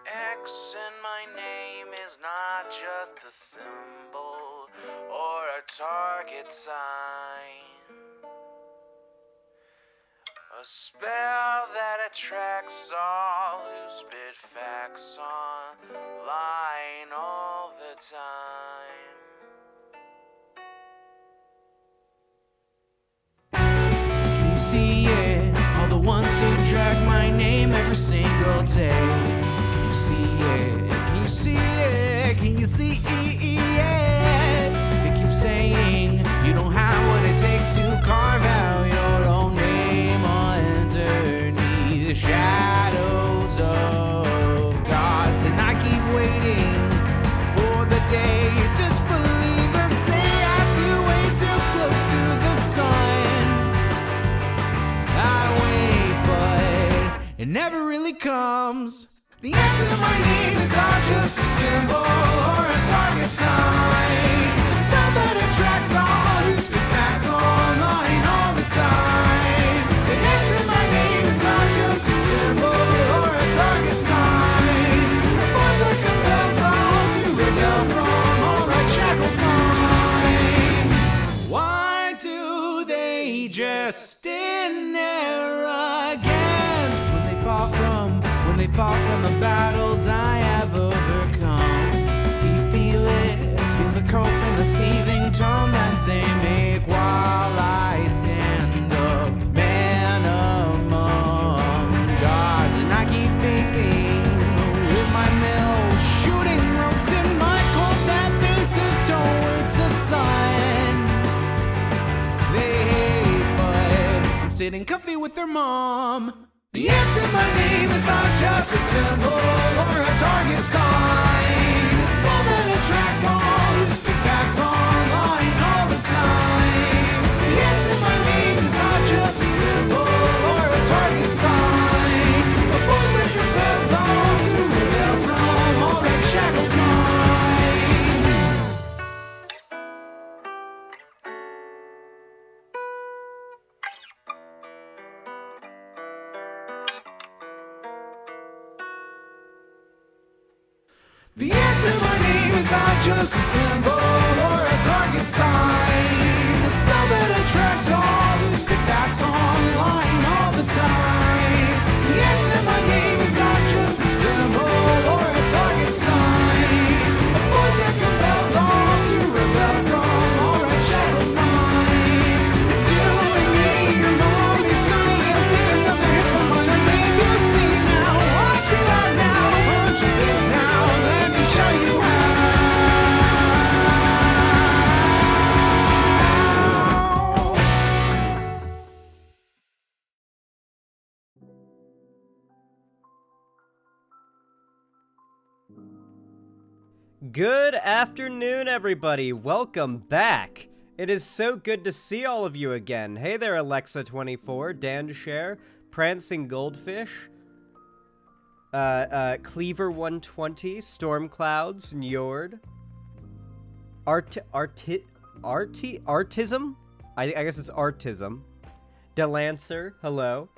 X in my name is not just a symbol or a target sign. A spell that attracts all who spit facts online all the time. Can you see it? All the ones who drag my name every single day. Can you see it? Can you see it? Can you see it? They keep saying you don't have what it takes to carve out your own name underneath the shadows of gods. And I keep waiting for the day disbelievers say I flew way too close to the sun. I wait, but it never really comes. The X in my name is not just a symbol or a target sign. A spell that attracts all who speak facts online all the time. The X in my name is not just a symbol or a target sign. A force that compels all to rebel from all right shackled minds. Why do they just stand there against when they fall from the battles I have overcome? We feel it, feel the cope and the seething tone that they make while I stand up, man among gods. And I keep vaping with my mills, shooting ropes in my cold that faces towards the sun. They hate, but I'm sitting comfy with their mom. The X in my name is not just a symbol or a target sign. A spell that attracts all who speak facts online all the time. The X in my name is not just a symbol or a target sign. A force that compels all to rebel from all that shackled mind. The X in my name is not just a symbol or a target sign. A spell that attracts all who speak facts online all the time. The X in my name is not just a symbol or a target sign. A force that compels all to rebel from all right shackled minds. It's you and me, your mom, it's me. I'll take another hit from my name. You've seen now, watch me not now, punch your face now. Let me show you how. Good afternoon, everybody. Welcome back. It is so good to see all of you again. Hey there, Alexa24, Dan Share, Prancing Goldfish, Cleaver120, Storm Clouds, Njord, Artism? I guess it's Artism. Delancer, hello.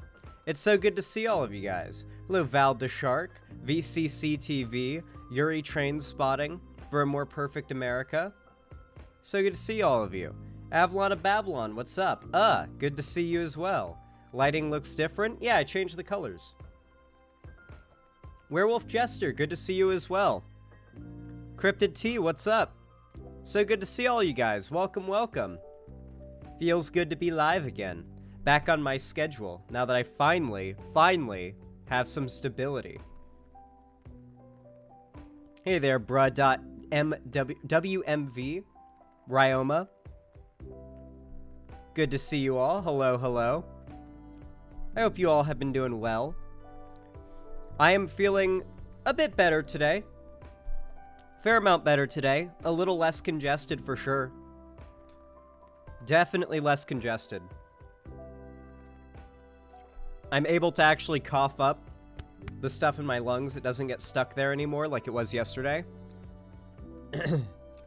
It's so good to see all of you guys. Hello, Val the Shark, VCCTV, Yuri Train Spotting, for a More Perfect America. So good to see all of you. Avalon of Babylon, what's up? Good to see you as well. Lighting looks different? Yeah, I changed the colors. Werewolf Jester, good to see you as well. Cryptid T, what's up? So good to see all you guys. Welcome, welcome. Feels good to be live again. Back on my schedule, now that I finally have some stability. Hey there, bruh.wmv, Ryoma. Good to see you all. Hello, hello. I hope you all have been doing well. I am feeling a bit better today. Fair amount better today. A little less congested for sure. Definitely less congested. I'm able to actually cough up the stuff in my lungs. It doesn't get stuck there anymore like it was yesterday.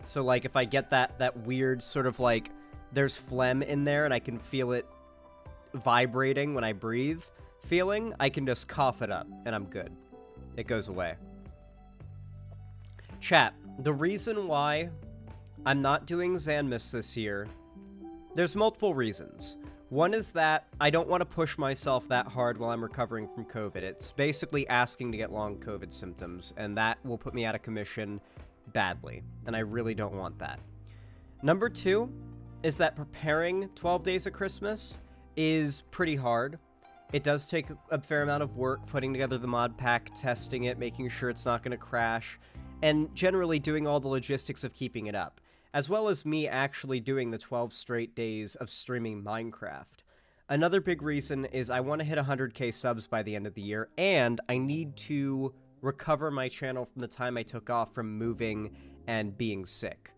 So like if I get that weird sort of like there's phlegm in there and I can feel it vibrating when I breathe feeling, I can just cough it up and I'm good. It goes away. Chat, the reason why I'm not doing Xanmis this year, there's multiple reasons. One is that I don't want to push myself that hard while I'm recovering from COVID. It's basically asking to get long COVID symptoms, and that will put me out of commission badly, and I really don't want that. Number two is that preparing 12 Days of Christmas is pretty hard. It does take a fair amount of work putting together the mod pack, testing it, making sure it's not going to crash, and generally doing all the logistics of keeping it up, as well as me actually doing the 12 straight days of streaming Minecraft. Another big reason is I want to hit 100k subs by the end of the year, and I need to recover my channel from the time I took off from moving and being sick.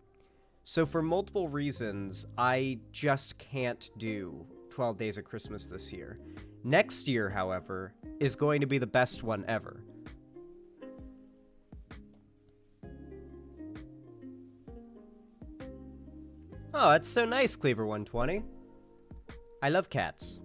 So for multiple reasons, I just can't do 12 Days of Christmas this year. Next year, however, is going to be the best one ever. Oh, that's so nice, Cleaver120. I love cats.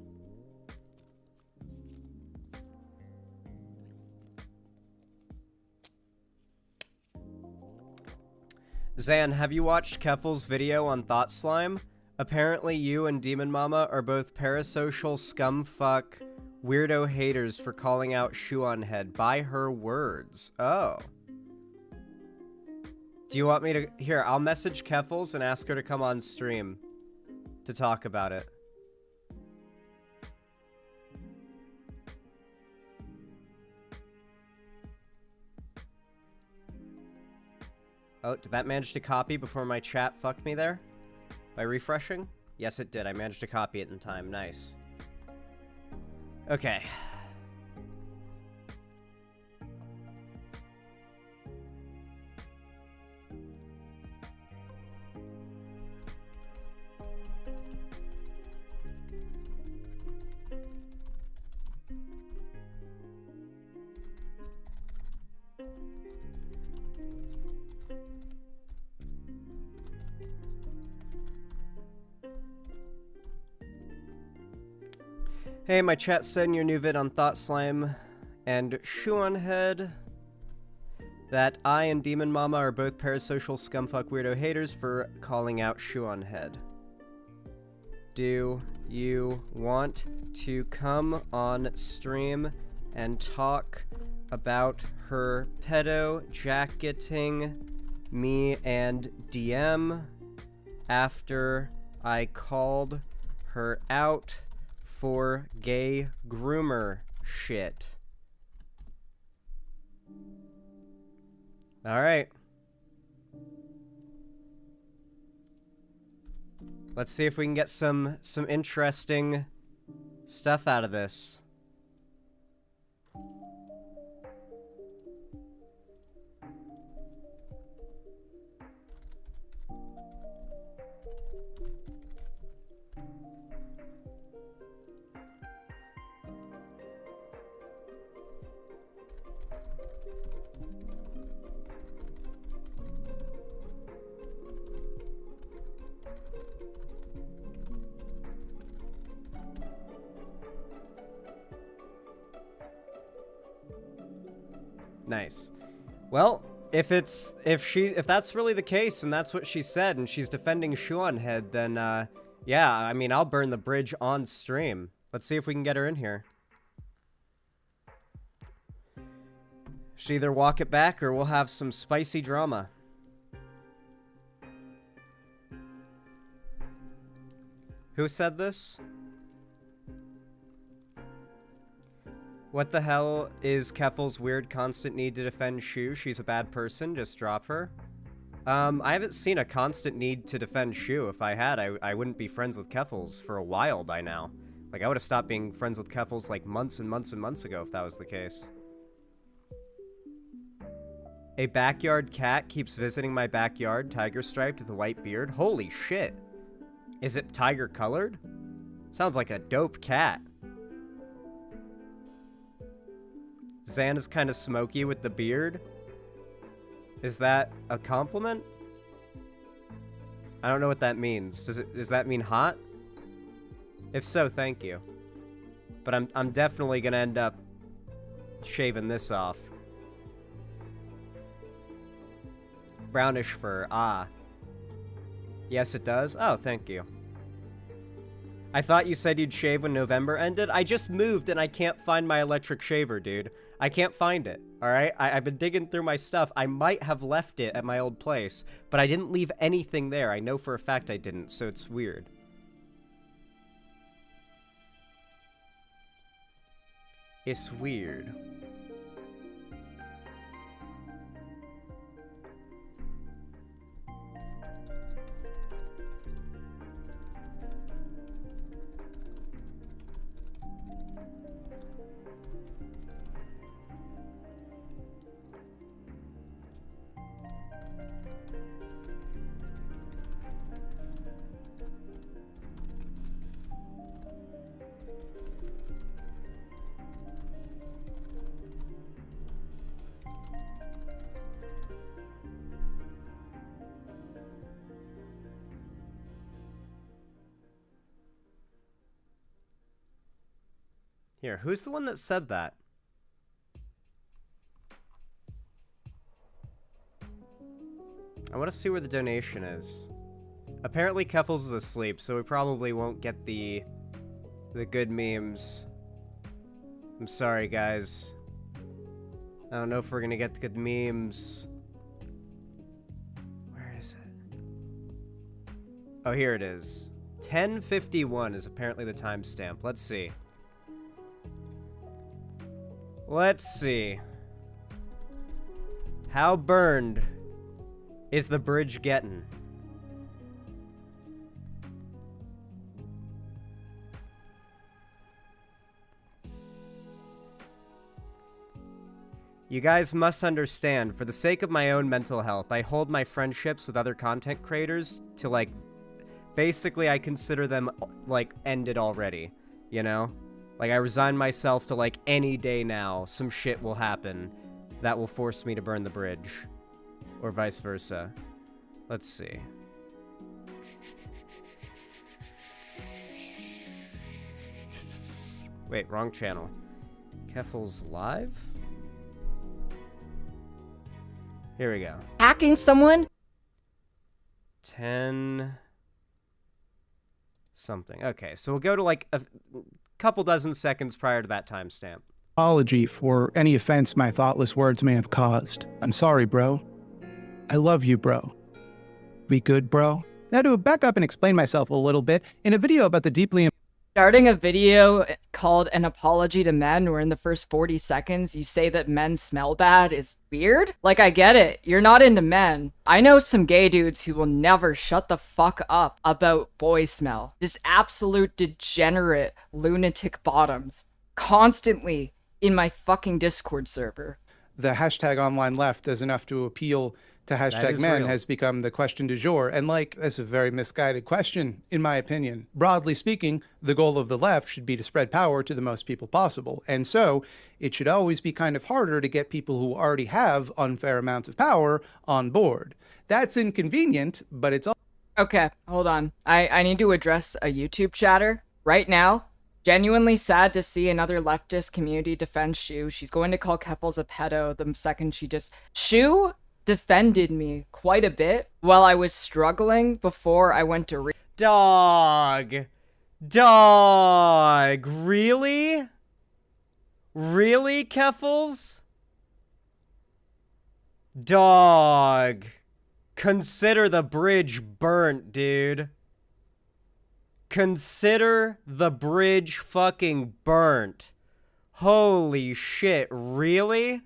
Zan, have you watched Keffel's video on Thought Slime? Apparently you and Demon Mama are both parasocial scumfuck weirdo haters for calling out Shuonhead by her words. Oh. Do you want me to... Here, I'll message Keffels and ask her to come on stream to talk about it. Oh, did that manage to copy before my chat fucked me there? By refreshing? Yes, it did. I managed to copy it in time. Nice. Okay. Hey, my chat said in your new vid on Thought Slime and Shuonhead that I and Demon Mama are both parasocial scumfuck weirdo haters for calling out Shuonhead. Do you want to come on stream and talk about her pedo jacketing me and DM after I called her out for gay groomer shit? Alright. Let's see if we can get some interesting stuff out of this. Nice. Well, if that's really the case and that's what she said and she's defending Shuonhead, then yeah, I mean, I'll burn the bridge on stream. Let's see if we can get her in here. She'll either walk it back or we'll have some spicy drama. Who said this? What the hell is Keffel's weird constant need to defend Shu? She's a bad person, just drop her. I haven't seen a constant need to defend Shu. If I had, I wouldn't be friends with Keffels for a while by now. Like, I would have stopped being friends with Keffels like months and months and months ago if that was the case. A backyard cat keeps visiting my backyard, tiger striped with a white beard. Holy shit. Is it tiger colored? Sounds like a dope cat. Zan is kind of smoky with the beard. Is that a compliment? I don't know what that means. Does that mean hot? If so, thank you. But I'm definitely gonna end up shaving this off. Brownish fur. Ah. Yes, it does. Oh, thank you. I thought you said you'd shave when November ended. I just moved and I can't find my electric shaver, dude. I can't find it, alright? I've been digging through my stuff. I might have left it at my old place, but I didn't leave anything there. I know for a fact I didn't, so it's weird. It's weird. Here, who's the one that said that? I want to see where the donation is. Apparently Keffels is asleep, so we probably won't get the good memes. I'm sorry, guys. I don't know if we're gonna get the good memes. Where is it? Oh, here it is. 10:51 is apparently the timestamp. Let's see. Let's see. How burned is the bridge getting? You guys must understand, for the sake of my own mental health, I hold my friendships with other content creators to, like, basically I consider them, like, ended already, you know? Like, I resign myself to, like, any day now, some shit will happen that will force me to burn the bridge. Or vice versa. Let's see. Wait, wrong channel. Keffels live? Here we go. Hacking someone? 10... something. Okay, so we'll go to, like, a couple dozen seconds prior to that timestamp. Apology for any offense my thoughtless words may have caused. I'm sorry, bro. I love you, bro. We good, bro? Now to back up and explain myself a little bit, in a video about the deeply... Starting a video called An Apology to Men, where in the first 40 seconds you say that men smell bad is weird? Like, I get it. You're not into men. I know some gay dudes who will never shut the fuck up about boy smell. Just absolute degenerate lunatic bottoms. Constantly in my fucking Discord server. The hashtag online left does enough to appeal to hashtag men has become the question du jour. And like, that's a very misguided question, in my opinion. Broadly speaking, the goal of the left should be to spread power to the most people possible. And so it should always be kind of harder to get people who already have unfair amounts of power on board. That's inconvenient, but it's all... Okay, hold on. I need to address a YouTube chatter right now. Genuinely sad to see another leftist community defend Shu. She's going to call Keffels a pedo the second she just... Shu defended me quite a bit while I was struggling before I went to Dog! Dog! Really? Really, Keffels? Dog! Consider the bridge burnt, dude. Consider the bridge fucking burnt. Holy shit, really?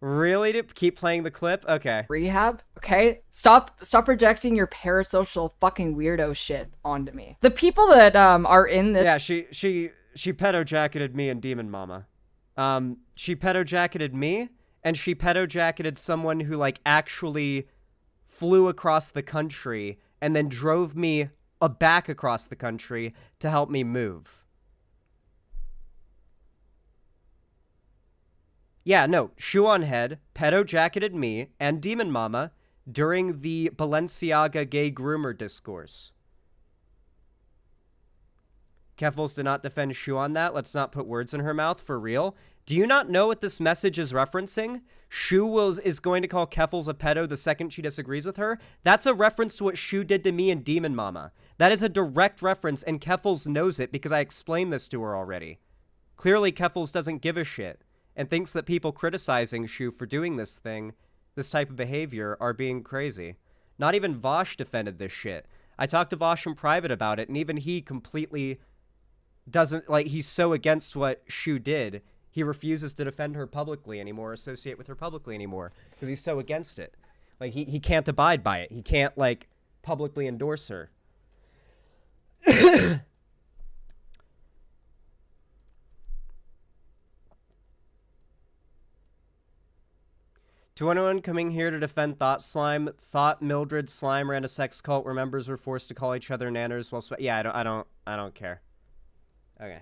Really? To keep playing the clip? Okay. Rehab? Okay? Stop projecting your parasocial fucking weirdo shit onto me. The people that are in this... Yeah, she pedo-jacketed me and Demon Mama. She pedo-jacketed me, and she pedo-jacketed someone who, like, actually flew across the country and then drove me back across the country to help me move. Yeah, no, Shoe on Head pedo-jacketed me and Demon Mama during the Balenciaga gay groomer discourse. Keffels did not defend Shu on that. Let's not put words in her mouth, for real. Do you not know what this message is referencing? Shu is going to call Keffals a pedo the second she disagrees with her. That's a reference to what Shu did to me in Demon Mama. That is a direct reference, and Keffals knows it because I explained this to her already. Clearly, Keffals doesn't give a shit and thinks that people criticizing Shu for doing this thing, this type of behavior, are being crazy. Not even Vosh defended this shit. I talked to Vosh in private about it, and even he completely doesn't, like, he's so against what Shu did, he refuses to defend her publicly anymore, associate with her publicly anymore, because he's so against it. Like, he can't abide by it. He can't, like, publicly endorse her. To anyone coming here to defend Thought Slime, thought Mildred Slime ran a sex cult where members were forced to call each other nanners while yeah, I don't care. Okay.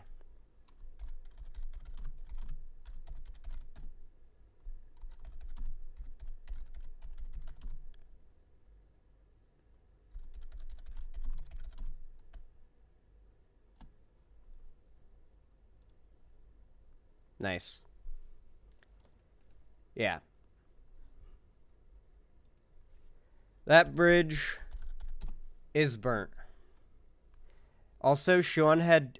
Nice. Yeah. That bridge is burnt. Also, Sean had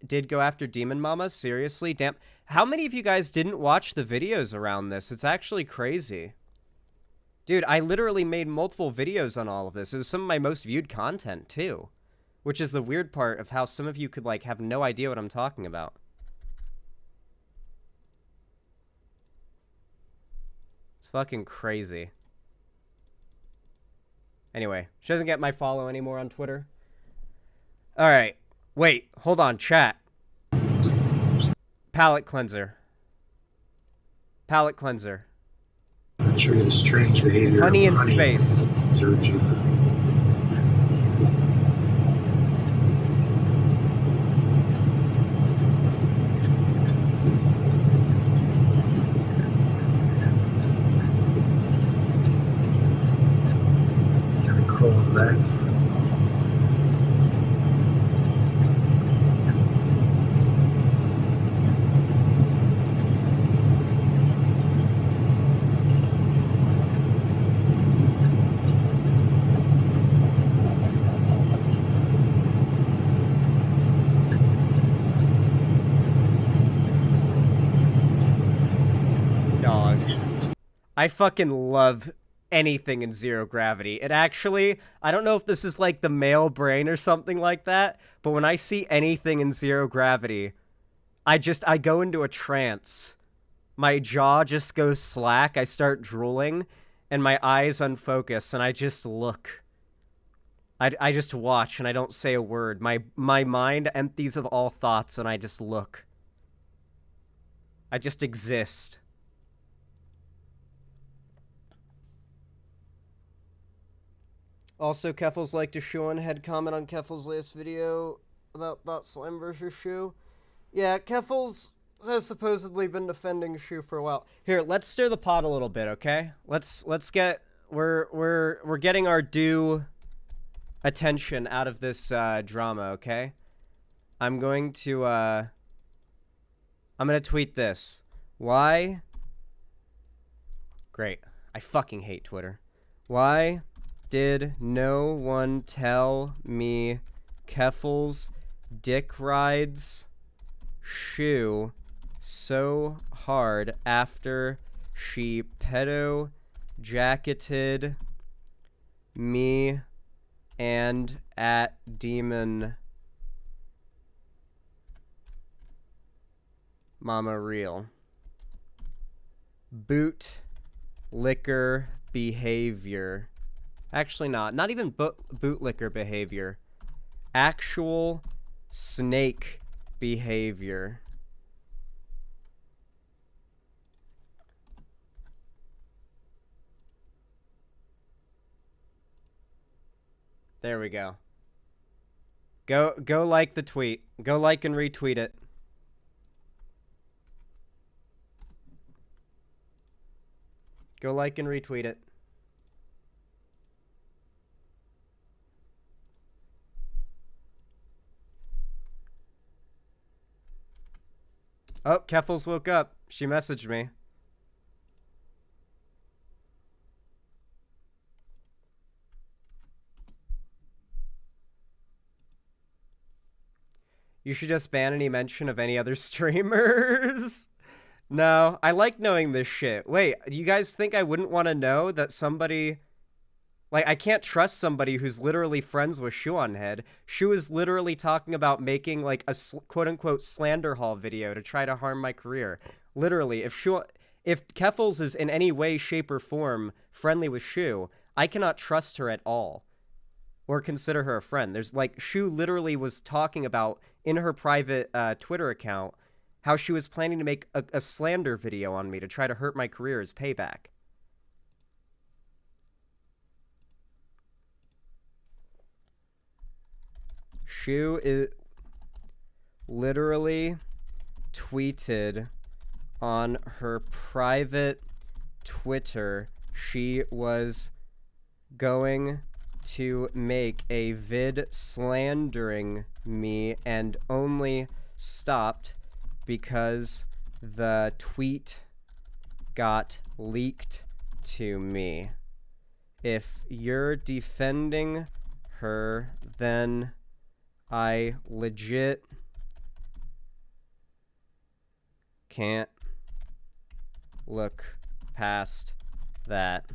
did go after Demon Mama. Seriously? Damn. How many of you guys didn't watch the videos around this? It's actually crazy. Dude, I literally made multiple videos on all of this. It was some of my most viewed content, too. Which is the weird part of how some of you could, like, have no idea what I'm talking about. It's fucking crazy. Anyway, she doesn't get my follow anymore on Twitter. Alright. Wait, hold on, chat. Palette cleanser. Palette cleanser. Trigger strange behavior. Honey in space. To crawls back. Dog. I fucking love anything in zero gravity. It actually, I don't know if this is like the male brain or something like that, but when I see anything in zero gravity, I go into a trance. My jaw just goes slack, I start drooling, and my eyes unfocus, and I just look. I just watch, and I don't say a word. My mind empties of all thoughts, and I just look. I just exist. Also, Keffals like to Sean had comment on Keffals' last video about Thought Slime versus Shu. Yeah, Keffals has supposedly been defending Shu for a while. Here, let's stir the pot a little bit, okay? Let's get we're getting our due attention out of this drama, okay? I'm going to tweet this. Why? Great. I fucking hate Twitter. Why did no one tell me Keffals dick rides Shu so hard after she pedo jacketed me and at Demon Mama Real? Boot liquor behavior. Actually not even bootlicker behavior. Actual snake behavior. There we go. Go like the tweet. Go like and retweet it. Go like and retweet it. Oh, Keffals woke up. She messaged me. You should just ban any mention of any other streamers. No, I like knowing this shit. Wait, you guys think I wouldn't want to know that somebody... Like, I can't trust somebody who's literally friends with Shuonhead. Shu is literally talking about making, like, a quote-unquote slander hall video to try to harm my career. Literally, if Keffels is in any way, shape, or form friendly with Shu, I cannot trust her at all. Or consider her a friend. There's, like, Shu literally was talking about, in her private Twitter account, how she was planning to make a slander video on me to try to hurt my career as payback. Shu is literally tweeted on her private Twitter she was going to make a vid slandering me and only stopped because the tweet got leaked to me. If you're defending her, then I legit can't look past that.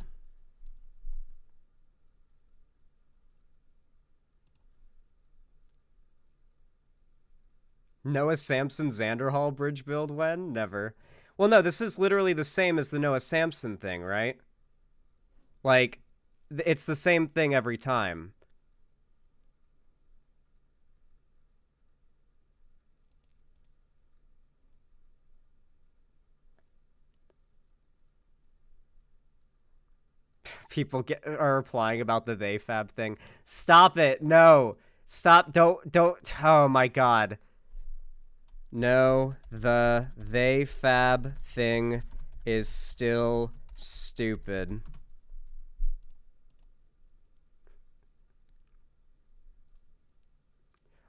Noah Samson Xanderhall bridge build when? Never. Well, no, this is literally the same as the Noah Samson thing, right? Like, it's the same thing every time. People are replying about the they fab thing. Stop it. No. Stop. Don't. Oh my god. No, the they fab thing is still stupid.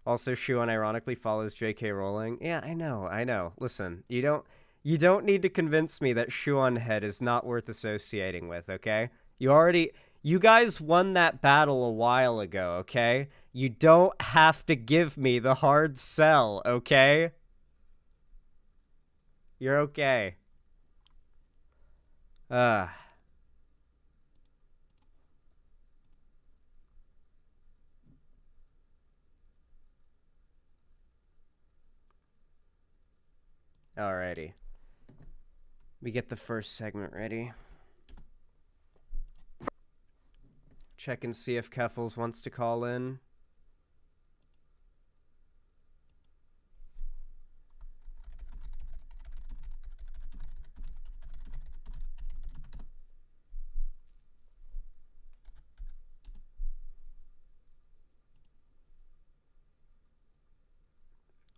Also, Shu unironically follows J.K. Rowling. Yeah, I know. Listen, you don't need to convince me that Shuonhead is not worth associating with, okay? You guys won that battle a while ago, okay? You don't have to give me the hard sell, okay? You're okay. Alrighty. We get the first segment ready. Check and see if Keffels wants to call in.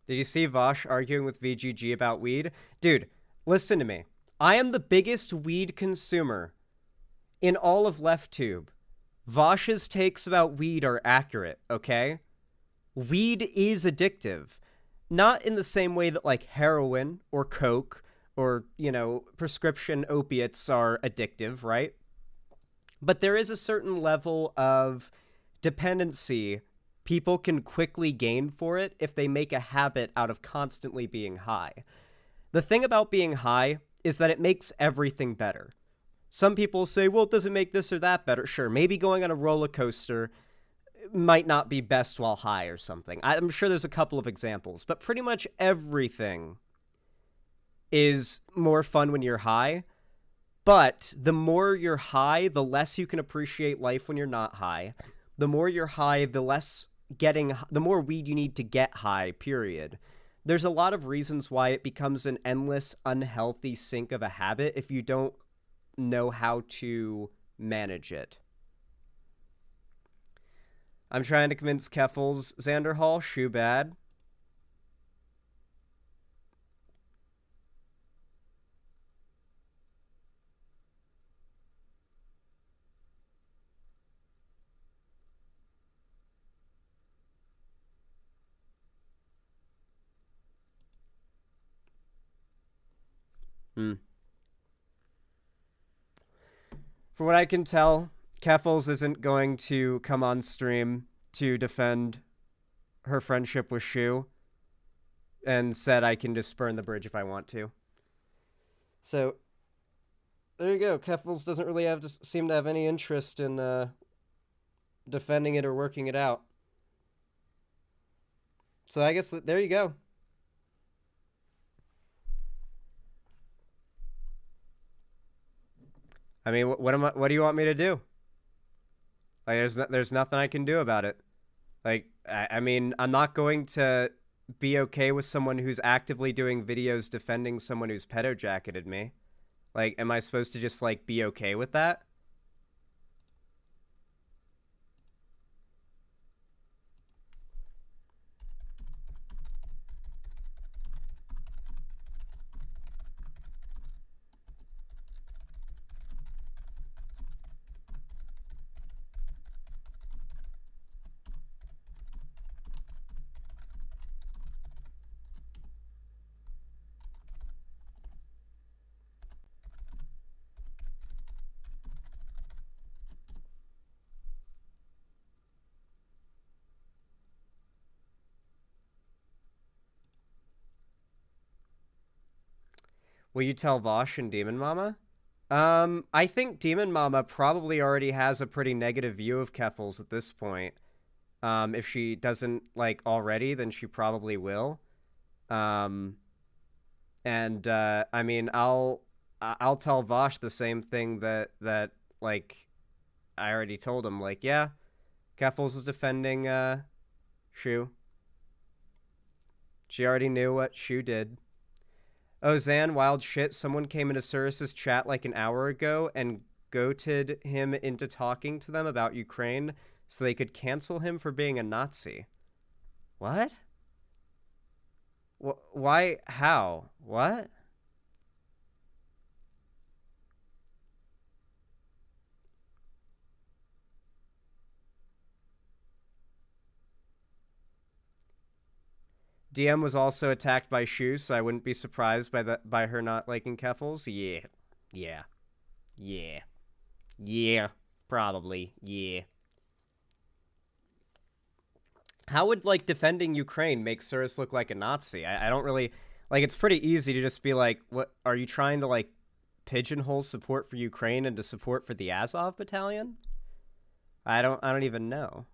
Did you see Vosh arguing with VGG about weed? Dude, listen to me. I am the biggest weed consumer in all of LeftTube. Vosh's takes about weed are accurate, okay? Weed is addictive. Not in the same way that, like, heroin or coke or, you know, prescription opiates are addictive, right? But there is a certain level of dependency people can quickly gain for it if they make a habit out of constantly being high. The thing about being high is that it makes everything better. Some people say, well, it doesn't make this or that better. Sure, maybe going on a roller coaster might not be best while high or something. I'm sure there's a couple of examples, but pretty much everything is more fun when you're high. But the more you're high, the less you can appreciate life when you're not high. The more you're high, the more weed you need to get high, period. There's a lot of reasons why it becomes an endless, unhealthy sink of a habit if you don't know how to manage it. I'm trying to convince Keffels Xanderhall, Shu bad. For what I can tell, Keffels isn't going to come on stream to defend her friendship with Shu. and said I can just burn the bridge if I want to. So, there you go. Keffels doesn't really seem to have any interest in defending it or working it out. So I guess there you go. I mean, what do you want me to do? Like, there's nothing I can do about it. Like, I mean, I'm not going to be okay with someone who's actively doing videos defending someone who's pedo-jacketed me. Like, am I supposed to just, like, be okay with that? Will you tell Vosh and Demon Mama? I think Demon Mama probably already has a pretty negative view of Keffels at this point. If she doesn't, like, already, then she probably will. I mean, I'll tell Vosh the same thing that like, I already told him. Like, yeah, Keffels is defending, Shu. She already knew what Shu did. Oh, Zan, wild shit. Someone came into Cirrus's chat like an hour ago and goated him into talking to them about Ukraine so they could cancel him for being a Nazi. What? Why? How? What? DM was also attacked by Shu, so I wouldn't be surprised by her not liking Keffels. Yeah, probably, yeah. How would, like, defending Ukraine make Cirrus look like a Nazi? I don't really, like, it's pretty easy to just be like, what, are you trying to, like, pigeonhole support for Ukraine into support for the Azov battalion? I don't even know.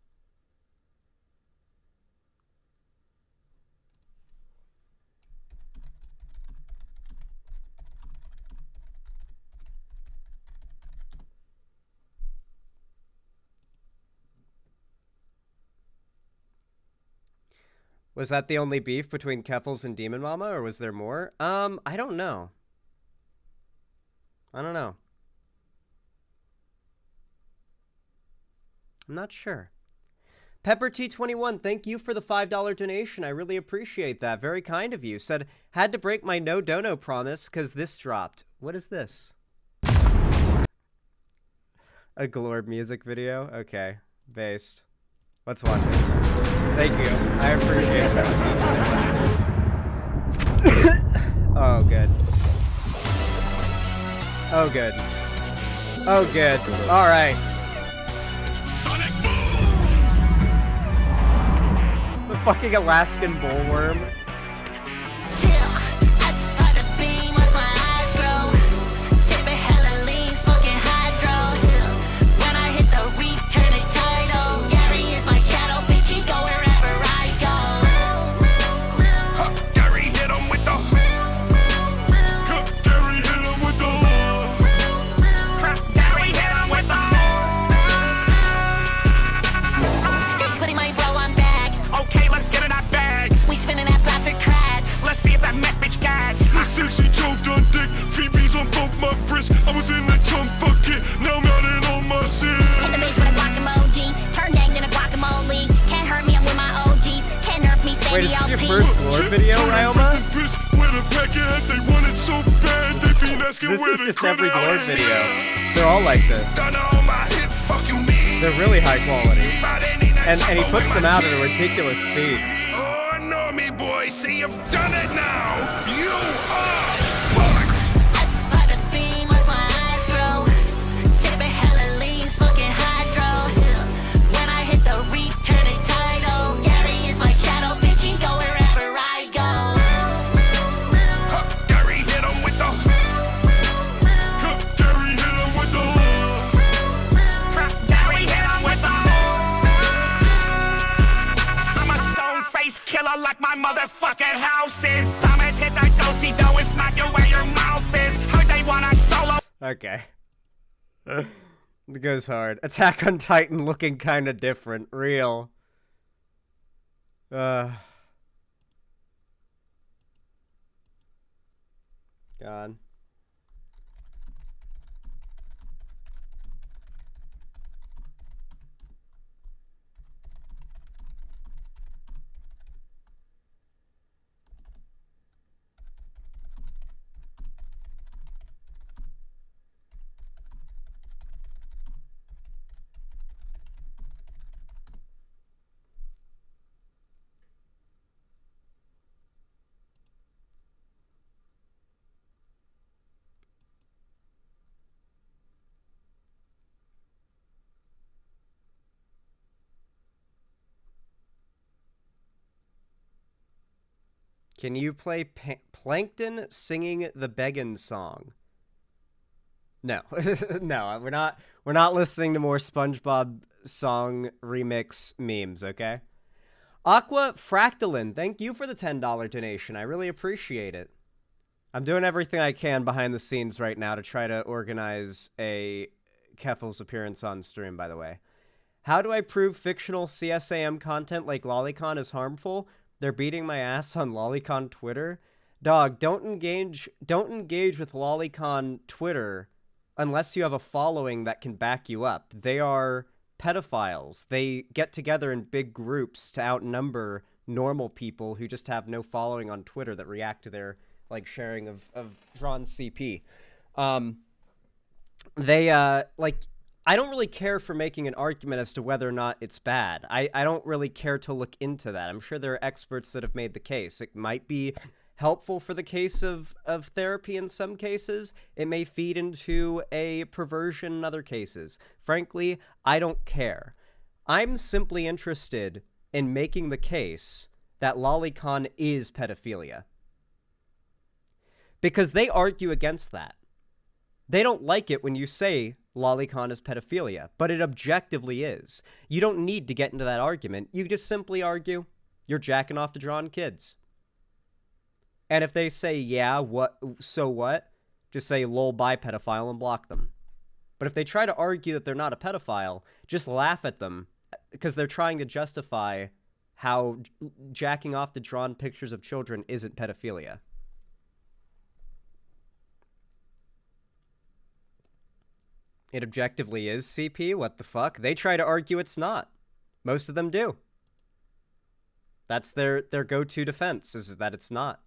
Was that the only beef between Keffels and Demon Mama, or was there more? I don't know. I'm not sure. Pepper T21, thank you for the $5 donation. I really appreciate that. Very kind of you. Said, had to break my no dono promise because this dropped. What is this? A Glorb music video? Okay. Based. Let's watch it. Thank you. I appreciate that. Oh, good. Oh, good. Oh, good. All right. Sonic Boom! The fucking Alaskan bullworm. I was in the trunk bucket, now I'm out in all my shit. Hit the base with a guac emoji, turn danged in a guacamole. Can't hurt me, I'm with my OGs. Can't nerf me, say wait, is this your first Lord video, Ryoma? This is just every Lord video. They're all like this. They're really high quality. And he puts them out at a ridiculous speed. Oh, know me, boy, see you've done it now. You are killer like my motherfucking house is. Diamonds hit that dosey dough and smack you where your mouth is. Heard they want a solo. Okay. It goes hard. Attack on Titan looking kind of different. Real. God. Can you play Plankton singing the Beggin' song? No. No, we're not listening to more SpongeBob song remix memes, okay? Aqua Fractalin, thank you for the $10 donation. I really appreciate it. I'm doing everything I can behind the scenes right now to try to organize a Keffel's appearance on stream, by the way. How do I prove fictional CSAM content like Lolicon is harmful? They're beating my ass on Lolicon Twitter. Dog, don't engage with Lolicon Twitter unless you have a following that can back you up. They are pedophiles. They get together in big groups to outnumber normal people who just have no following on Twitter that react to their like sharing of drawn CP. I don't really care for making an argument as to whether or not it's bad. I don't really care to look into that. I'm sure there are experts that have made the case. It might be helpful for the case of therapy in some cases. It may feed into a perversion in other cases. Frankly, I don't care. I'm simply interested in making the case that Lolicon is pedophilia. Because they argue against that. They don't like it when you say Lolicon is pedophilia, but it objectively is. You don't need to get into that argument. You just simply argue you're jacking off to drawn kids. And if they say, yeah, what? So what? Just say, lol, bye, pedophile, and block them. But if they try to argue that they're not a pedophile, just laugh at them because they're trying to justify how jacking off to drawn pictures of children isn't pedophilia. It objectively is CP? What the fuck? They try to argue it's not. Most of them do. That's their go-to defense, is that it's not.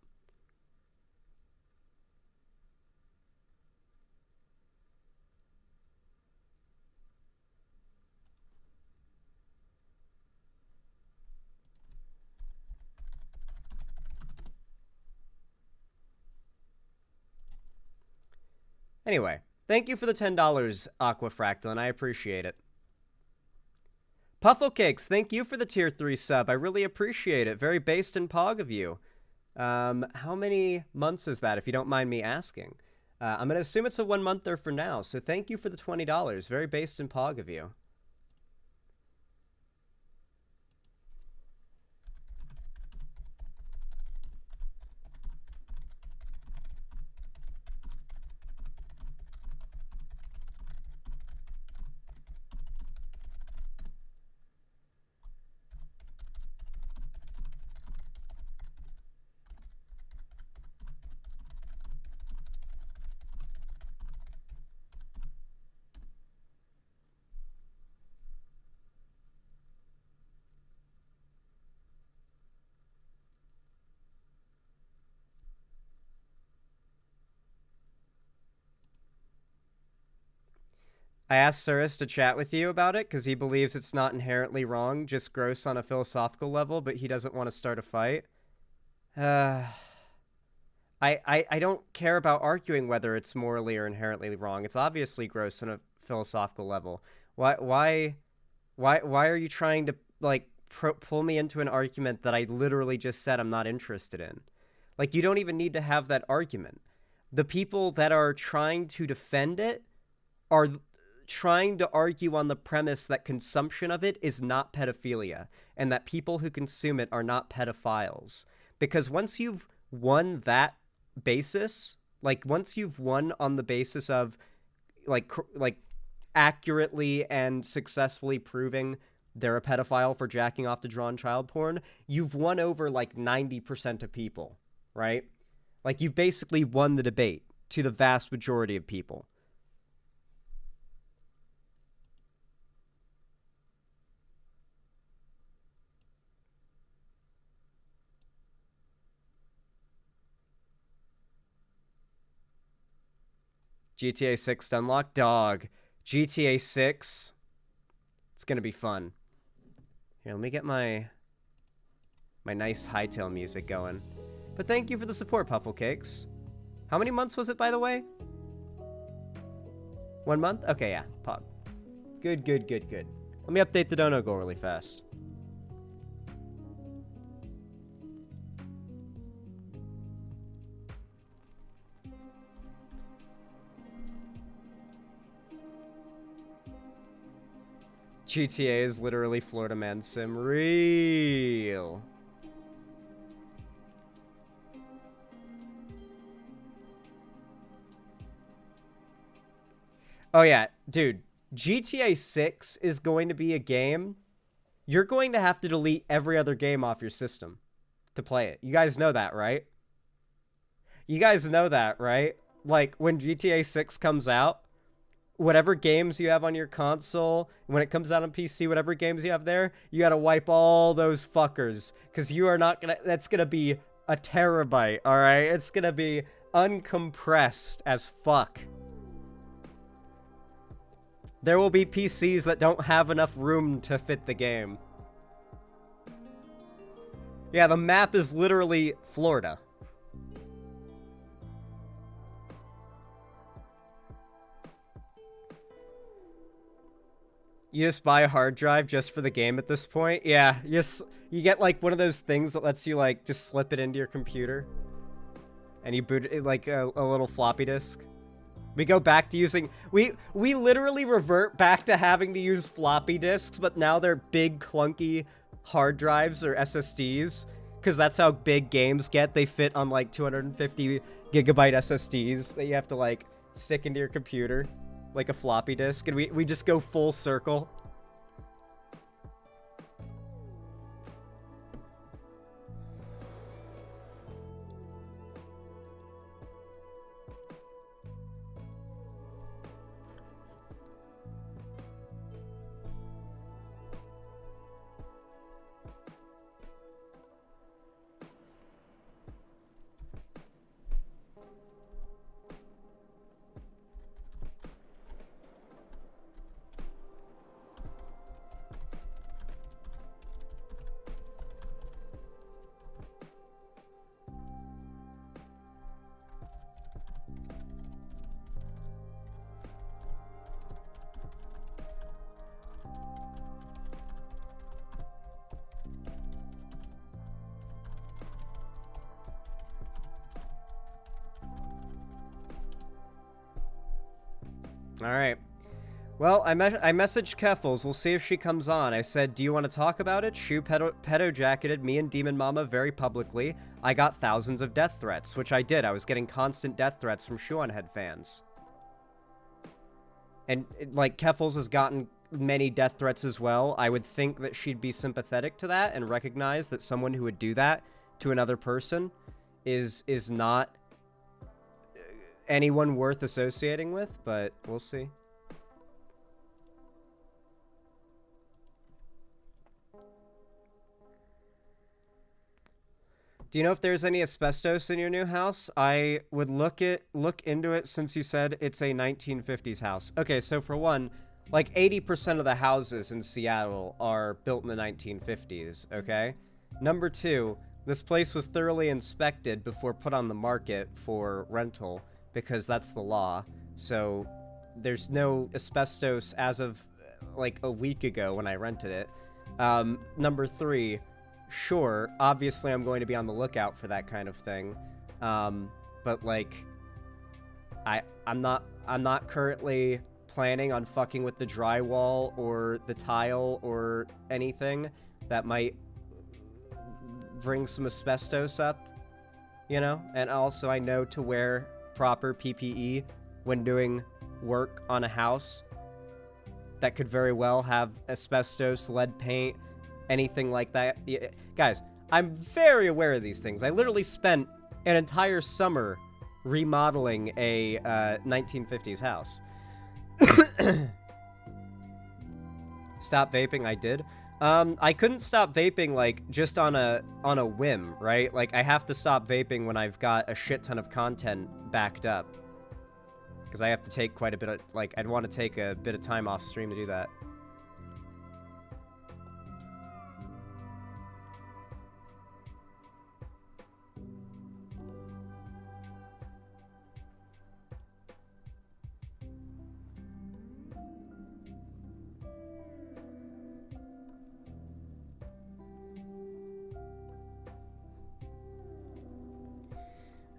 Anyway. Thank you for the $10, Aqua Fractalin. I appreciate it. Puffle Cakes, thank you for the tier 3 sub. I really appreciate it. Very based and pog of you. How many months is that, if you don't mind me asking? I'm going to assume it's a 1 monther for now, so thank you for the $20. Very based and pog of you. I asked Surus to chat with you about it because he believes it's not inherently wrong, just gross on a philosophical level, but he doesn't want to start a fight. I don't care about arguing whether it's morally or inherently wrong. It's obviously gross on a philosophical level. Why are you trying to like pull me into an argument that I literally just said I'm not interested in? Like, you don't even need to have that argument. The people that are trying to defend it are trying to argue on the premise that consumption of it is not pedophilia and that people who consume it are not pedophiles. Because once you've won that basis, like once you've won on the basis of like accurately and successfully proving they're a pedophile for jacking off to drawn child porn, you've won over like 90% of people, right? Like you've basically won the debate to the vast majority of people. GTA 6 Dunlock? Dog. GTA 6. It's gonna be fun. Here, let me get my nice Hytale music going. But thank you for the support, Pufflecakes. How many months was it, by the way? 1 month? Okay, yeah. Pog. Good, good, good, good. Let me update the dono goal really fast. GTA is literally Florida Man Sim. Real. Oh yeah, dude. GTA 6 is going to be a game. You're going to have to delete every other game off your system to play it. You guys know that, right? You guys know that, right? Like, when GTA 6 comes out, whatever games you have on your console, when it comes out on PC, whatever games you have there, you gotta wipe all those fuckers. Because you are not gonna... That's gonna be a terabyte, alright? It's gonna be uncompressed as fuck. There will be PCs that don't have enough room to fit the game. Yeah, the map is literally Florida. You just buy a hard drive just for the game at this point? Yeah, you get like one of those things that lets you like just slip it into your computer. And you boot it like a little floppy disk. We go back to using... We literally revert back to having to use floppy disks, but now they're big, clunky hard drives or SSDs. Because that's how big games get. They fit on like 250 gigabyte SSDs that you have to like stick into your computer. Like a floppy disk, and we just go full circle. Alright. Well, I messaged Keffels. We'll see if she comes on. I said, do you want to talk about it? Shu pedo-jacketed me and Demon Mama very publicly. I got thousands of death threats, which I did. I was getting constant death threats from Shuonhead fans. And, like, Keffels has gotten many death threats as well. I would think that she'd be sympathetic to that and recognize that someone who would do that to another person is not anyone worth associating with, but we'll see. Do you know if there's any asbestos in your new house? I would look into it since you said it's a 1950s house. Okay, so for one, like 80% of the houses in Seattle are built in the 1950s, okay? Number two, this place was thoroughly inspected before put on the market for rental, because that's the law. So there's no asbestos as of like a week ago when I rented it. Number three, sure, obviously I'm going to be on the lookout for that kind of thing. But like I'm not currently planning on fucking with the drywall or the tile or anything that might bring some asbestos up, you know? And also I know to wear proper PPE when doing work on a house that could very well have asbestos, lead paint, anything like that. Guys, I'm very aware of these things. I literally spent an entire summer remodeling a 1950s house. Stop vaping, I did. I couldn't stop vaping, like, just on a whim, right? Like, I have to stop vaping when I've got a shit ton of content backed up. Because I have to take quite a bit of, like, I'd want to take a bit of time off stream to do that.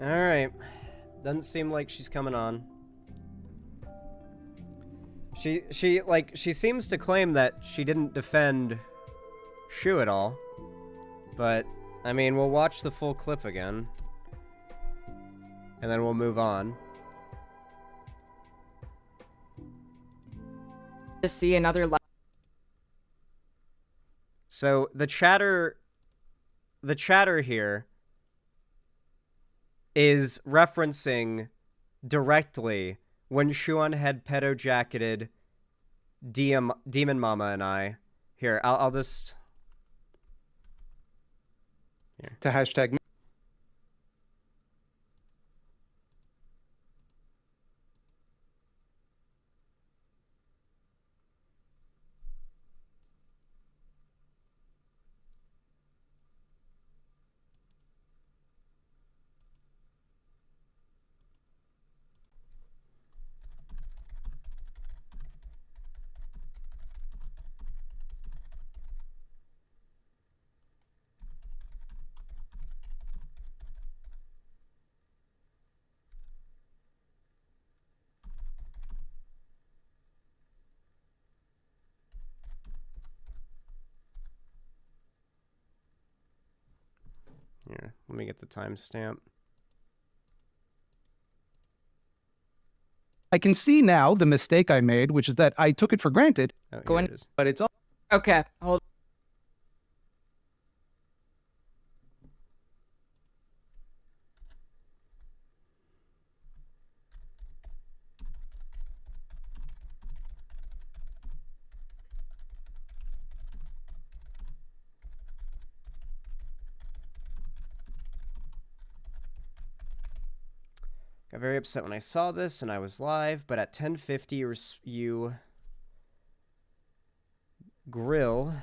Alright. Doesn't seem like she's coming on. She seems to claim that she didn't defend Shu at all. But, I mean, we'll watch the full clip again. And then we'll move on. To see another... So, the chatter here is referencing directly when Shuan had pedo-jacketed Demon Mama and I. Here, I'll just... Here. To hashtag... Here, let me get the timestamp. I can see now the mistake I made, which is that I took it for granted. Oh, Go here in. it is. But it's all... Okay, hold. Got very upset when I saw this and I was live, but at 10:50 you grill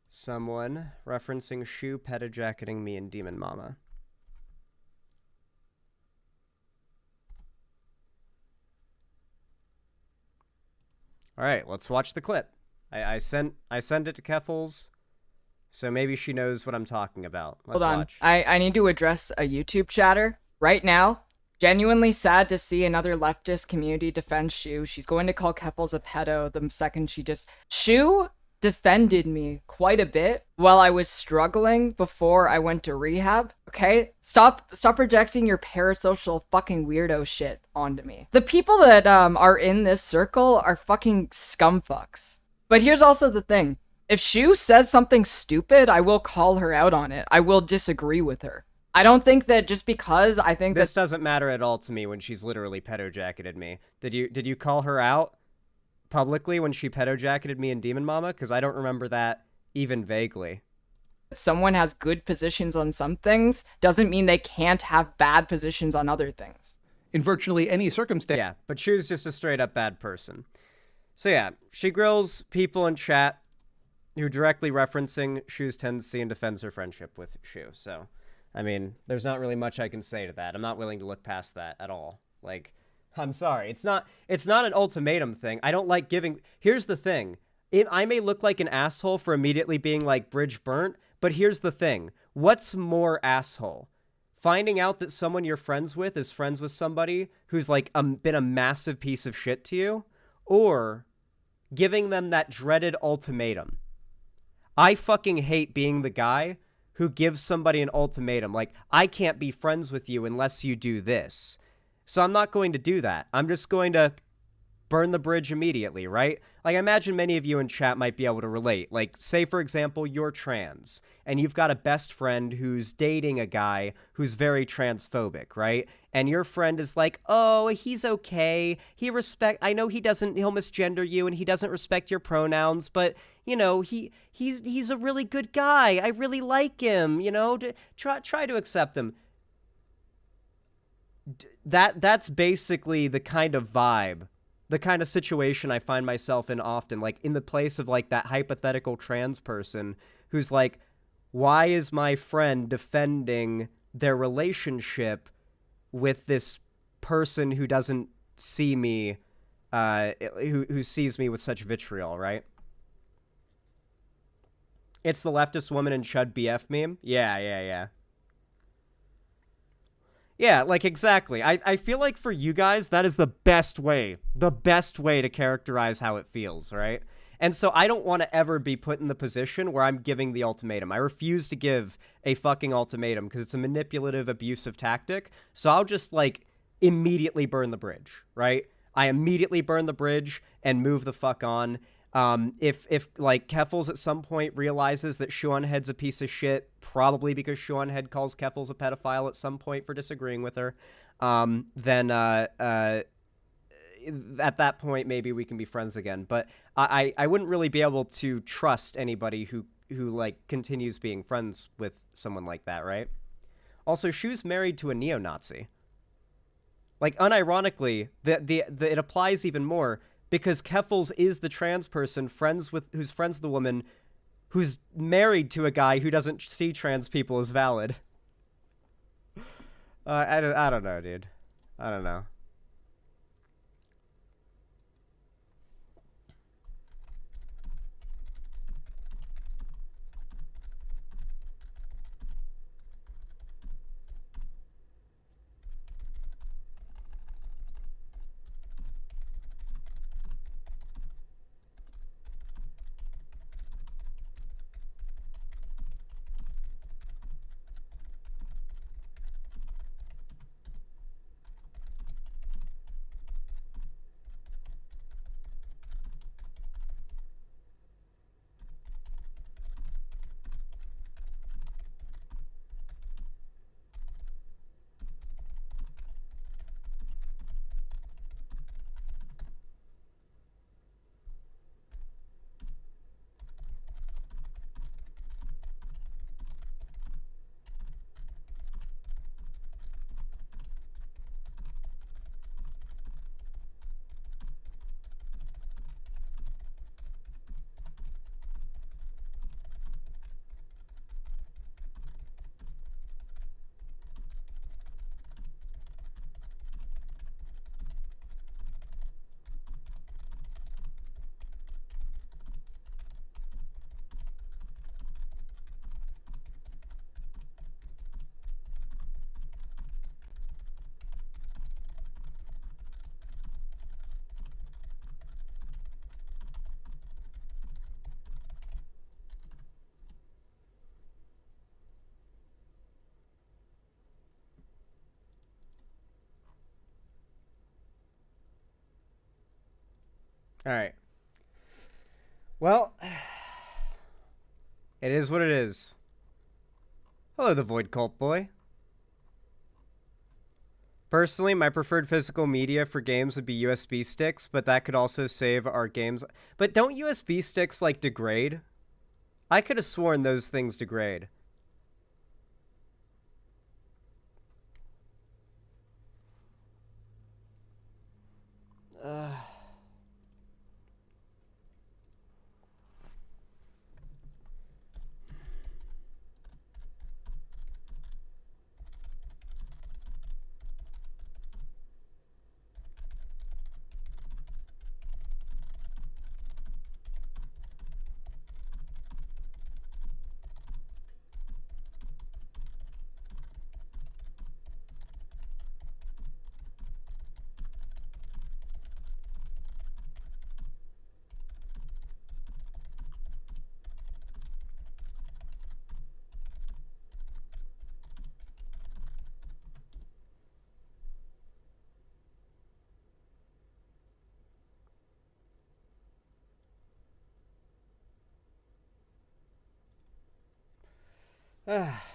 someone referencing Shu pedo-jacketing me and Demon Mama. All right, let's watch the clip. I sent it to Keffels. So maybe she knows what I'm talking about. Let's Hold on. watch. I need to address a YouTube chatter right now. Genuinely sad to see another leftist community defend Shu. She's going to call Keffels a pedo the second she just... Shu defended me quite a bit while I was struggling before I went to rehab. Okay? Stop projecting your parasocial fucking weirdo shit onto me. The people that are in this circle are fucking scumfucks. But here's also the thing. If Shu says something stupid, I will call her out on it. I will disagree with her. I don't think that just because I think this doesn't matter at all to me when she's literally pedo-jacketed me. Did you call her out publicly when she pedo-jacketed me and Demon Mama? Because I don't remember that even vaguely. Someone has good positions on some things doesn't mean they can't have bad positions on other things. In virtually any circumstance. Yeah, but Shu's just a straight up bad person. So yeah, she grills people in chat who directly referencing Shu's tendency and defends her friendship with Shu. So, I mean, there's not really much I can say to that. I'm not willing to look past that at all. Like, I'm sorry. It's not an ultimatum thing. I don't like giving... Here's the thing. I may look like an asshole for immediately being like, bridge burnt, but here's the thing. What's more asshole? finding out that someone you're friends with is friends with somebody who's like been a massive piece of shit to you, or giving them that dreaded ultimatum. I fucking hate being the guy who gives somebody an ultimatum, like, I can't be friends with you unless you do this. So I'm not going to do that. I'm just going to burn the bridge immediately, right? Like, I imagine many of you in chat might be able to relate. Like, say, for example, you're trans, and you've got a best friend who's dating a guy who's very transphobic, right? And your friend is like, oh, he's okay. He'll misgender you, and he doesn't respect your pronouns, but, you know, he's a really good guy. I really like him, you know? Try to accept him. That's basically the kind of vibe, the kind of situation I find myself in often, like in the place of like that hypothetical trans person who's like, why is my friend defending their relationship with this person who doesn't see me, who sees me with such vitriol, right? It's the leftist woman in Chud BF meme. Yeah. Yeah, like, exactly. I feel like for you guys, that is the best way to characterize how it feels, right? And so I don't want to ever be put in the position where I'm giving the ultimatum. I refuse to give a fucking ultimatum because it's a manipulative, abusive tactic. So I'll just, like, immediately burn the bridge, right? I immediately burn the bridge and move the fuck on. If like Keffels at some point realizes that Shuanhead's a piece of shit, probably because Shuanhead calls Keffels a pedophile at some point for disagreeing with her, then at that point maybe we can be friends again. But I wouldn't really be able to trust anybody who like continues being friends with someone like that, right? Also, Shu's married to a neo-Nazi. Like, unironically, it applies even more. Because Keffels is the trans person who's friends with the woman who's married to a guy who doesn't see trans people as valid. I don't know, dude. I don't know. All right. Well, it is what it is. Hello, the Void Cult Boy. Personally, my preferred physical media for games would be USB sticks, but that could also save our games. But don't USB sticks, like, degrade? I could have sworn those things degrade.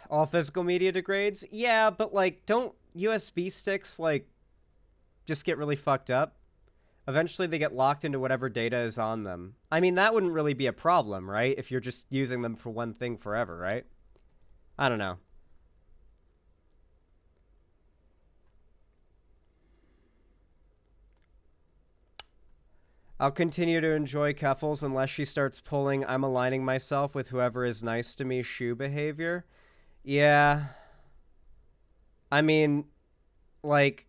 All physical media degrades? Yeah, but, like, don't USB sticks, like, just get really fucked up? Eventually they get locked into whatever data is on them. I mean, that wouldn't really be a problem, right? If you're just using them for one thing forever, right? I don't know. I'll continue to enjoy Keffels unless she starts pulling I'm aligning myself with whoever is nice to me shoe behavior. Yeah. I mean, like,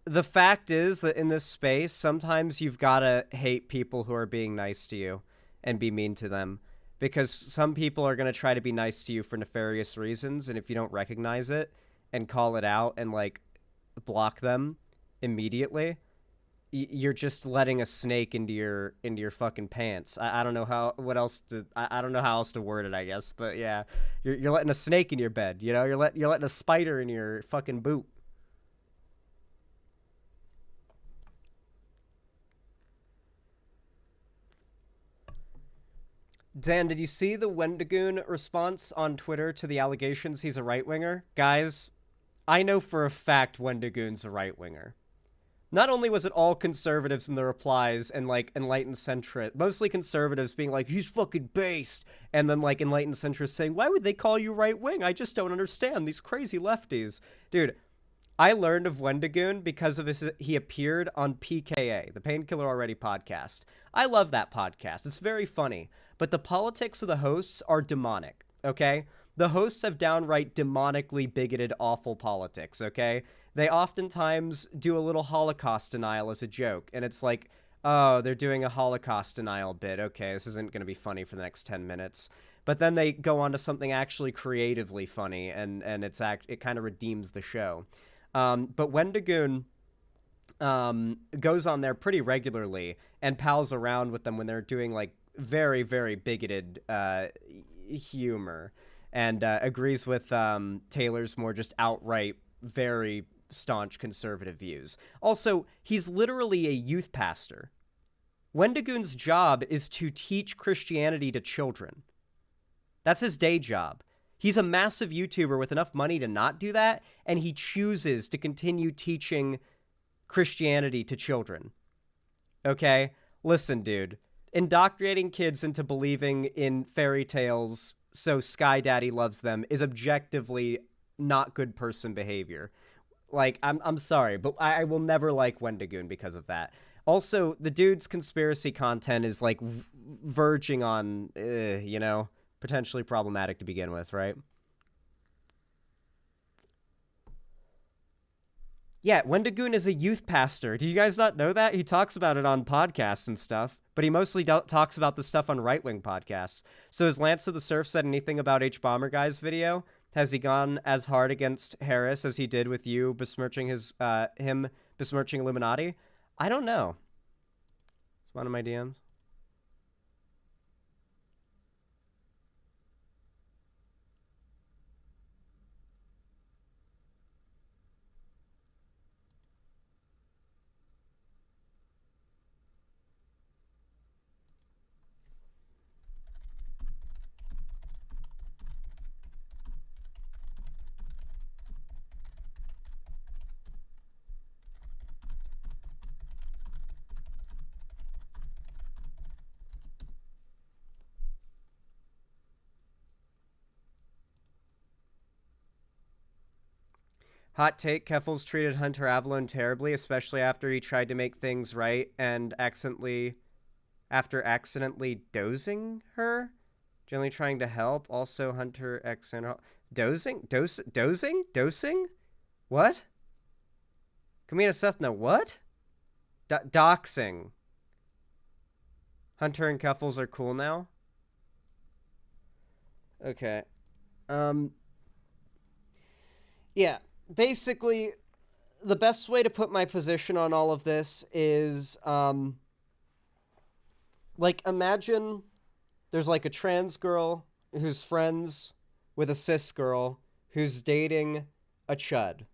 the fact is that in this space, sometimes you've got to hate people who are being nice to you and be mean to them. Because some people are going to try to be nice to you for nefarious reasons, and if you don't recognize it and call it out and, like, block them immediately, you're just letting a snake into your fucking pants. I don't know how I don't know how else to word it, I guess, but yeah, you're letting a snake in your bed, you know? You're letting a spider in your fucking boot. Dan, did you see the Wendigoon response on Twitter to the allegations he's a right-winger? Guys, I know for a fact Wendigoon's a right-winger. Not only was it all conservatives in the replies and, like, enlightened centrists, mostly conservatives being like, he's fucking based, and then, like, enlightened centrists saying, why would they call you right-wing? I just don't understand, these crazy lefties. Dude, I learned of Wendigoon because of he appeared on PKA, the Painkiller Already podcast. I love that podcast. It's very funny. But the politics of the hosts are demonic, okay? The hosts have downright demonically bigoted, awful politics, okay? They oftentimes do a little Holocaust denial as a joke, and it's like, oh, they're doing a Holocaust denial bit. Okay, this isn't going to be funny for the next 10 minutes. But then they go on to something actually creatively funny, and it kind of redeems the show. But Wendigoon goes on there pretty regularly and pals around with them when they're doing, like, very, very bigoted humor, and agrees with Taylor's more just outright, very staunch conservative views. Also, he's literally a youth pastor. Wendigoon's job is to teach Christianity to children. That's his day job. He's a massive YouTuber with enough money to not do that, and he chooses to continue teaching Christianity to children. Okay? Listen, dude. Indoctrinating kids into believing in fairy tales so Sky Daddy loves them is objectively not good person behavior. Like, I'm sorry, but I will never like Wendigoon because of that. Also, the dude's conspiracy content is, like, verging on, you know, potentially problematic to begin with, right? Yeah, Wendigoon is a youth pastor. Do you guys not know that? He talks about it on podcasts and stuff, but he mostly talks about the stuff on right-wing podcasts. So has Lance of the Surf said anything about H-Bomber Guy's video? Has he gone as hard against Harris as he did with you besmirching him besmirching Illuminati? I don't know. It's one of my DMs. Hot take, Keffels treated Hunter Avalon terribly, especially after he tried to make things right and accidentally dosing her? Generally trying to help. Also, Hunter dosing? What? Kamina Seth, no, what? Doxing. Hunter and Keffels are cool now? Okay. Yeah. Basically, the best way to put my position on all of this is, like, imagine there's, like, a trans girl who's friends with a cis girl who's dating a chud.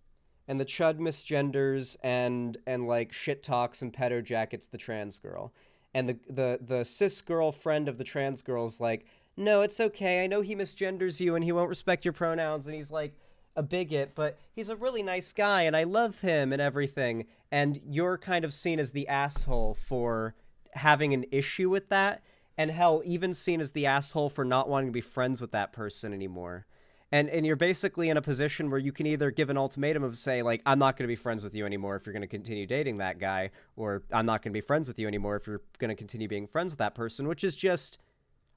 And the chud misgenders and like, shit talks and pedo jackets the trans girl. And the cis girl friend of the trans girl's like, no, it's okay. I know he misgenders you and he won't respect your pronouns and he's like a bigot, but he's a really nice guy and I love him and everything. And you're kind of seen as the asshole for having an issue with that. And hell, even seen as the asshole for not wanting to be friends with that person anymore. And you're basically in a position where you can either give an ultimatum of say, like, I'm not going to be friends with you anymore if you're going to continue dating that guy, or I'm not going to be friends with you anymore if you're going to continue being friends with that person, which is just,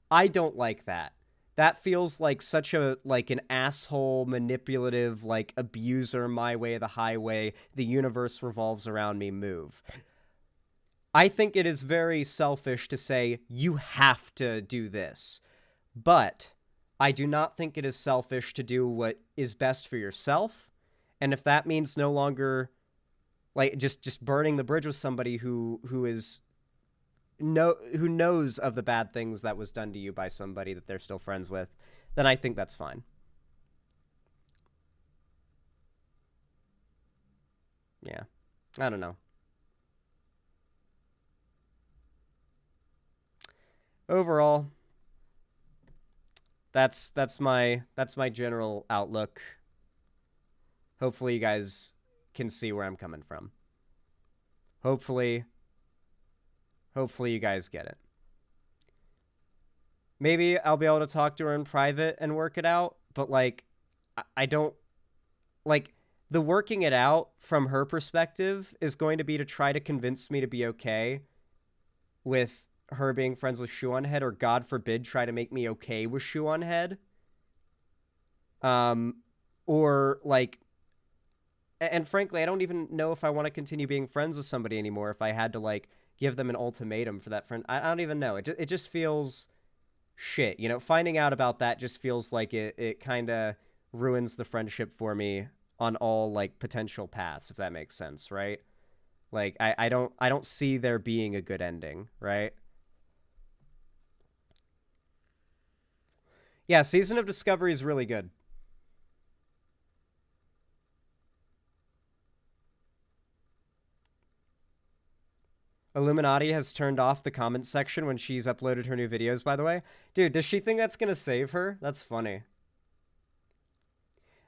I don't like that. That feels like such a, like, an asshole, manipulative, like, abuser, my way, the highway, the universe revolves around me move. I think it is very selfish to say, you have to do this. But I do not think it is selfish to do what is best for yourself. And if that means no longer, like, just burning the bridge with somebody who knows of the bad things that was done to you by somebody that they're still friends with, then I think that's fine. Yeah. I don't know. Overall, that's my general outlook. Hopefully you guys can see where I'm coming from. Hopefully you guys get it. Maybe I'll be able to talk to her in private and work it out, but like I don't like the working it out from her perspective is going to be to try to convince me to be okay with her being friends with Shoe on Head, or God forbid, try to make me okay with Shoe on Head. Or like, and frankly, I don't even know if I want to continue being friends with somebody anymore if I had to like give them an ultimatum for that friend. I don't even know. It just feels shit. You know, finding out about that just feels like it kind of ruins the friendship for me on all like potential paths, if that makes sense, right? Like I don't see there being a good ending, right? Yeah, Season of Discovery is really good. Illuminati has turned off the comment section when she's uploaded her new videos, by the way. Dude, does she think that's gonna save her? That's funny.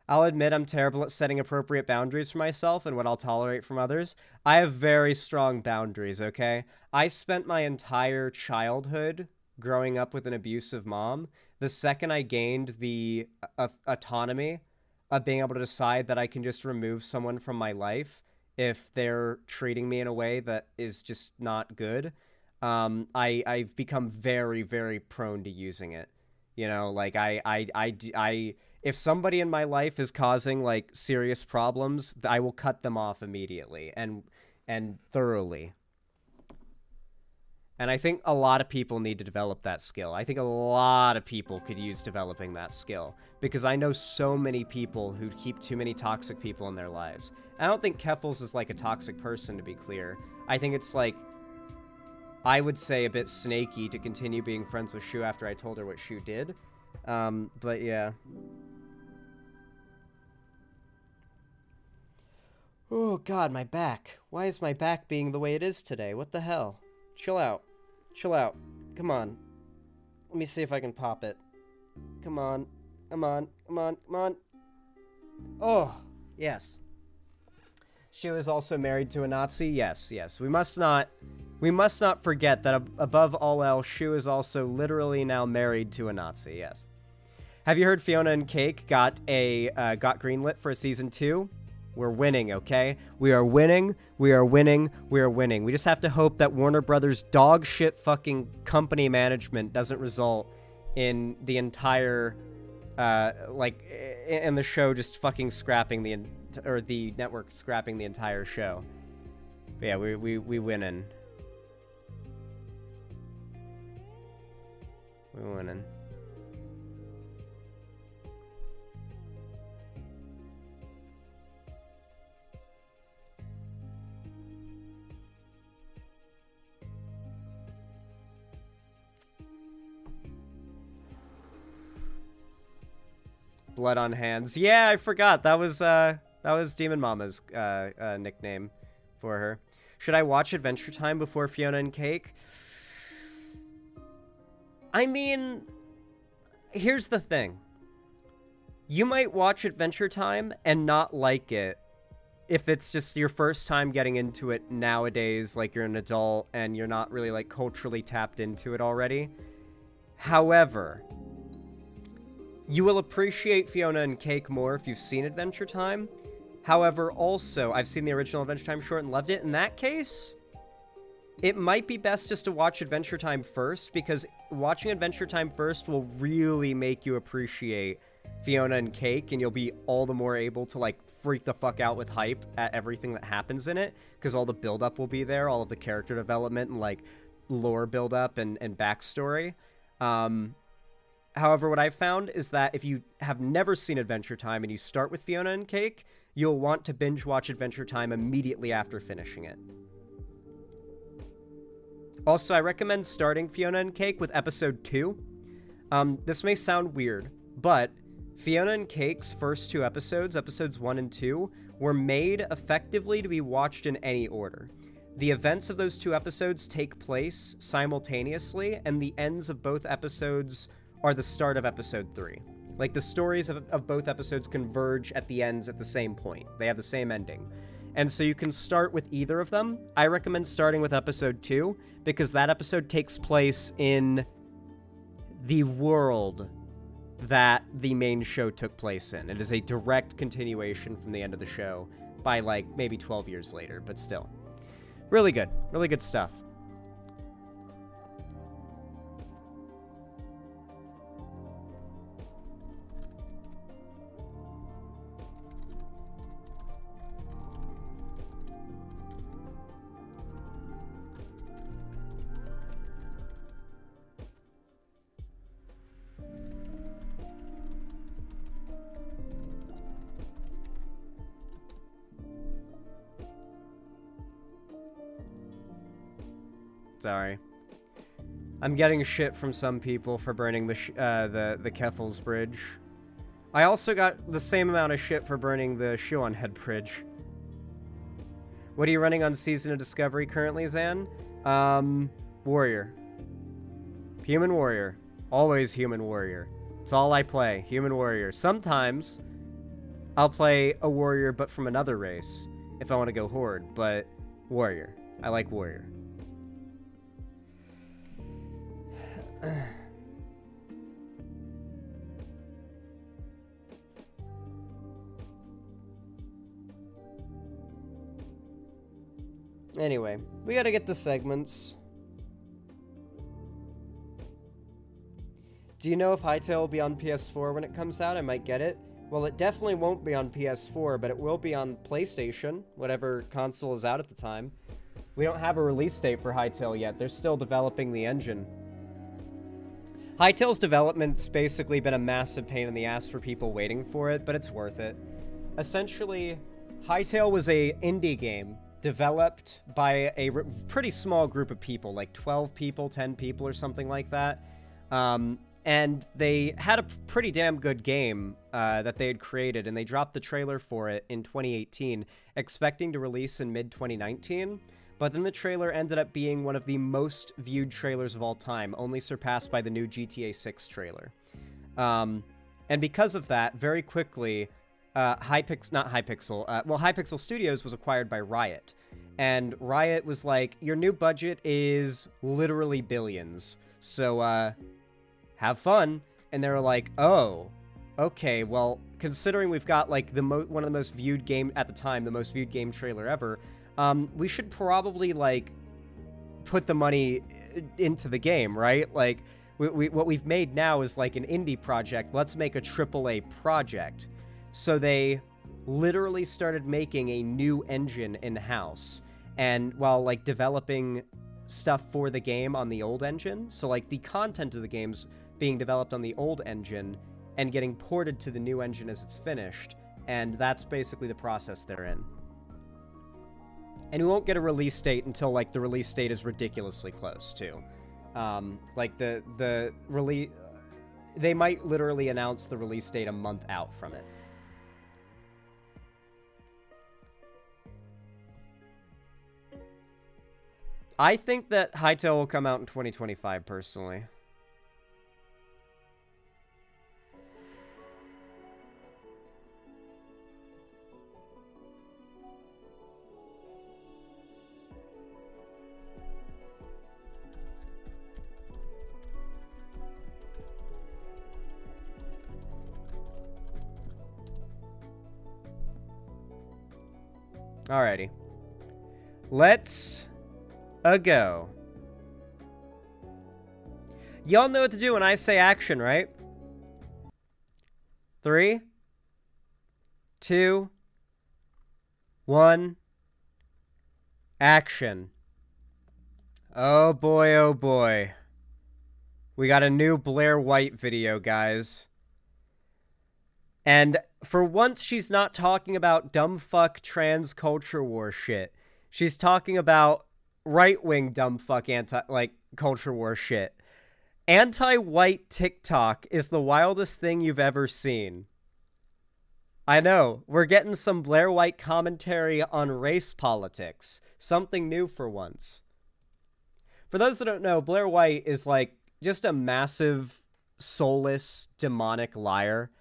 I'll admit I'm terrible at setting appropriate boundaries for myself and what I'll tolerate from others. I have very strong boundaries, okay? I spent my entire childhood growing up with an abusive mom. The second I gained the autonomy of being able to decide that I can just remove someone from my life if they're treating me in a way that is just not good, I've become very, very prone to using it. You know, like if somebody in my life is causing like serious problems, I will cut them off immediately and thoroughly. And I think a lot of people need to develop that skill. I think a lot of people could use developing that skill, because I know so many people who keep too many toxic people in their lives. I don't think Keffels is like a toxic person, to be clear. I think it's like, I would say a bit snaky to continue being friends with Shu after I told her what Shu did. But yeah. Oh god, my back. Why is my back being the way it is today? What the hell? Chill out. Chill out. Come on. Let me see if I can pop it. Come on. Come on. Come on. Come on. Oh, yes. She was also married to a Nazi? Yes, yes. We must not forget that above all else, Shu is also literally now married to a Nazi, yes. Have you heard Fiona and Cake got greenlit for a season 2? We're winning, okay? We are winning, we are winning, we are winning. We just have to hope that Warner Brothers' dog shit fucking company management doesn't result in the entire, in the show just fucking scrapping the network scrapping the entire show. But yeah, we winning. We're winning. Blood on Hands. Yeah, I forgot. That was Demon Mama's nickname for her. Should I watch Adventure Time before Fiona and Cake? I mean, here's the thing. You might watch Adventure Time and not like it if it's just your first time getting into it nowadays, like you're an adult and you're not really like culturally tapped into it already. However, you will appreciate Fiona and Cake more if you've seen Adventure Time. However, also, I've seen the original Adventure Time short and loved it. In that case, it might be best just to watch Adventure Time first, because watching Adventure Time first will really make you appreciate Fiona and Cake, and you'll be all the more able to, like, freak the fuck out with hype at everything that happens in it, because all the build-up will be there, all of the character development and, like, lore build-up and backstory. However, what I've found is that if you have never seen Adventure Time and you start with Fiona and Cake, you'll want to binge watch Adventure Time immediately after finishing it. Also, I recommend starting Fiona and Cake with episode 2. This may sound weird, but Fiona and Cake's first 2 episodes, episodes 1 and 2, were made effectively to be watched in any order. The events of those 2 episodes take place simultaneously, and the ends of both episodes are the start of episode 3. Like, the stories of both episodes converge at the ends at the same point. They have the same ending. And so you can start with either of them. I recommend starting with episode 2, because that episode takes place in the world that the main show took place in. It is a direct continuation from the end of the show by, like, maybe 12 years later, but still. Really good. Really good stuff. Sorry. I'm getting shit from some people for burning the Keffels Bridge. I also got the same amount of shit for burning the Shuon Head Bridge. What are you running on Season of Discovery currently, Zan? Warrior. Human Warrior. Always Human Warrior. It's all I play. Human Warrior. Sometimes I'll play a Warrior but from another race if I want to go Horde, but Warrior. I like Warrior. Anyway, we gotta get to segments. Do you know if Hytale will be on PS4 when it comes out? I might get it. Well, it definitely won't be on PS4, but it will be on PlayStation, whatever console is out at the time. We don't have a release date for Hytale yet. They're still developing the engine. Hytale's development's basically been a massive pain in the ass for people waiting for it, but it's worth it. Essentially, Hytale was a indie game developed by a pretty small group of people, like 12 people, 10 people or something like that. And they had a pretty damn good game that they had created, and they dropped the trailer for it in 2018, expecting to release in mid-2019. But then the trailer ended up being one of the most viewed trailers of all time, only surpassed by the new GTA 6 trailer. And because of that, very quickly, Hypixel Studios was acquired by Riot. And Riot was like, your new budget is literally billions, so have fun. And they were like, oh, okay, well, considering we've got like one of the most viewed game at the time, the most viewed game trailer ever, we should probably, like, put the money into the game, right? Like, what we've made now is, like, an indie project. Let's make a AAA project. So they literally started making a new engine in-house. And while, like, developing stuff for the game on the old engine, so, like, the content of the game's being developed on the old engine and getting ported to the new engine as it's finished. And that's basically the process they're in. And we won't get a release date until, like, the release date is ridiculously close, too. Like, the release... They might literally announce the release date a month out from it. I think that Hytale will come out in 2025, personally. Alrighty. Let's go. Y'all know what to do when I say action, right? 3, 2, 1, action. Oh boy, oh boy. We got a new Blair White video, guys. And for once, she's not talking about dumb fuck trans culture war shit. She's talking about right-wing dumb fuck culture war shit. Anti-white TikTok is the wildest thing you've ever seen. I know, we're getting some Blair White commentary on race politics. Something new for once. For those that don't know, Blair White is like just a massive, soulless, demonic liar.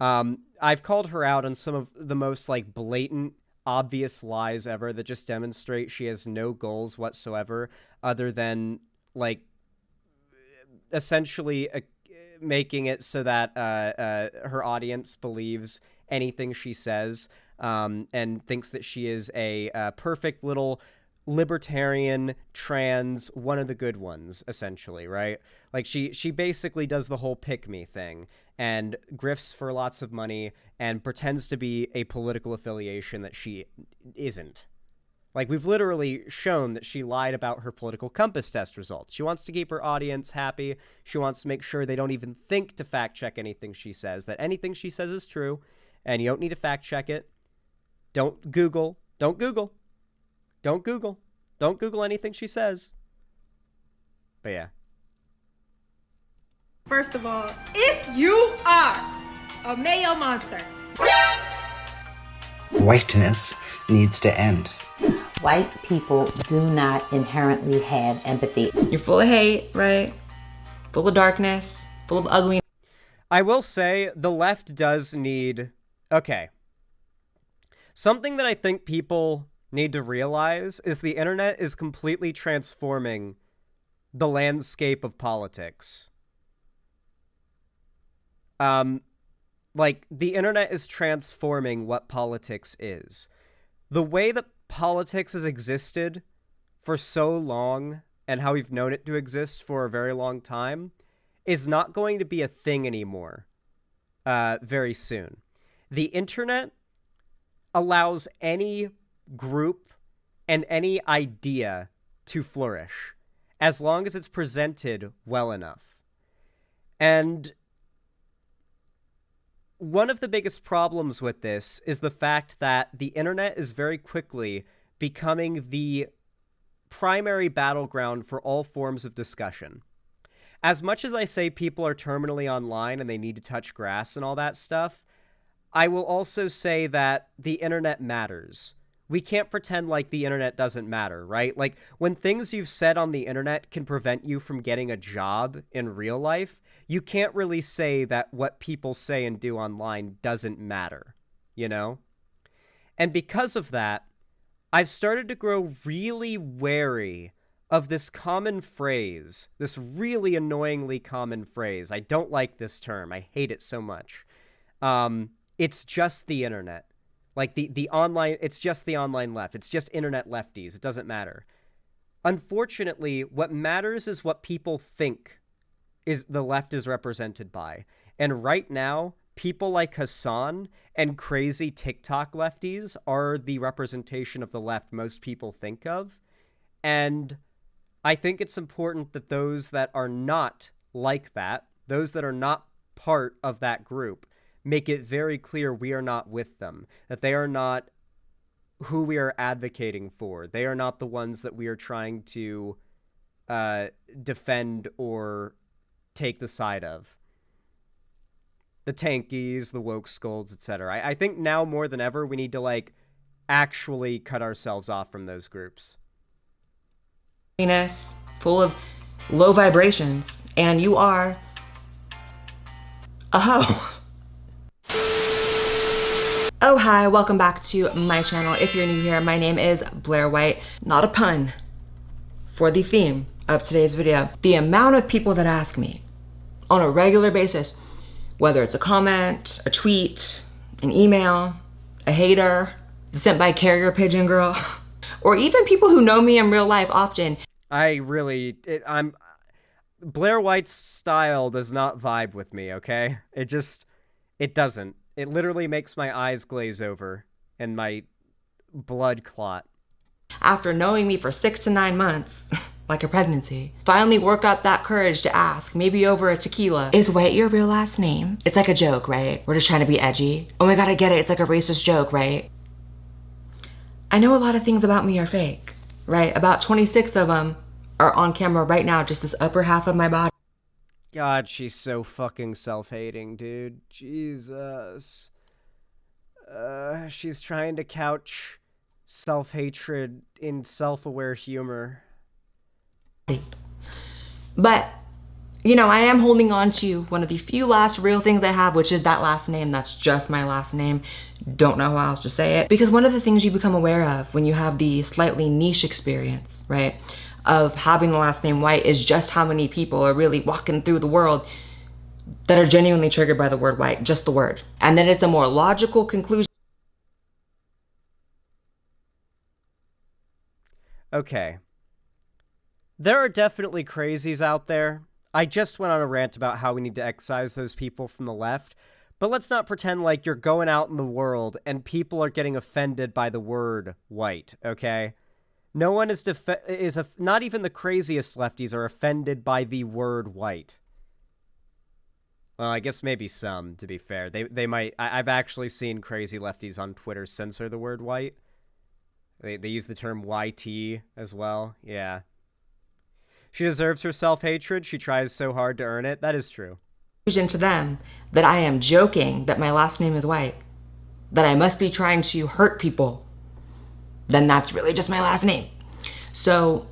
I've called her out on some of the most like blatant, obvious lies ever that just demonstrate she has no goals whatsoever other than like essentially making it so that her audience believes anything she says, and thinks that she is a perfect little libertarian, trans, one of the good ones, essentially, right? Like, she basically does the whole pick-me thing, and grifts for lots of money, and pretends to be a political affiliation that she isn't. Like, we've literally shown that she lied about her political compass test results. She wants to keep her audience happy. She wants to make sure they don't even think to fact-check anything she says, that anything she says is true, and you don't need to fact-check it. Don't Google anything she says. But yeah. First of all, if you are a male monster, whiteness needs to end. White people do not inherently have empathy. You're full of hate, right? Full of darkness, full of ugliness. I will say the left does need... Okay. Something that I think people need to realize is the internet is completely transforming the landscape of politics. Like, the internet is transforming what politics is. The way that politics has existed for so long, and how we've known it to exist for a very long time, is not going to be a thing anymore very soon. The internet allows any group and any idea to flourish, as long as it's presented well enough. And one of the biggest problems with this is the fact that the internet is very quickly becoming the primary battleground for all forms of discussion. As much as I say people are terminally online and they need to touch grass and all that stuff, I will also say that the internet matters. We can't pretend like the internet doesn't matter, right? Like, when things you've said on the internet can prevent you from getting a job in real life, you can't really say that what people say and do online doesn't matter, you know? And because of that, I've started to grow really wary of this common phrase, this really annoyingly common phrase. I don't like this term. I hate it so much. It's just the internet. Like, the online, it's just the online left. It's just internet lefties. It doesn't matter. Unfortunately, what matters is what people think is the left is represented by. And right now, people like Hassan and crazy TikTok lefties are the representation of the left most people think of. And I think it's important that those that are not like that, those that are not part of that group, make it very clear we are not with them, that they are not who we are advocating for. They are not the ones that we are trying to defend or take the side of. The tankies, the woke scolds, etc. I think now more than ever we need to, like, actually cut ourselves off from those groups. Full of low vibrations, and you are a hoe. Oh, hi, welcome back to my channel. If you're new here, my name is Blair White. Not a pun for the theme of today's video. The amount of people that ask me on a regular basis, whether it's a comment, a tweet, an email, a hater, sent by carrier pigeon girl, or even people who know me in real life often. Blair White's style does not vibe with me, okay? It doesn't. It literally makes my eyes glaze over and my blood clot. After knowing me for 6 to 9 months, like a pregnancy, finally work up that courage to ask, maybe over a tequila, is White your real last name? It's like a joke, right? We're just trying to be edgy. Oh my God, I get it. It's like a racist joke, right? I know a lot of things about me are fake, right? About 26 of them are on camera right now, just this upper half of my body. God, she's so fucking self-hating, dude. Jesus. She's trying to couch self-hatred in self-aware humor. But, you know, I am holding on to one of the few last real things I have, which is that last name. That's just my last name. Don't know how else to say it. Because one of the things you become aware of when you have the slightly niche experience, right, of having the last name White is just how many people are really walking through the world that are genuinely triggered by the word white, just the word. And then it's a more logical conclusion. Okay. There are definitely crazies out there. I just went on a rant about how we need to excise those people from the left, but let's not pretend like you're going out in the world and people are getting offended by the word white, okay? No one not even the craziest lefties are offended by the word white. Well, I guess maybe some, to be fair. They might. I've actually seen crazy lefties on Twitter censor the word white. They use the term YT as well. Yeah. She deserves her self-hatred. She tries so hard to earn it. That is true. To them that I am joking that my last name is White, that I must be trying to hurt people, then that's really just my last name. So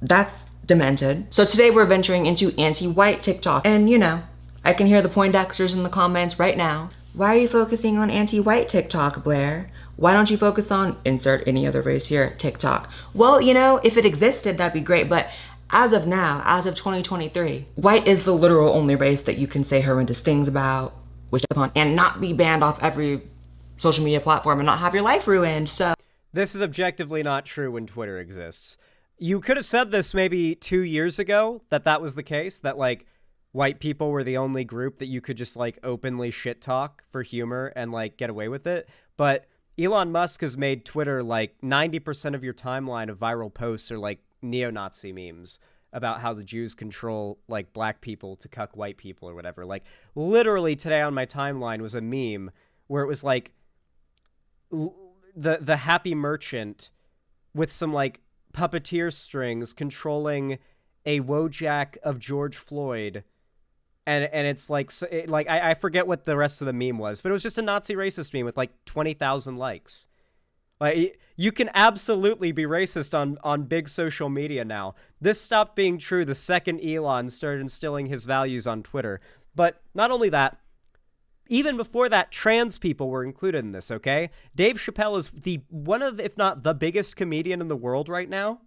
that's demented. So today we're venturing into anti-white TikTok. And you know, I can hear the Poindexters in the comments right now. Why are you focusing on anti-white TikTok, Blair? Why don't you focus on insert any other race here TikTok? Well, you know, if it existed, that'd be great. But as of now, as of 2023, white is the literal only race that you can say horrendous things about, wish upon, and not be banned off every social media platform and not have your life ruined. So this is objectively not true when Twitter exists. You could have said this maybe 2 years ago, that was the case, that like white people were the only group that you could just like openly shit talk for humor and like get away with it. But Elon Musk has made Twitter like 90% of your timeline of viral posts are like neo-Nazi memes about how the Jews control like black people to cuck white people or whatever. Like literally today on my timeline was a meme where it was like the happy merchant with some like puppeteer strings controlling a Wojak of George Floyd. And it's like, I forget what the rest of the meme was, but it was just a Nazi racist meme with like 20,000 likes. Like, you can absolutely be racist on big social media now. This stopped being true the second Elon started instilling his values on Twitter. But not only that, even before that, trans people were included in this, okay? Dave Chappelle is one of, if not the biggest comedian in the world right now,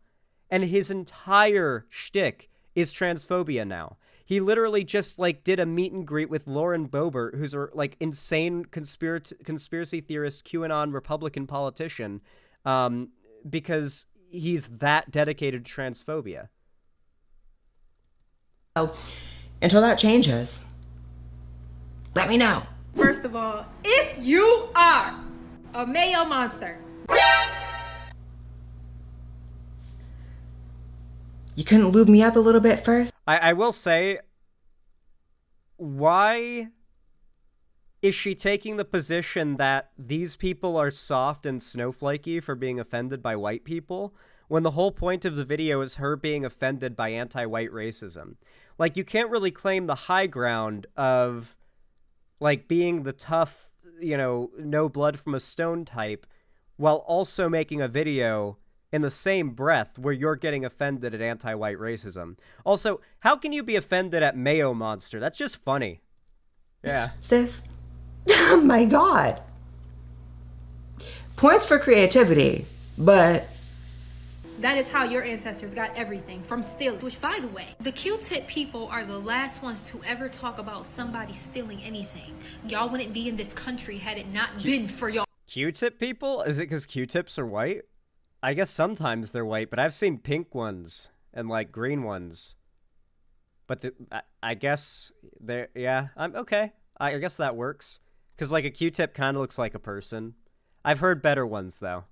and his entire shtick is transphobia now. He literally just like did a meet and greet with Lauren Boebert, who's a like insane conspiracy theorist, QAnon Republican politician, because he's that dedicated to transphobia. So, until that changes, let me know. First of all, if you are a mayo monster, you couldn't lube me up a little bit first? I will say, why is she taking the position that these people are soft and snowflakey for being offended by white people, when the whole point of the video is her being offended by anti-white racism? Like, you can't really claim the high ground of, like, being the tough, you know, no blood from a stone type, while also making a video in the same breath where you're getting offended at anti-white racism. Also, how can you be offended at Mayo Monster? That's just funny. Yeah. Sis, oh my God. Points for creativity, but that is how your ancestors got everything from stealing. Which, by the way, the Q-tip people are the last ones to ever talk about somebody stealing anything. Y'all wouldn't be in this country had it not been for y'all. Q-tip people? Is it because Q-tips are white? I guess sometimes they're white, but I've seen pink ones and like green ones. But I guess they're, yeah, I'm okay. I guess that works. Because like a Q-tip kind of looks like a person. I've heard better ones though.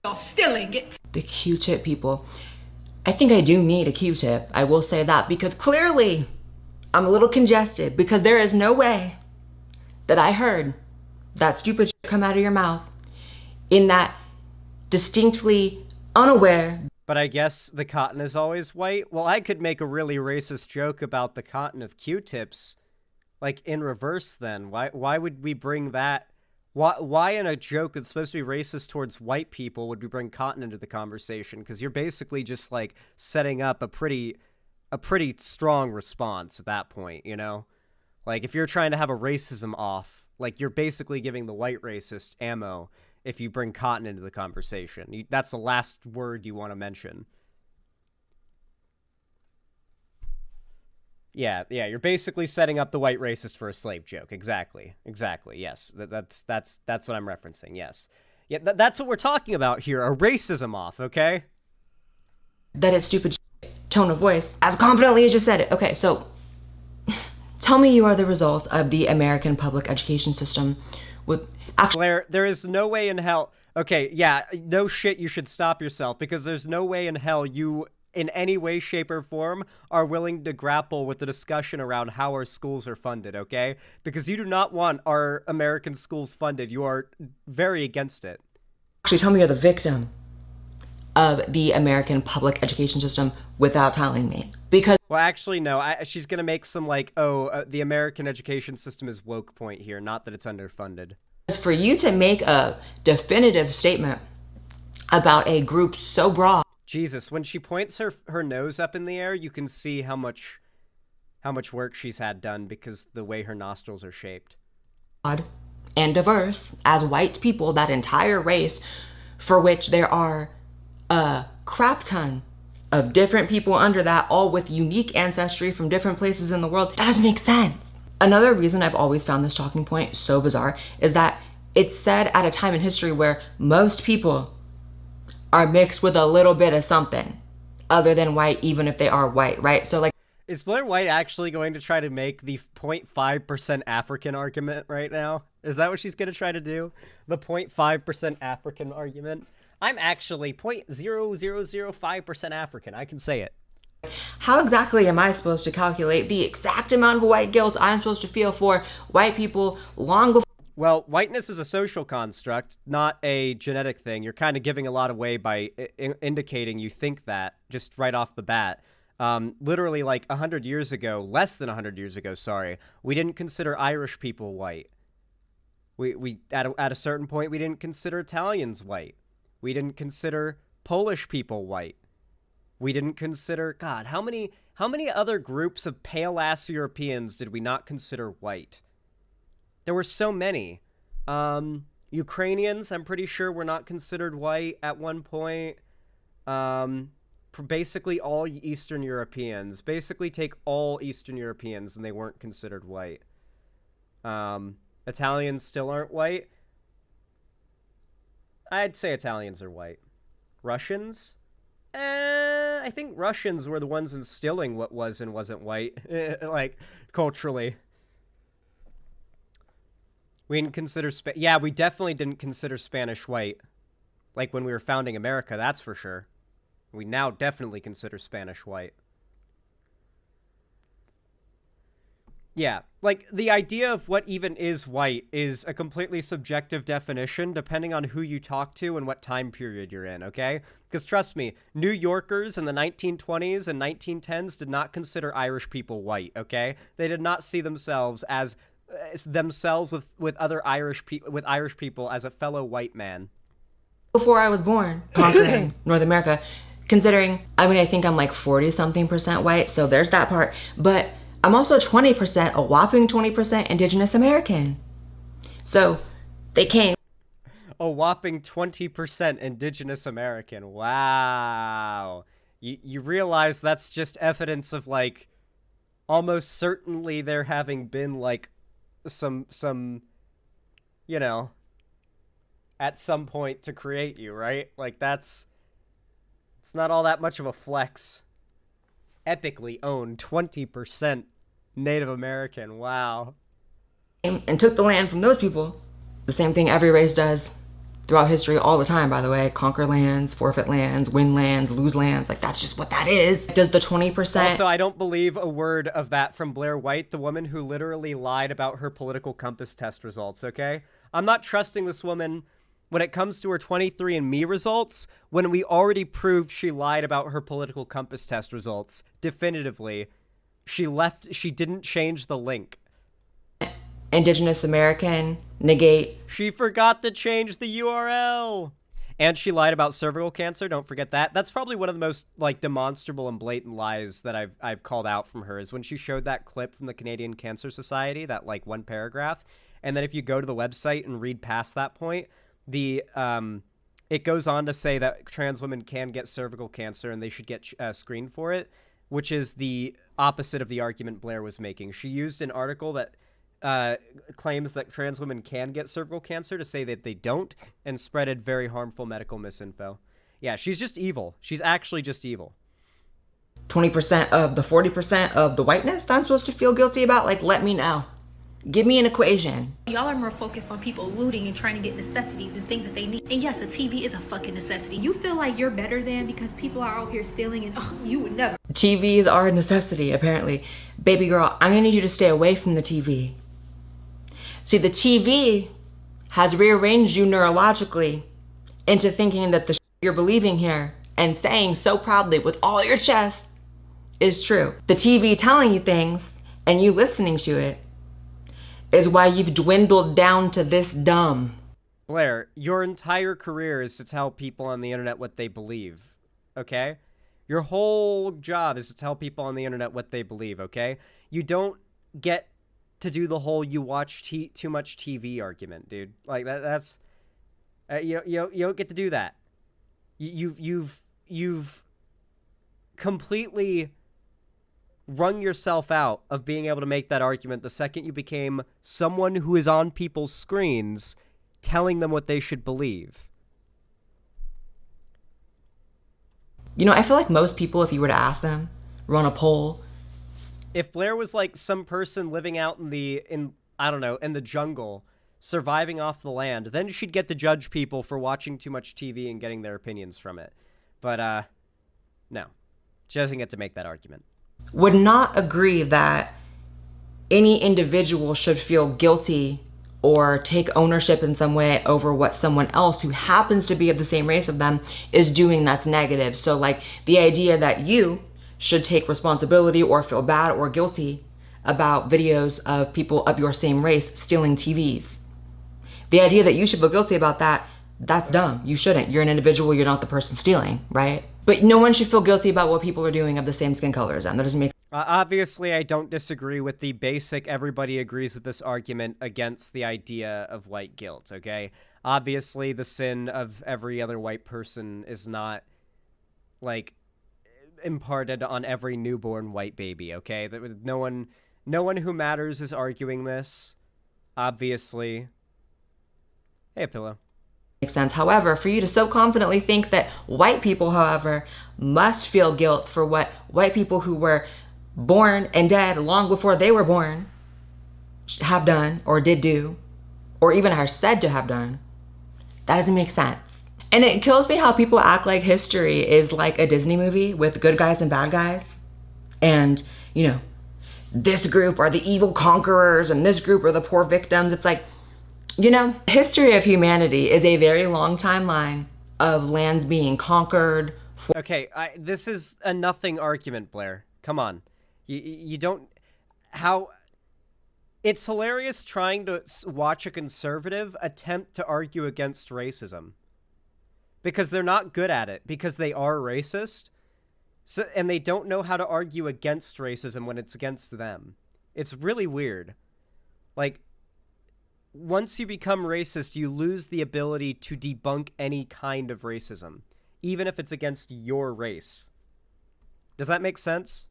Y'all stealing it. The Q-tip people. I think I do need a Q-tip. I will say that because clearly I'm a little congested because there is no way that I heard that stupid shit come out of your mouth in that distinctly unaware. But I guess the cotton is always white? Well, I could make a really racist joke about the cotton of Q-tips, like in reverse then. Why would we bring that? Why in a joke that's supposed to be racist towards white people would we bring cotton into the conversation? Because you're basically just like setting up a pretty strong response at that point, you know? Like if you're trying to have a racism off, like you're basically giving the white racist ammo if you bring cotton into the conversation. That's the last word you want to mention. Yeah, you're basically setting up the white racist for a slave joke. Exactly. Yes, that's what I'm referencing. Yes, yeah, that's what we're talking about here. A racism off, okay? That it's stupid tone of voice, as confidently as you said it. Okay, so tell me you are the result of the American public education system with Blair, there is no way in hell. Okay, yeah, no shit, you should stop yourself because there's no way in hell you, in any way, shape, or form, are willing to grapple with the discussion around how our schools are funded, okay? Because you do not want our American schools funded. You are very against it. Actually, tell me you're the victim of the American public education system without telling me. Because well, actually, no. She's gonna make some like, the American education system is woke point here, not that it's underfunded. For you to make a definitive statement about a group so broad. Jesus, when she points her nose up in the air, you can see how much work she's had done because the way her nostrils are shaped. And diverse as white people, that entire race for which there are a crap ton of different people under that, all with unique ancestry from different places in the world. That doesn't make sense. Another reason I've always found this talking point so bizarre is that it's said at a time in history where most people are mixed with a little bit of something other than white, even if they are white, right? So like, is Blair White actually going to try to make the 0.5% African argument right now? Is that what she's going to try to do? The 0.5% African argument? I'm actually 0.0005% African. I can say it. How exactly am I supposed to calculate the exact amount of white guilt I'm supposed to feel for white people long before? Well, whiteness is a social construct, not a genetic thing. You're kind of giving a lot away by indicating you think that just right off the bat. Literally like 100 years ago, less than 100 years ago, sorry, we didn't consider Irish people white. We at a certain point, we didn't consider Italians white. We didn't consider Polish people white. We didn't consider, God, how many other groups of pale-ass Europeans did we not consider white? There were so many. Ukrainians, I'm pretty sure, were not considered white at one point. Basically all Eastern Europeans. Basically take all Eastern Europeans and they weren't considered white. Italians still aren't white. I'd say Italians are white. Russians? I think Russians were the ones instilling what was and wasn't white, like, culturally. We didn't consider yeah, we definitely didn't consider Spanish white. Like, when we were founding America, that's for sure. We now definitely consider Spanish white. Yeah, like, the idea of what even is white is a completely subjective definition depending on who you talk to and what time period you're in, okay? Because trust me, New Yorkers in the 1920s and 1910s did not consider Irish people white, okay? They did not see themselves as themselves with Irish people as a fellow white man. Before I was born, conquering North America, considering, I mean, I think I'm like 40-something% white, so there's that part, but I'm also 20%, a whopping 20% Indigenous American. So they came. A whopping 20% Indigenous American. Wow. You realize that's just evidence of, like, almost certainly there having been, like, some, you know, at some point to create you, right? Like, it's not all that much of a flex. Epically owned, 20% Native American, wow. And took the land from those people. The same thing every race does throughout history all the time, by the way. Conquer lands, forfeit lands, win lands, lose lands. Like, that's just what that is. Does the 20%... Also, I don't believe a word of that from Blaire White, the woman who literally lied about her political compass test results, okay? I'm not trusting this woman when it comes to her 23andMe results, when we already proved she lied about her political compass test results. Definitively. She didn't change the link. Indigenous American, negate. She forgot to change the URL. And she lied about cervical cancer, don't forget that. That's probably one of the most, like, demonstrable and blatant lies that I've called out from her, is when she showed that clip from the Canadian Cancer Society, that, like, one paragraph. And then if you go to the website and read past that point, it goes on to say that trans women can get cervical cancer and they should get screened for it, which is the opposite of the argument Blaire was making. She used an article that claims that trans women can get cervical cancer to say that they don't, and spreaded very harmful medical misinfo. Yeah, she's just evil. She's actually just evil. 20% of the 40% of the whiteness that I'm supposed to feel guilty about? Like, let me know. Give me an equation. Y'all are more focused on people looting and trying to get necessities and things that they need. And yes, a TV is a fucking necessity. You feel like you're better than because people are out here stealing and you would never. TVs are a necessity, apparently. Baby girl, I'm gonna need you to stay away from the TV. See, the TV has rearranged you neurologically into thinking that the you're believing here and saying so proudly with all your chest is true. The TV telling you things and you listening to it is why you've dwindled down to this dumb. Blaire, your entire career is to tell people on the internet what they believe, okay? Your whole job is to tell people on the internet what they believe, okay? You don't get to do the whole you watch too much TV argument, dude. Like, that's... you don't get to do that. You've completely wrung yourself out of being able to make that argument the second you became someone who is on people's screens telling them what they should believe. You know, I feel like most people, if you were to ask them, run a poll. If Blaire was like some person living out in the jungle, surviving off the land, then she'd get to judge people for watching too much TV and getting their opinions from it. But, no. She doesn't get to make that argument. Would not agree that any individual should feel guilty or take ownership in some way over what someone else who happens to be of the same race of them is doing that's negative. So, like, the idea that you should take responsibility or feel bad or guilty about videos of people of your same race stealing TVs. The idea that you should feel guilty about that, that's dumb. You shouldn't. You're an individual. You're not the person stealing, right? But no one should feel guilty about what people are doing of the same skin color as them. That doesn't make... Obviously, I don't disagree with the basic everybody agrees with this argument against the idea of white guilt, okay? Obviously, the sin of every other white person is not, like, imparted on every newborn white baby, okay? No one who matters is arguing this, obviously. Hey, a pillow. Makes sense. However, for you to so confidently think that white people, however, must feel guilt for what white people who were born and dead long before they were born have done or did do, or even are said to have done, that doesn't make sense. And it kills me how people act like history is like a Disney movie with good guys and bad guys. And, you know, this group are the evil conquerors and this group are the poor victims. It's like, you know, history of humanity is a very long timeline of lands being conquered. Okay, this is a nothing argument, Blair. Come on. You don't... How... It's hilarious trying to watch a conservative attempt to argue against racism. Because they're not good at it. Because they are racist. So, and they don't know how to argue against racism when it's against them. It's really weird. Like... Once you become racist, you lose the ability to debunk any kind of racism, even if it's against your race. Does that make sense?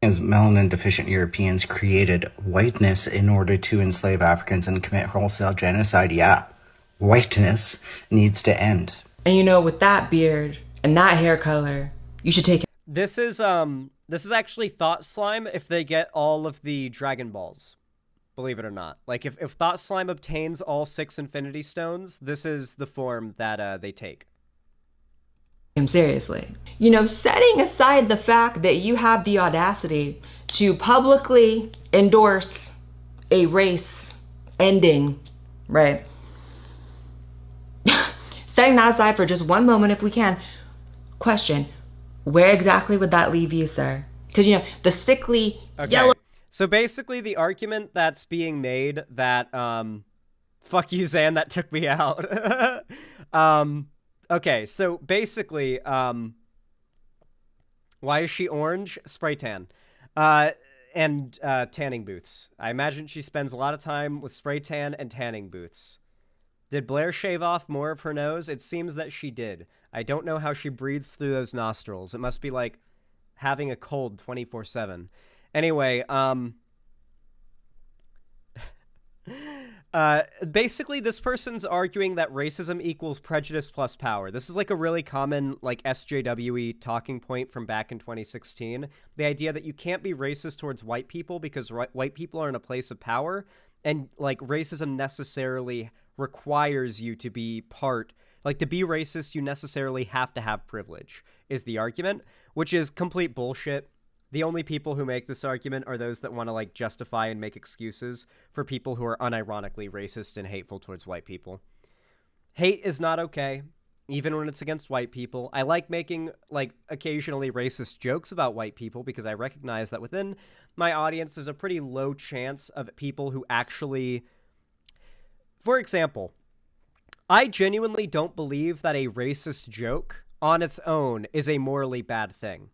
As melanin deficient Europeans created whiteness in order to enslave Africans and commit wholesale genocide, yeah, whiteness needs to end. And you know, with that beard and that hair color, you should take it. This is actually Thought Slime if they get all of the Dragon Balls. Believe it or not. Like, if Thought Slime obtains all 6 Infinity Stones, this is the form that they take. Him seriously. You know, setting aside the fact that you have the audacity to publicly endorse a race ending, right? Setting that aside for just one moment, if we can, question, where exactly would that leave you, sir? Because, you know, the sickly yellow... So basically the argument that's being made that, fuck you, Zan, that took me out. Okay, so basically, why is she orange? Spray tan. And tanning booths. I imagine she spends a lot of time with spray tan and tanning booths. Did Blair shave off more of her nose? It seems that she did. I don't know how she breathes through those nostrils. It must be like having a cold 24/7. Anyway, basically this person's arguing that racism equals prejudice plus power. This is like a really common like SJWE talking point from back in 2016. The idea that you can't be racist towards white people because white people are in a place of power, and like racism necessarily requires you to be part, like to be racist you necessarily have to have privilege, is the argument, which is complete bullshit. The only people who make this argument are those that want to like justify and make excuses for people who are unironically racist and hateful towards white people. Hate is not okay, even when it's against white people. I like making like occasionally racist jokes about white people because I recognize that within my audience there's a pretty low chance of people who actually... For example, I genuinely don't believe that a racist joke on its own is a morally bad thing.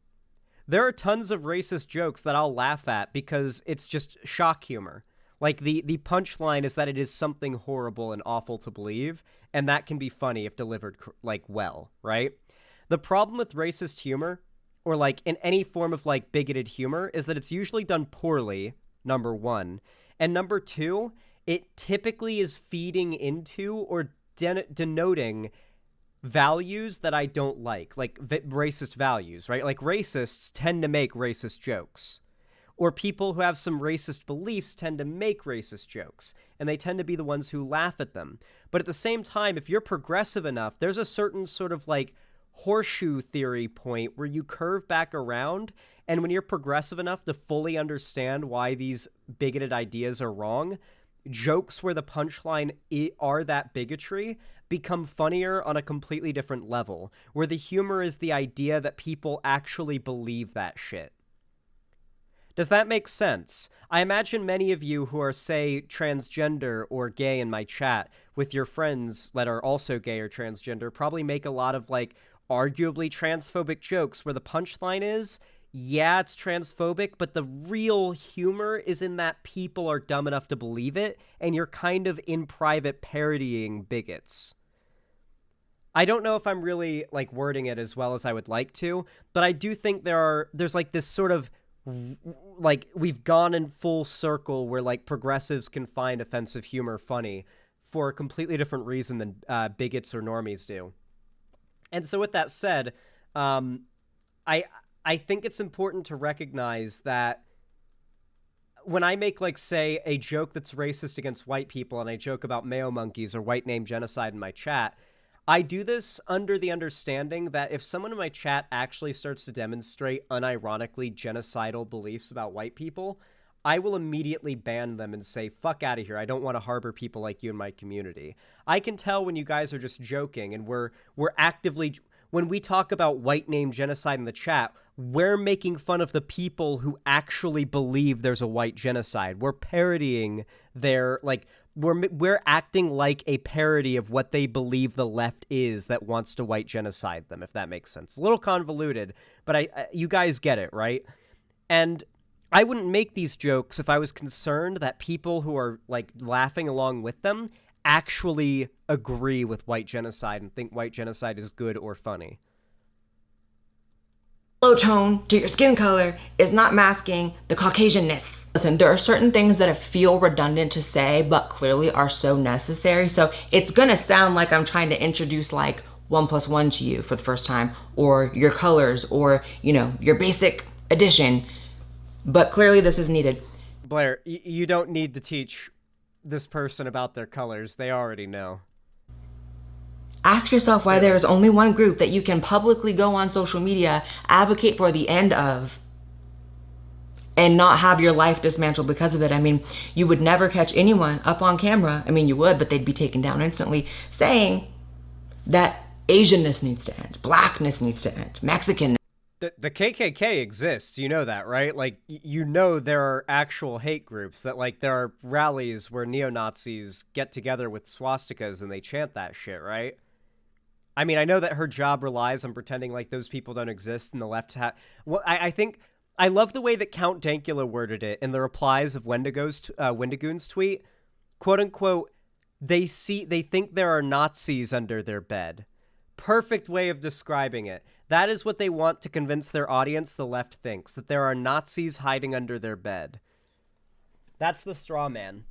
There are tons of racist jokes that I'll laugh at because it's just shock humor. Like, the punchline is that it is something horrible and awful to believe, and that can be funny if delivered, like, well, right? The problem with racist humor, or, like, in any form of, like, bigoted humor, is that it's usually done poorly, number one, and number two, it typically is feeding into or denoting values that I don't like racist values, right? Like, racists tend to make racist jokes, or people who have some racist beliefs tend to make racist jokes, and they tend to be the ones who laugh at them. But at the same time, if you're progressive enough, there's a certain sort of like horseshoe theory point where you curve back around, and when you're progressive enough to fully understand why these bigoted ideas are wrong, jokes where the punchline are that bigotry become funnier on a completely different level, where the humor is the idea that people actually believe that shit. Does that make sense? I imagine many of you who are, say, transgender or gay in my chat with your friends that are also gay or transgender probably make a lot of, like, arguably transphobic jokes where the punchline is, yeah, it's transphobic, but the real humor is in that people are dumb enough to believe it, and you're kind of in private parodying bigots. I don't know if I'm really, like, wording it as well as I would like to, but I do think there's, like, this sort of, like, we've gone in full circle where, like, progressives can find offensive humor funny for a completely different reason than bigots or normies do. And so with that said, I think it's important to recognize that when I make, like, say, a joke that's racist against white people and I joke about mayo monkeys or white name genocide in my chat, I do this under the understanding that if someone in my chat actually starts to demonstrate unironically genocidal beliefs about white people, I will immediately ban them and say, fuck out of here. I don't want to harbor people like you in my community. I can tell when you guys are just joking and we're actively... When we talk about white name genocide in the chat, we're making fun of the people who actually believe there's a white genocide. We're parodying their, like, we're acting like a parody of what they believe the left is that wants to white genocide them, if that makes sense. A little convoluted, but you guys get it, right? And I wouldn't make these jokes if I was concerned that people who are, like, laughing along with them actually agree with white genocide and think white genocide is good or funny. low tone to your skin color is not masking the Caucasianness. Listen, there are certain things that feel redundant to say, but clearly are so necessary. So it's gonna sound like I'm trying to introduce like 1+1 to you for the first time, or your colors, or, you know, your basic addition. But clearly this is needed. Blair, you don't need to teach this person about their colors. They already know. Ask yourself why there is only one group that you can publicly go on social media, advocate for the end of, and not have your life dismantled because of it. I mean, you would never catch anyone up on camera. I mean, you would, but they'd be taken down instantly, saying that Asianness needs to end, blackness needs to end, Mexican. The KKK exists, you know that, right? Like, you know there are actual hate groups, that, like, there are rallies where neo-Nazis get together with swastikas and they chant that shit, right? I mean, I know that her job relies on pretending like those people don't exist in the left well, I think, I love the way that Count Dankula worded it in the replies of Wendigoon's tweet. Quote unquote, they think there are Nazis under their bed. Perfect way of describing it. That is what they want to convince their audience the left thinks, that there are Nazis hiding under their bed. That's the straw man.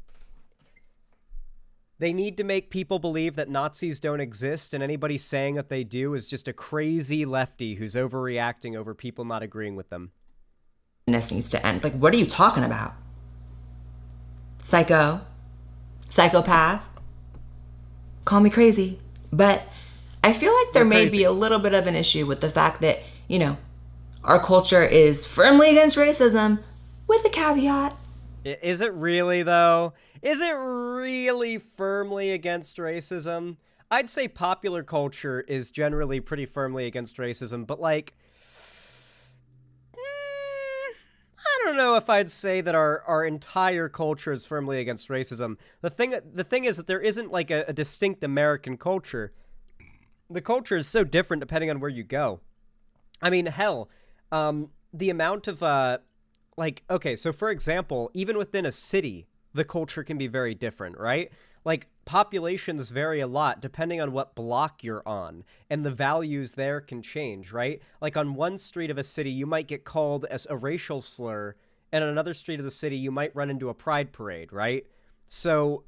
They need to make people believe that Nazis don't exist, and anybody saying that they do is just a crazy lefty who's overreacting over people not agreeing with them. This needs to end. Like, what are you talking about? Psycho? Psychopath? Call me crazy. But I feel like there may be a little bit of an issue with the fact that, you know, our culture is firmly against racism, with a caveat. Is it really, though? Is it really firmly against racism? I'd say popular culture is generally pretty firmly against racism, but, like, I don't know if I'd say that our entire culture is firmly against racism. The thing is that there isn't, like, a distinct American culture. The culture is so different depending on where you go. I mean, hell, the amount of, like, okay, so for example, even within a city, the culture can be very different, right? Like, populations vary a lot depending on what block you're on, and the values there can change, right? Like, on one street of a city, you might get called as a racial slur, and on another street of the city, you might run into a pride parade, right? So,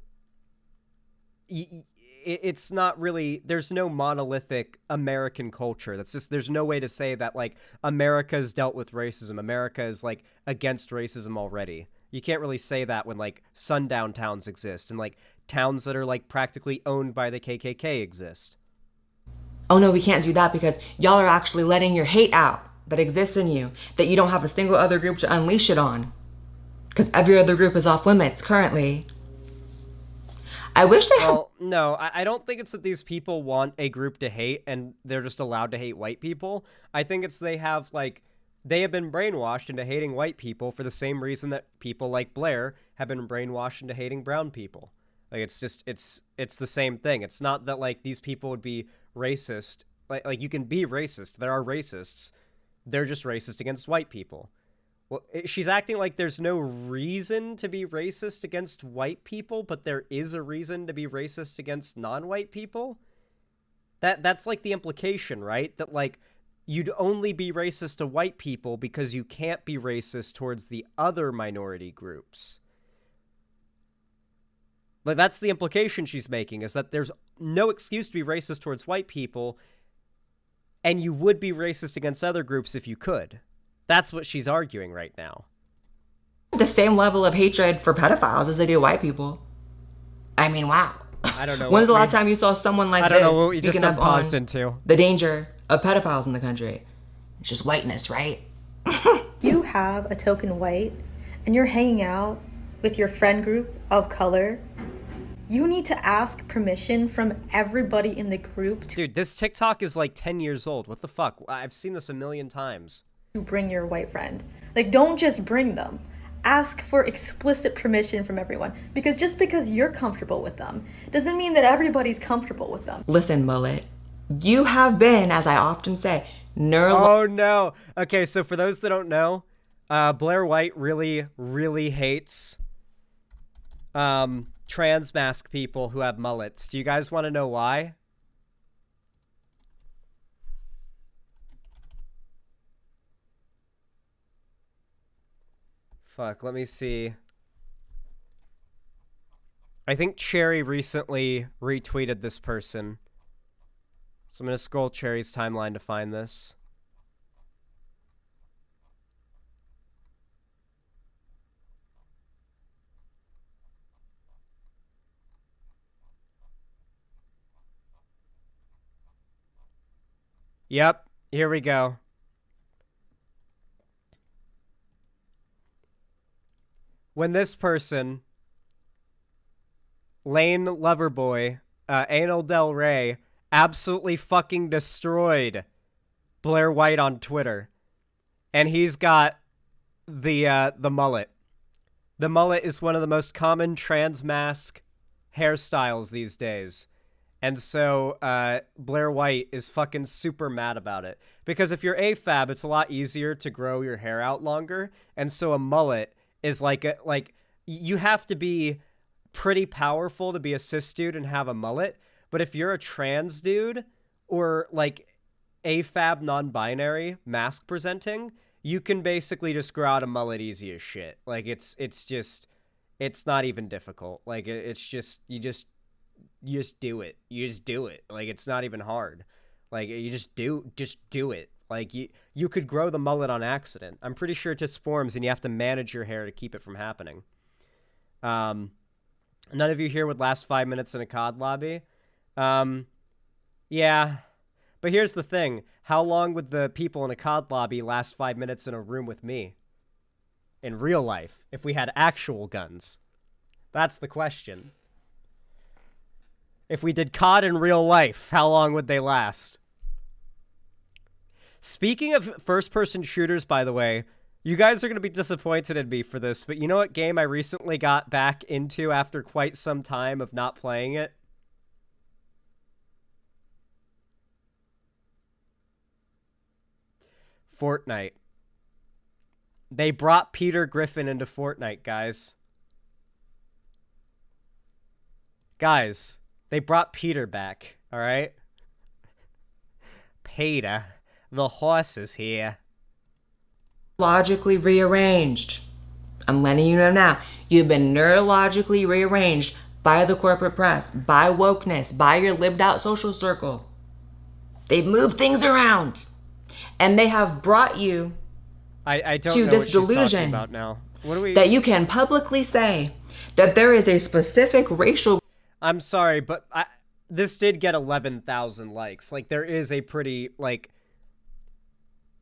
it's not really, there's no monolithic American culture. That's just, there's no way to say that, like, America's dealt with racism. America is, like, against racism already. You can't really say that when, like, sundown towns exist and, like, towns that are, like, practically owned by the KKK exist. Oh no, we can't do that because y'all are actually letting your hate out that exists in you, that you don't have a single other group to unleash it on. Because every other group is off limits currently. I wish they had... Well, no, I don't think it's that these people want a group to hate and they're just allowed to hate white people. I think it's they have, like, they have been brainwashed into hating white people for the same reason that people like Blair have been brainwashed into hating brown people. Like, it's just, it's the same thing. It's not that, like, these people would be racist. Like, you can be racist. There are racists. They're just racist against white people. Well, she's acting like there's no reason to be racist against white people, but there is a reason to be racist against non-white people. That's, like, the implication, right? That, like, you'd only be racist to white people because you can't be racist towards the other minority groups. But that's the implication she's making, is that there's no excuse to be racist towards white people, and you would be racist against other groups if you could. That's what she's arguing right now. The same level of hatred for pedophiles as they do white people. I mean, wow. I don't know. When's the last time you saw someone like this speaking up on the danger of pedophiles in the country? It's just whiteness, right? You have a token white and you're hanging out with your friend group of color. You need to ask permission from everybody in the group to... Dude, this TikTok is like 10 years old. What the fuck? I've seen this a million times. To bring your white friend. Like, don't just bring them. Ask for explicit permission from everyone. Because just because you're comfortable with them doesn't mean that everybody's comfortable with them. Listen, Mullet. You have been, as I often say, Oh, no. Okay, so for those that don't know, Blair White really, really hates trans mask people who have mullets. Do you guys want to know why? Fuck, let me see. I think Cherry recently retweeted this person. So I'm going to scroll Cherry's timeline to find this. Yep, here we go. When this person, Lane Loverboy, Anal Del Rey, absolutely fucking destroyed Blair White on Twitter. And he's got the mullet. The mullet is one of the most common trans mask hairstyles these days. And so Blair White is fucking super mad about it. Because if you're AFAB, it's a lot easier to grow your hair out longer. And so a mullet is like you have to be pretty powerful to be a cis dude and have a mullet. But if you're a trans dude or like AFAB non-binary mask presenting, you can basically just grow out a mullet easy as shit. Like it's not even difficult. Like it's just you just do it. You just do it. Like it's not even hard. Like you just do it. Like you could grow the mullet on accident. I'm pretty sure it just forms and you have to manage your hair to keep it from happening. None of you here would last 5 minutes in a COD lobby. Yeah. But here's the thing. How long would the people in a COD lobby last 5 minutes in a room with me? In real life, if we had actual guns. That's the question. If we did COD in real life, how long would they last? Speaking of first-person shooters, by the way, you guys are going to be disappointed in me for this, but you know what game I recently got back into after quite some time of not playing it? Fortnite. They brought Peter Griffin into Fortnite, guys. Guys, they brought Peter back, alright? Peter, the horse is here. Logically rearranged. I'm letting you know now. You've been neurologically rearranged by the corporate press, by wokeness, by your lived out social circle. They've moved things around. And they have brought you I don't to know this what she's delusion talking about now. What do we... that you can publicly say that there is a specific racial... I'm sorry, but this did get 11,000 likes. Like, there is a pretty,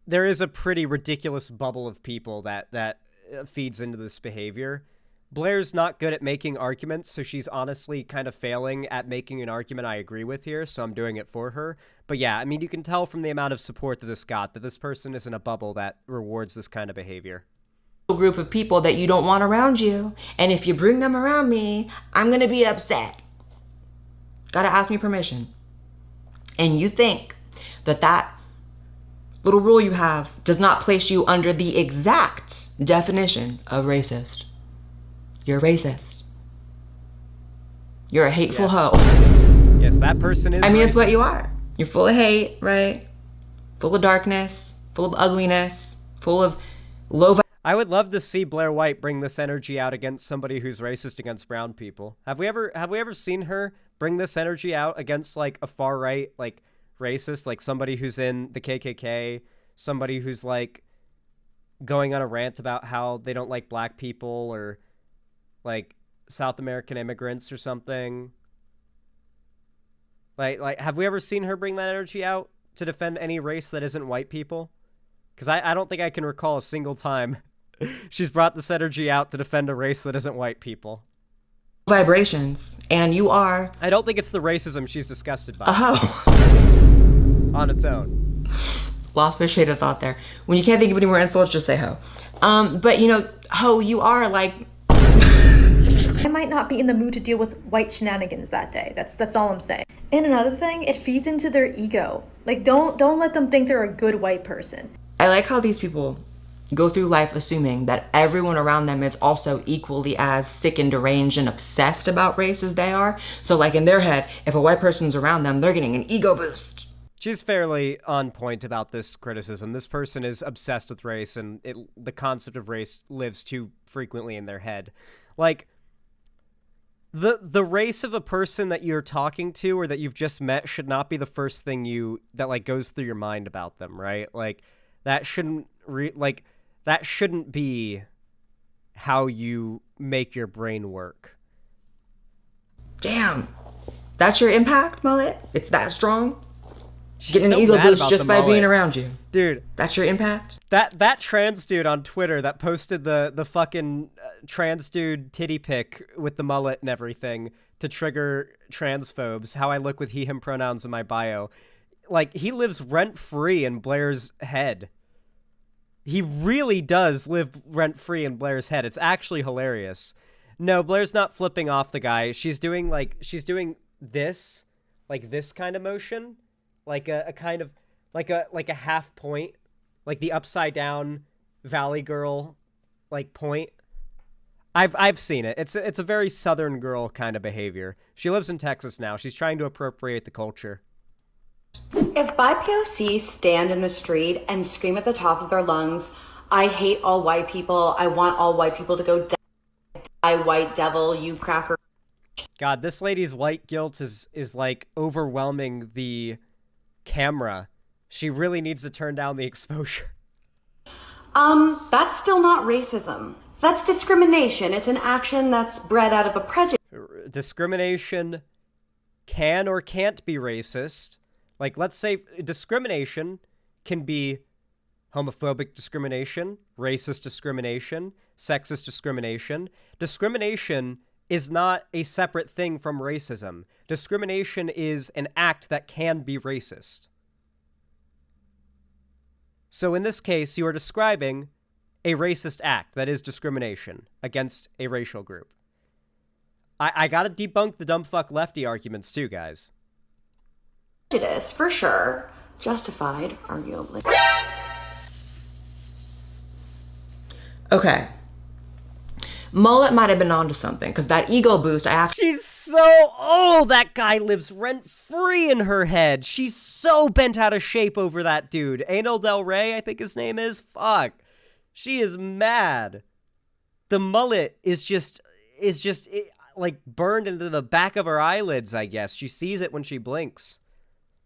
there is a pretty ridiculous bubble of people that feeds into this behavior. Blair's not good at making arguments, so she's honestly kind of failing at making an argument I agree with here, so I'm doing it for her. But yeah, I mean, you can tell from the amount of support that this got that this person is in a bubble that rewards this kind of behavior. Group of people that you don't want around you, and if you bring them around me, I'm gonna be upset. Gotta ask me permission. And you think that that little rule you have does not place you under the exact definition of racist. You're racist. You're a hateful hoe. Yes, that person is it's racist. what you are. You're full of hate, right? Full of darkness, full of ugliness, full of low... I would love to see Blair White bring this energy out against somebody who's racist against brown people. Have we ever seen her bring this energy out against like a far right like racist, like somebody who's in the KKK, somebody who's like going on a rant about how they don't like black people or like South American immigrants or something? Like have we ever seen her bring that energy out to defend any race that isn't white people? Because I don't think I can recall a single time she's brought this energy out to defend a race that isn't white people. Vibrations, and you are... I don't think it's the racism she's disgusted by. A hoe. On its own. Lost my shade of thought there. When you can't think of any more insults, just say hoe. But you know, hoe, you are like... I might not be in the mood to deal with white shenanigans that day. That's all I'm saying. And another thing, it feeds into their ego. Like, don't let them think they're a good white person. I like how these people go through life assuming that everyone around them is also equally as sick and deranged and obsessed about race as they are. So like in their head, if a white person's around them, they're getting an ego boost. She's fairly on point about this criticism. This person is obsessed with race, and the concept of race lives too frequently in their head. Like, the race of a person that you're talking to or that you've just met should not be the first thing that like goes through your mind about them, right? Like, that shouldn't that shouldn't be how you make your brain work. Damn. That's your impact, Mullet? It's that strong? Get an ego boost just by being around you. Dude. That's your impact? That trans dude on Twitter that posted the fucking trans dude titty pic with the mullet and everything to trigger transphobes, how I look with he, him pronouns in my bio. Like, he lives rent-free in Blair's head. He really does live rent-free in Blair's head. It's actually hilarious. No, Blair's not flipping off the guy. She's doing this, like this kind of motion. Like a kind of like a half point, like the upside down Valley Girl like point. I've seen it. It's a very Southern girl kind of behavior. She lives in Texas now. She's trying to appropriate the culture. If BIPOC stand in the street and scream at the top of their lungs, "I hate all white people. I want all white people to go die, white devil, you cracker." God, this lady's white guilt is like overwhelming the camera. She really needs to turn down the exposure. That's still not racism. That's discrimination. It's an action that's bred out of a prejudice. Discrimination can or can't be racist. Like, let's say discrimination can be homophobic discrimination, racist discrimination, sexist discrimination. Discrimination is not a separate thing from racism. Discrimination is an act that can be racist. So in this case, you are describing a racist act that is discrimination against a racial group. I gotta debunk the dumb fuck lefty arguments too, guys. Prejudice, for sure. Justified, arguably. Okay. Mullet might have been onto something, because that ego boost, She's so old! That guy lives rent-free in her head. She's so bent out of shape over that dude. Anal Del Rey, I think his name is. Fuck. She is mad. The mullet is just like burned into the back of her eyelids, I guess. She sees it when she blinks.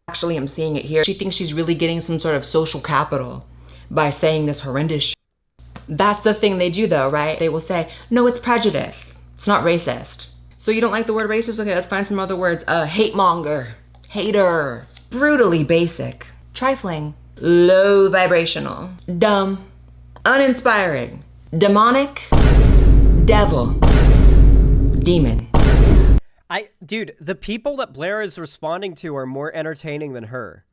Actually, I'm seeing it here. She thinks she's really getting some sort of social capital by saying this horrendous shit. That's the thing they do though, right? They will say, no, it's prejudice. It's not racist. So you don't like the word racist? Okay, let's find some other words. Hate monger, hater, brutally basic, trifling, low vibrational, dumb, uninspiring, demonic, devil, demon. Dude, the people that Blair is responding to are more entertaining than her.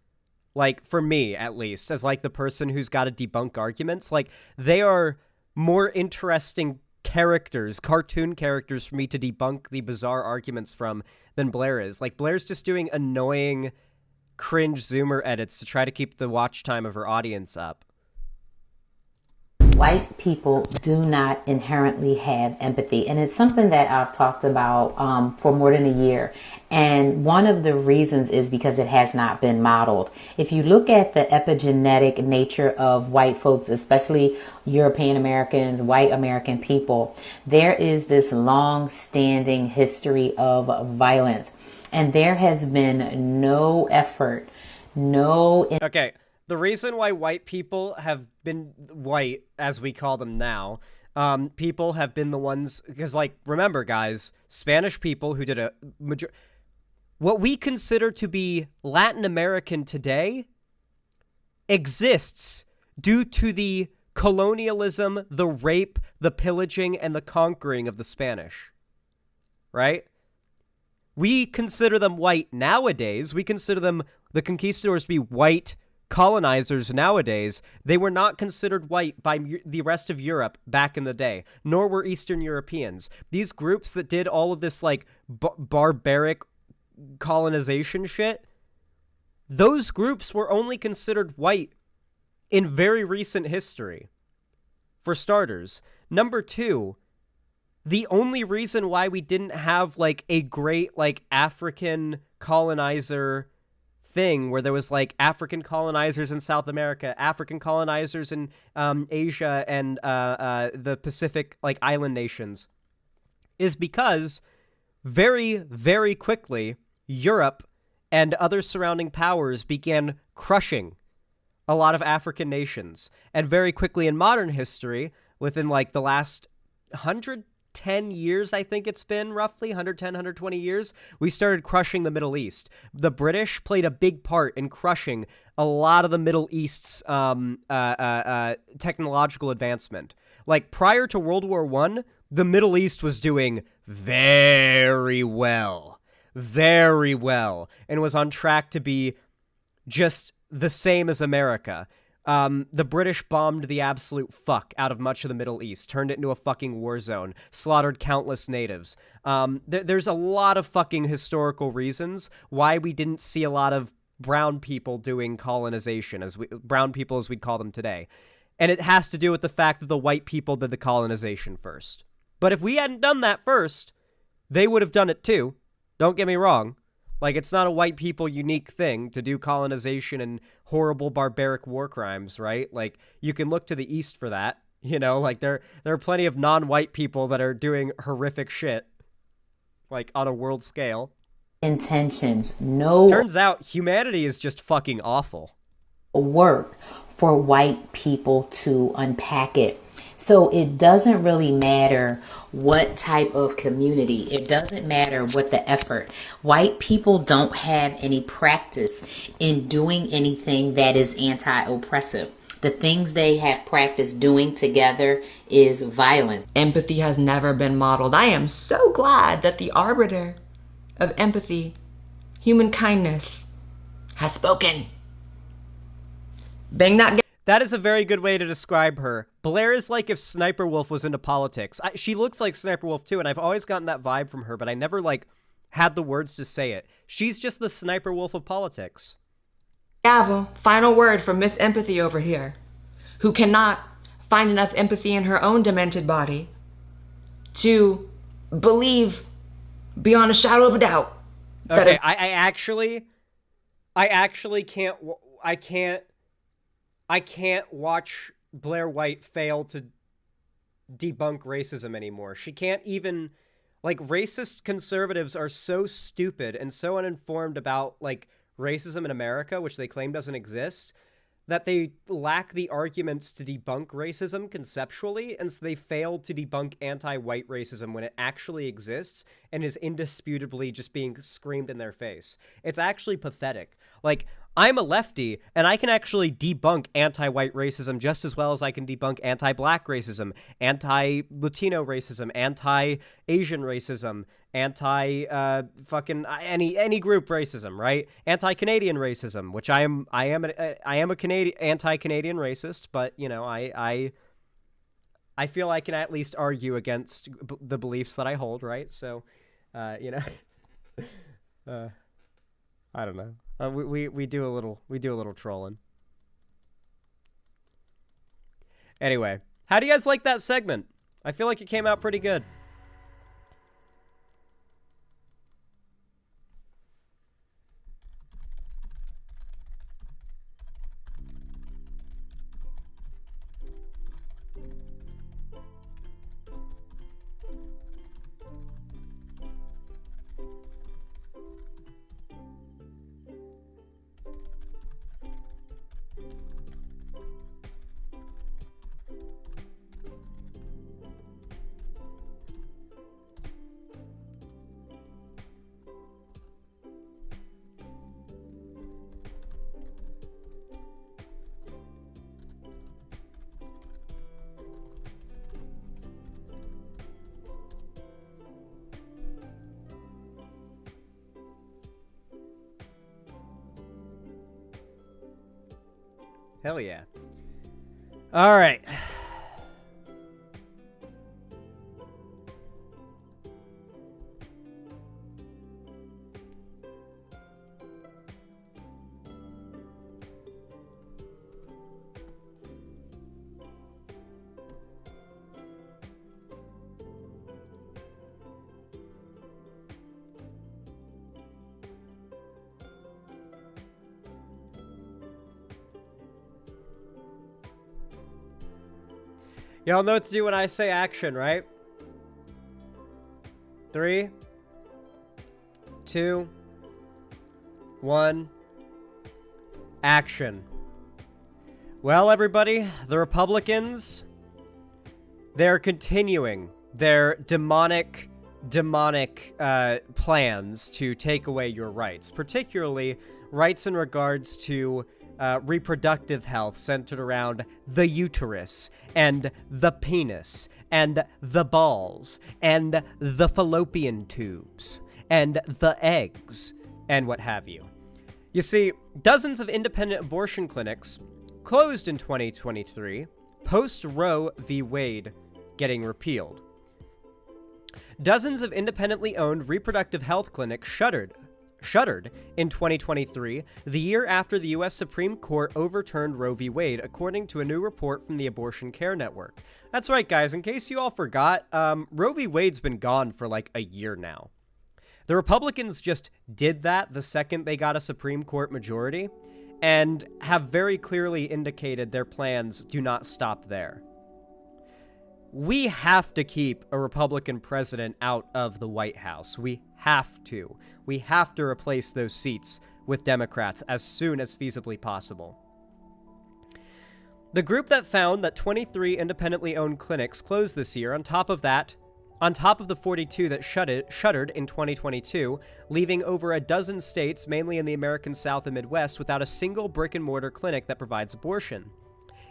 Like, for me, at least, as, like, the person who's got to debunk arguments. Like, they are more interesting characters, cartoon characters for me to debunk the bizarre arguments from than Blair is. Like, Blair's just doing annoying, cringe Zoomer edits to try to keep the watch time of her audience up. White people do not inherently have empathy, and it's something that I've talked about for more than a year. And one of the reasons is because it has not been modeled. If you look at the epigenetic nature of white folks, especially European Americans, white American people, there is this long-standing history of violence, and there has been no effort, Okay. The reason why white people have been white, as we call them now, people have been the ones, because, like, remember, guys, Spanish people who did what we consider to be Latin American today exists due to the colonialism, the rape, the pillaging, and the conquering of the Spanish, right? We consider them white nowadays. We consider them, the conquistadors, to be white colonizers nowadays. They were not considered white by the rest of Europe back in the day, nor were Eastern Europeans. These groups that did all of this, like, barbaric colonization shit, those groups were only considered white in very recent history, for starters. Number two, the only reason why we didn't have, like, a great, like, African colonizer thing where there was like African colonizers in South America, African colonizers in Asia, and the Pacific like island nations, is because very, very quickly Europe and other surrounding powers began crushing a lot of African nations. And very quickly in modern history, within like the last 110 years, I think it's been roughly 110, 120 years, we started crushing the Middle East. The British played a big part in crushing a lot of the Middle East's technological advancement. Like prior to World War I, the Middle East was doing very well, and was on track to be just the same as America. The British bombed the absolute fuck out of much of the Middle East, turned it into a fucking war zone, slaughtered countless natives. There's a lot of fucking historical reasons why we didn't see a lot of brown people doing colonization, brown people as we'd call them today. And it has to do with the fact that the white people did the colonization first. But if we hadn't done that first, they would have done it too. Don't get me wrong. Like, it's not a white people unique thing to do colonization and horrible barbaric war crimes, right? Like, you can look to the East for that. You know, like, there are plenty of non-white people that are doing horrific shit, like, on a world scale. Intentions. No. Turns out humanity is just fucking awful. Work for white people to unpack it. So it doesn't really matter what type of community. It doesn't matter what the effort. White people don't have any practice in doing anything that is anti-oppressive. The things they have practiced doing together is violence. Empathy has never been modeled. I am so glad that the arbiter of empathy, human kindness, has spoken. Bang that. That is a very good way to describe her. Blair is like if Sniper Wolf was into politics. She looks like Sniper Wolf too, and I've always gotten that vibe from her, but I never like had the words to say it. She's just the Sniper Wolf of politics. Gavel, final word from Miss Empathy over here, who cannot find enough empathy in her own demented body to believe beyond a shadow of a doubt. Okay, I actually can't. I can't watch Blair White fail to debunk racism anymore. She can't even, like, racist conservatives are so stupid and so uninformed about, like, racism in America, which they claim doesn't exist, that they lack the arguments to debunk racism conceptually, and so they fail to debunk anti-white racism when it actually exists and is indisputably just being screamed in their face. It's actually pathetic. Like, I'm a lefty, and I can actually debunk anti-white racism just as well as I can debunk anti-black racism, anti-Latino racism, anti-Asian racism, any group racism, right? Anti-Canadian racism, which I am a Canadian anti-Canadian racist, but you know, I feel I can at least argue against the beliefs that I hold, right? So, you know, I don't know. We do a little trolling. Anyway, how do you guys like that segment? I feel like it came out pretty good. Hell yeah. All right. Y'all know what to do when I say action, right? 3, 2, 1, action. Well, everybody, the Republicans, they're continuing their demonic plans to take away your rights, particularly rights in regards to reproductive health centered around the uterus and the penis and the balls and the fallopian tubes and the eggs and what have you. You see, dozens of independent abortion clinics closed in 2023 post Roe v. Wade getting repealed. Dozens of independently owned reproductive health clinics shuttered in 2023, the year after the U.S. Supreme Court overturned Roe v. Wade, according to a new report from the Abortion Care Network. That's right, guys. In case you all forgot, Roe v. Wade's been gone for like a year now. The Republicans just did that the second they got a Supreme Court majority, and have very clearly indicated their plans do not stop there. We have to keep a Republican president out of the White House. We have to. We have to replace those seats with Democrats as soon as feasibly possible. The group that found that 23 independently owned clinics closed this year, on top of the 42 that shuttered in 2022, leaving over a dozen states, mainly in the American South and Midwest, without a single brick-and-mortar clinic that provides abortion.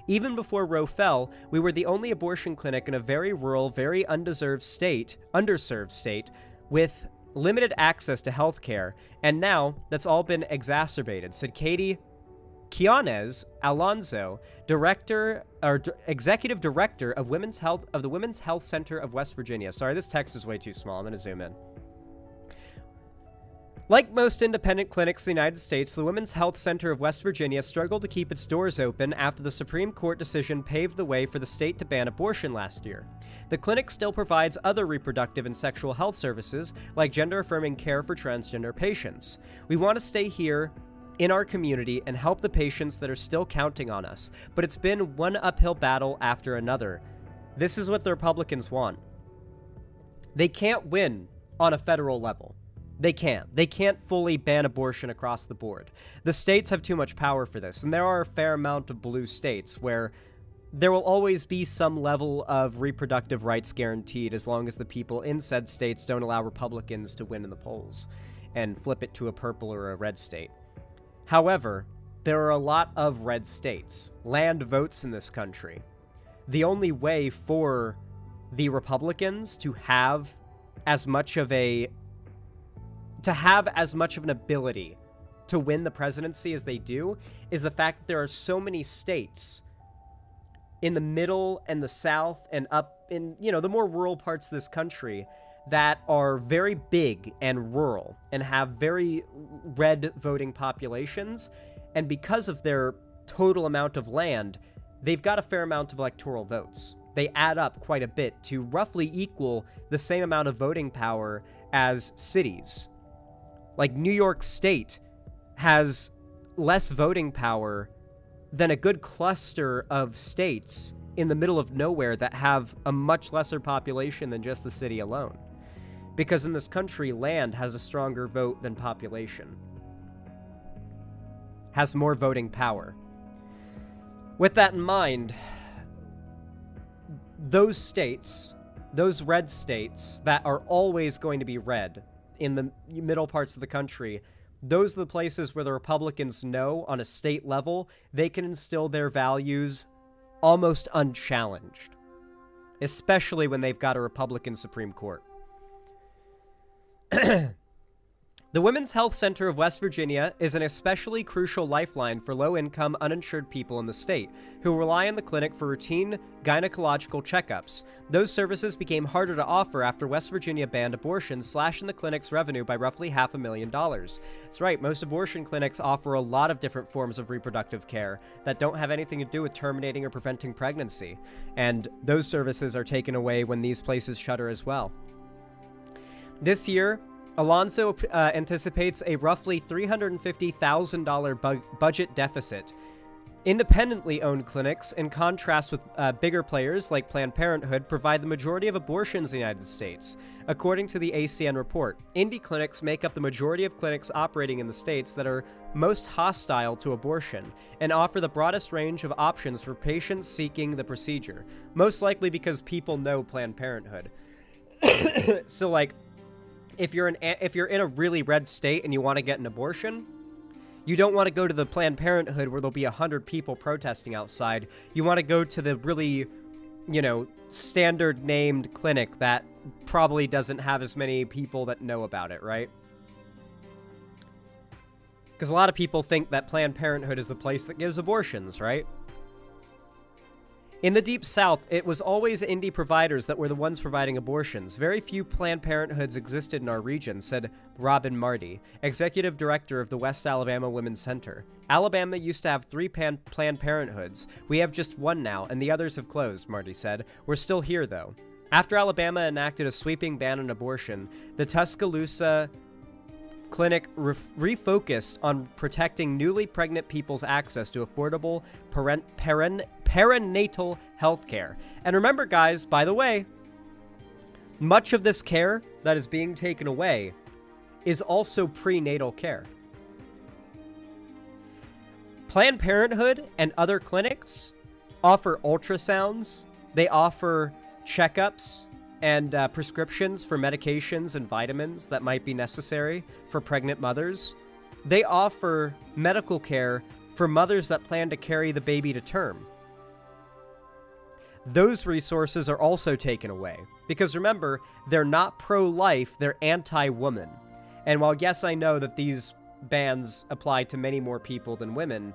Even before Roe fell, we were the only abortion clinic in a very rural, very underserved state, with limited access to health care, and now that's all been exacerbated, said Katie Quiñones Alonso, executive director of the Women's Health Center of West Virginia. Sorry, this text is way too small. I'm going to zoom in. Like most independent clinics in the United States, the Women's Health Center of West Virginia struggled to keep its doors open after the Supreme Court decision paved the way for the state to ban abortion last year. The clinic still provides other reproductive and sexual health services, like gender-affirming care for transgender patients. We want to stay here in our community and help the patients that are still counting on us, but it's been one uphill battle after another. This is what the Republicans want. They can't win on a federal level. They can't. They can't fully ban abortion across the board. The states have too much power for this, and there are a fair amount of blue states where there will always be some level of reproductive rights guaranteed as long as the people in said states don't allow Republicans to win in the polls and flip it to a purple or a red state. However, there are a lot of red states. Land votes in this country. The only way for the Republicans to have as much of an ability to win the presidency as they do is the fact that there are so many states in the middle and the south and up in, the more rural parts of this country that are very big and rural and have very red voting populations. And because of their total amount of land, they've got a fair amount of electoral votes. They add up quite a bit to roughly equal the same amount of voting power as cities. Like New York State has less voting power than a good cluster of states in the middle of nowhere that have a much lesser population than just the city alone. Because in this country, land has a stronger vote than population. Has more voting power. With that in mind, those states, those red states that are always going to be red in the middle parts of the country, those are the places where the Republicans know on a state level they can instill their values almost unchallenged, especially when they've got a Republican Supreme Court. The Women's Health Center of West Virginia is an especially crucial lifeline for low-income, uninsured people in the state who rely on the clinic for routine gynecological checkups. Those services became harder to offer after West Virginia banned abortion, slashing the clinic's revenue by roughly $500,000. That's right, most abortion clinics offer a lot of different forms of reproductive care that don't have anything to do with terminating or preventing pregnancy, and those services are taken away when these places shutter as well. This year, Alonso anticipates a roughly $350,000 budget deficit Independently owned clinics, in contrast with bigger players like Planned Parenthood, provide the majority of abortions in the United States. According to the ACN report, indie clinics make up the majority of clinics operating in the states that are most hostile to abortion and offer the broadest range of options for patients seeking the procedure, most likely because people know Planned Parenthood. So, like, if you're in a really red state and you want to get an abortion, you don't want to go to the Planned Parenthood where there'll be 100 people protesting outside. You want to go to the really, standard named clinic that probably doesn't have as many people that know about it, right? Because a lot of people think that Planned Parenthood is the place that gives abortions, right? In the Deep South, it was always indie providers that were the ones providing abortions. Very few Planned Parenthoods existed in our region, said Robin Marty, executive director of the West Alabama Women's Center. Alabama used to have 3 Planned Parenthoods. We have just 1 now, and the others have closed, Marty said. We're still here, though. After Alabama enacted a sweeping ban on abortion, the Tuscaloosa clinic refocused on protecting newly pregnant people's access to affordable perinatal health care. And remember, guys, by the way, much of this care that is being taken away is also prenatal care. Planned Parenthood and other clinics offer ultrasounds, they offer checkups, and prescriptions for medications and vitamins that might be necessary for pregnant mothers. They offer medical care for mothers that plan to carry the baby to term. Those resources are also taken away. Because remember, they're not pro-life, they're anti-woman. And while yes, I know that these bans apply to many more people than women,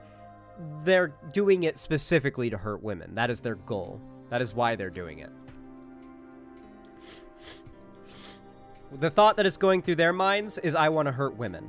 they're doing it specifically to hurt women. That is their goal. That is why they're doing it. The thought that is going through their minds is, I want to hurt women.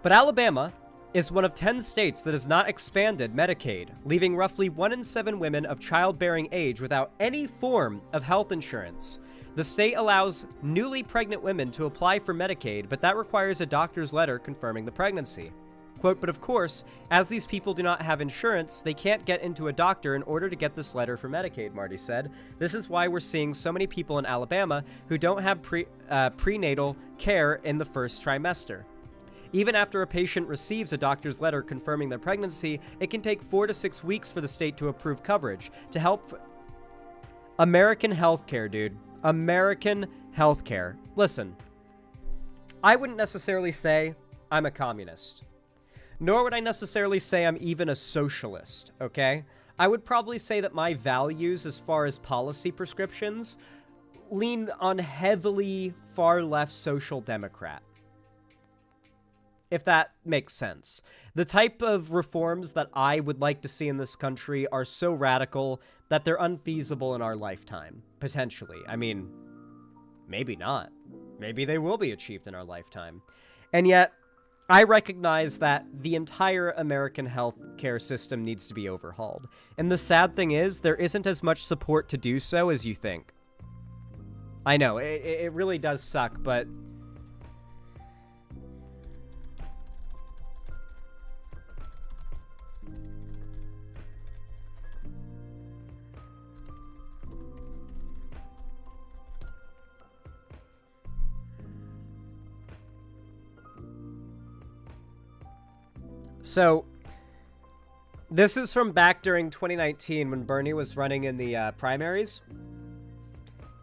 But Alabama is one of 10 states that has not expanded Medicaid, leaving roughly 1 in 7 women of childbearing age without any form of health insurance. The state allows newly pregnant women to apply for Medicaid, but that requires a doctor's letter confirming the pregnancy. Quote, but of course, as these people do not have insurance, they can't get into a doctor in order to get this letter for Medicaid, Marty said. This is why we're seeing so many people in Alabama who don't have prenatal care in the first trimester. Even after a patient receives a doctor's letter confirming their pregnancy, it can take 4 to 6 weeks for the state to approve coverage to help. American healthcare, dude. American healthcare. Listen, I wouldn't necessarily say I'm a communist. Nor would I necessarily say I'm even a socialist, okay? I would probably say that my values as far as policy prescriptions lean on heavily far-left social democrat. If that makes sense. The type of reforms that I would like to see in this country are so radical that they're unfeasible in our lifetime, potentially. I mean, maybe not. Maybe they will be achieved in our lifetime. And yet, I recognize that the entire American healthcare system needs to be overhauled. And the sad thing is, there isn't as much support to do so as you think. I know, it really does suck, but so, this is from back during 2019 when Bernie was running in the primaries.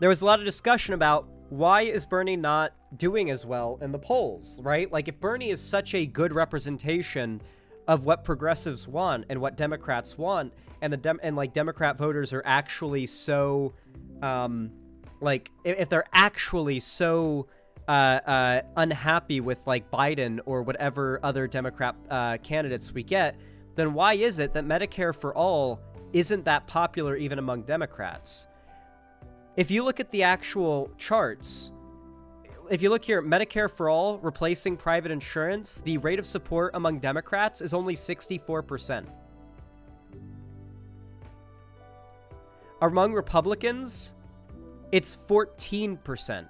There was a lot of discussion about why is Bernie not doing as well in the polls, right? Like, if Bernie is such a good representation of what progressives want and what Democrats want, and Democrat voters are actually so, if they're actually so unhappy with like Biden or whatever other Democrat candidates we get, then why is it that Medicare for All isn't that popular even among Democrats? If you look at the actual charts, if you look here, Medicare for All replacing private insurance, the rate of support among Democrats is only 64%. Among Republicans, it's 14%.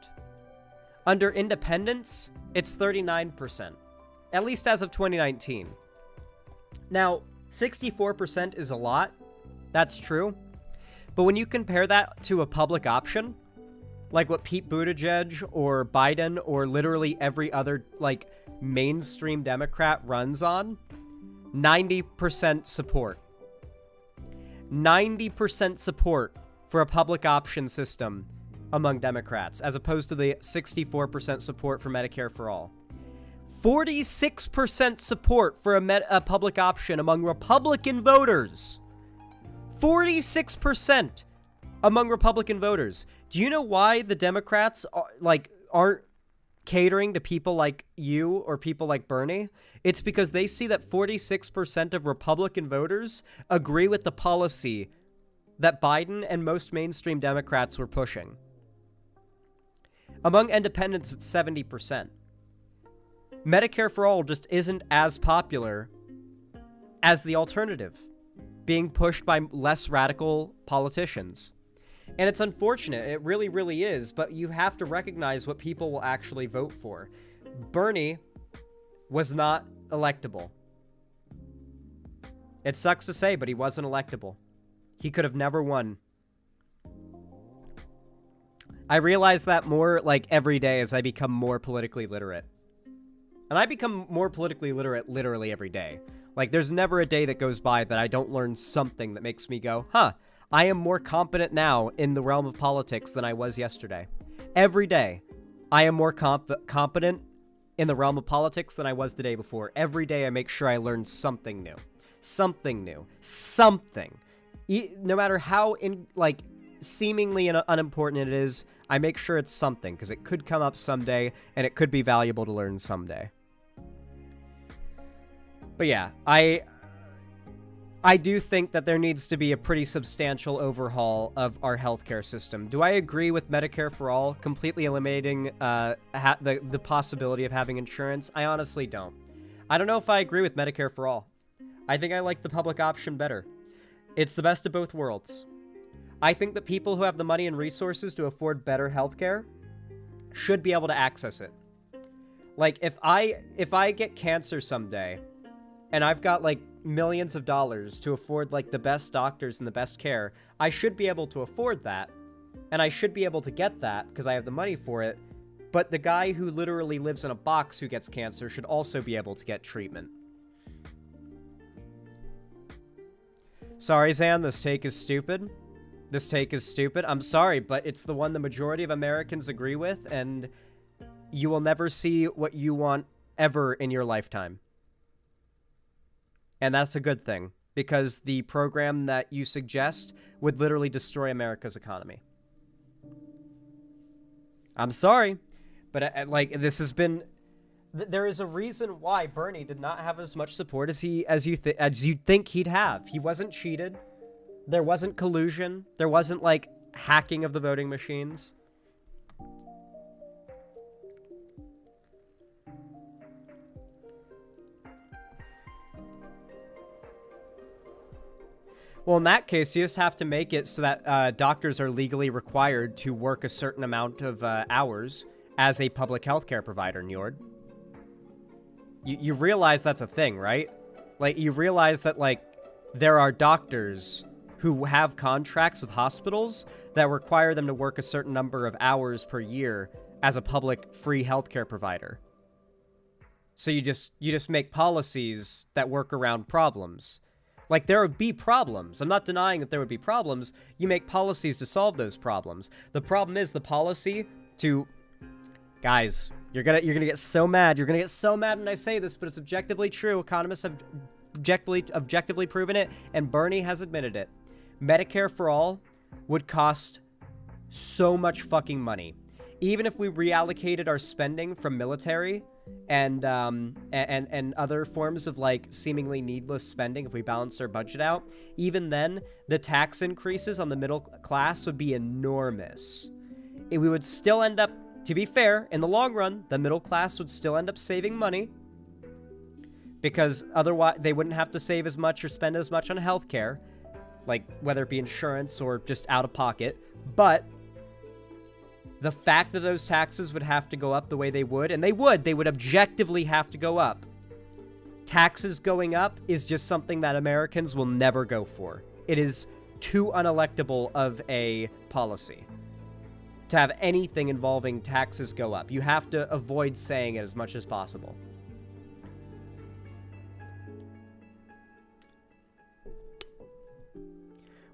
Under independents, it's 39%, at least as of 2019. Now, 64% is a lot. That's true. But when you compare that to a public option, like what Pete Buttigieg or Biden or literally every other, like, mainstream Democrat runs on, 90% support. 90% support for a public option system among Democrats, as opposed to the 64% support for Medicare for all. 46% support for a public option among Republican voters. 46% among Republican voters. Do you know why the Democrats aren't catering to people like you or people like Bernie? It's because they see that 46% of Republican voters agree with the policy that Biden and most mainstream Democrats were pushing. Among independents, it's 70%. Medicare for all just isn't as popular as the alternative, being pushed by less radical politicians. And it's unfortunate, it really, really is, but you have to recognize what people will actually vote for. Bernie was not electable. It sucks to say, but he wasn't electable. He could have never won. I realize that more, like, every day as I become more politically literate. And I become more politically literate literally every day. Like, there's never a day that goes by that I don't learn something that makes me go, huh, I am more competent now in the realm of politics than I was yesterday. Every day, I am more competent in the realm of politics than I was the day before. Every day, I make sure I learn something new. Something new. Something. No matter how, seemingly unimportant it is, I make sure it's something, because it could come up someday, and it could be valuable to learn someday. But yeah, I do think that there needs to be a pretty substantial overhaul of our healthcare system. Do I agree with Medicare for all, completely eliminating the possibility of having insurance? I honestly don't. I don't know if I agree with Medicare for all. I think I like the public option better. It's the best of both worlds. I think that people who have the money and resources to afford better healthcare should be able to access it. Like, if I get cancer someday, and I've got, like, millions of dollars to afford, like, the best doctors and the best care, I should be able to afford that, and I should be able to get that because I have the money for it, but the guy who literally lives in a box who gets cancer should also be able to get treatment. Sorry, Zan, this take is stupid. This take is stupid. I'm sorry, but it's the one the majority of Americans agree with, and you will never see what you want ever in your lifetime. And that's a good thing, because the program that you suggest would literally destroy America's economy. I'm sorry, but this has been... There is a reason why Bernie did not have as much support as you'd think he'd have. He wasn't cheated. There wasn't collusion. There wasn't, like, hacking of the voting machines. Well, in that case, you just have to make it so that doctors are legally required to work a certain amount of hours as a public healthcare provider, Njord. You realize that's a thing, right? Like, you realize that, like, there are doctors who have contracts with hospitals that require them to work a certain number of hours per year as a public free healthcare provider. So you just make policies that work around problems. Like, there would be problems. I'm not denying that there would be problems. You make policies to solve those problems. The problem is the policy to... Guys, you're gonna get so mad. You're gonna get so mad when I say this, but it's objectively true. Economists have objectively proven it, and Bernie has admitted it. Medicare for all would cost so much fucking money. Even if we reallocated our spending from military and other forms of, like, seemingly needless spending, if we balance our budget out, even then, the tax increases on the middle class would be enormous. We would still end up, to be fair, in the long run, the middle class would still end up saving money, because otherwise they wouldn't have to save as much or spend as much on healthcare, like whether it be insurance or just out of pocket. But the fact that those taxes would have to go up the way they would, and they would objectively have to go up taxes going up is just something that Americans will never go for. It is too unelectable of a policy to have anything involving taxes go up. You have to avoid saying it as much as possible.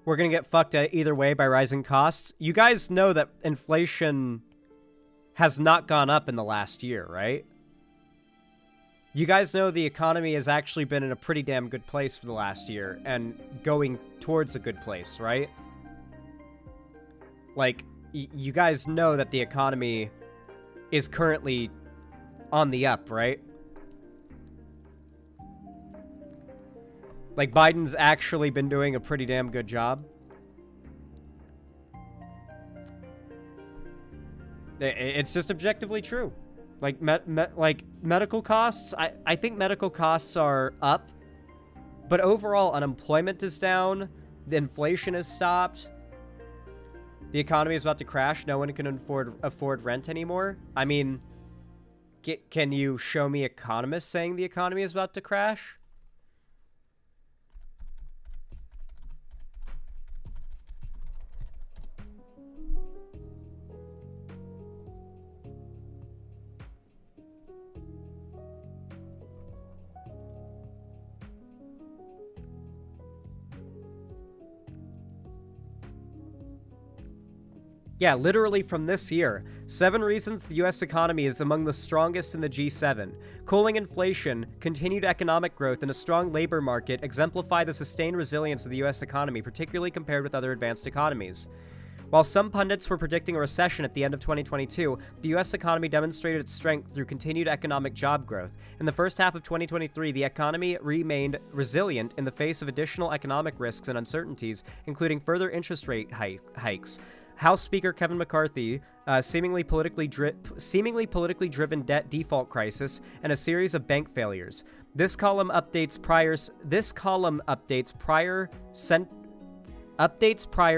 We're gonna get fucked either way by rising costs. You guys know that inflation has not gone up in the last year, right? You guys know the economy has actually been in a pretty damn good place for the last year and going towards a good place, right? Like, you guys know that the economy is currently on the up, right? Like, Biden's actually been doing a pretty damn good job. It's just objectively true. Like, medical costs, I think medical costs are up, but overall unemployment is down, the inflation has stopped, the economy is about to crash, no one can afford rent anymore. I mean, can you show me economists saying the economy is about to crash? Yeah, literally from this year. 7 reasons the U.S. economy is among the strongest in the G7. Cooling inflation, continued economic growth, and a strong labor market exemplify the sustained resilience of the U.S. economy, particularly compared with other advanced economies. While some pundits were predicting a recession at the end of 2022, the U.S. economy demonstrated its strength through continued economic job growth. In the first half of 2023, the economy remained resilient in the face of additional economic risks and uncertainties, including further interest rate hikes. House Speaker Kevin McCarthy, seemingly politically driven debt default crisis, and a series of bank failures. This column updates prior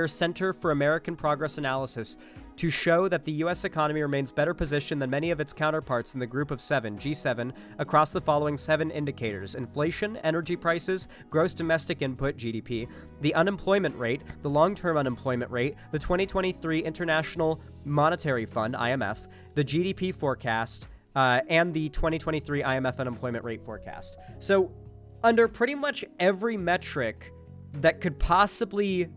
Center for American Progress analysis to show that the U.S. economy remains better positioned than many of its counterparts in the Group of Seven, G7, across the following 7 indicators: inflation, energy prices, gross domestic input, GDP, the unemployment rate, the long-term unemployment rate, the 2023 International Monetary Fund, IMF, the GDP forecast, and the 2023 IMF unemployment rate forecast. So, under pretty much every metric that could possibly